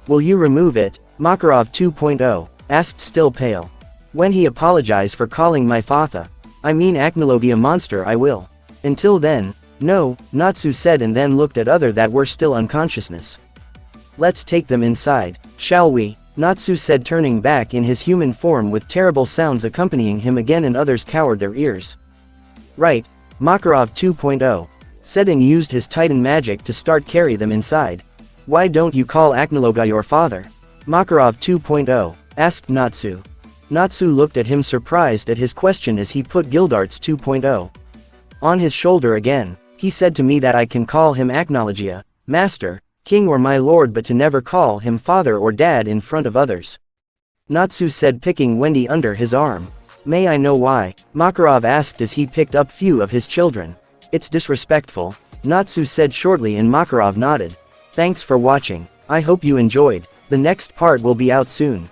Will you remove it? Makarov 2.0 asked, still pale. When he apologized for calling my father, I mean Acnologia monster, I will. Until then, no, Natsu said and then looked at other that were still unconsciousness. Let's take them inside, shall we? Natsu said, turning back in his human form with terrible sounds accompanying him again, and others cowered their ears. Right, Makarov 2.0 said and used his Titan magic to start carry them inside. Why don't you call Acnologia your father? Makarov 2.0 asked Natsu. Natsu looked at him surprised at his question as he put Gildarts 2.0 on his shoulder again. He said to me that I can call him Acnologia, master, king or my lord, but to never call him father or dad in front of others. Natsu said, picking Wendy under his arm. May I know why? Makarov asked as he picked up few of his children. It's disrespectful, Natsu said shortly, and Makarov nodded. Thanks for watching. I hope you enjoyed. The next part will be out soon.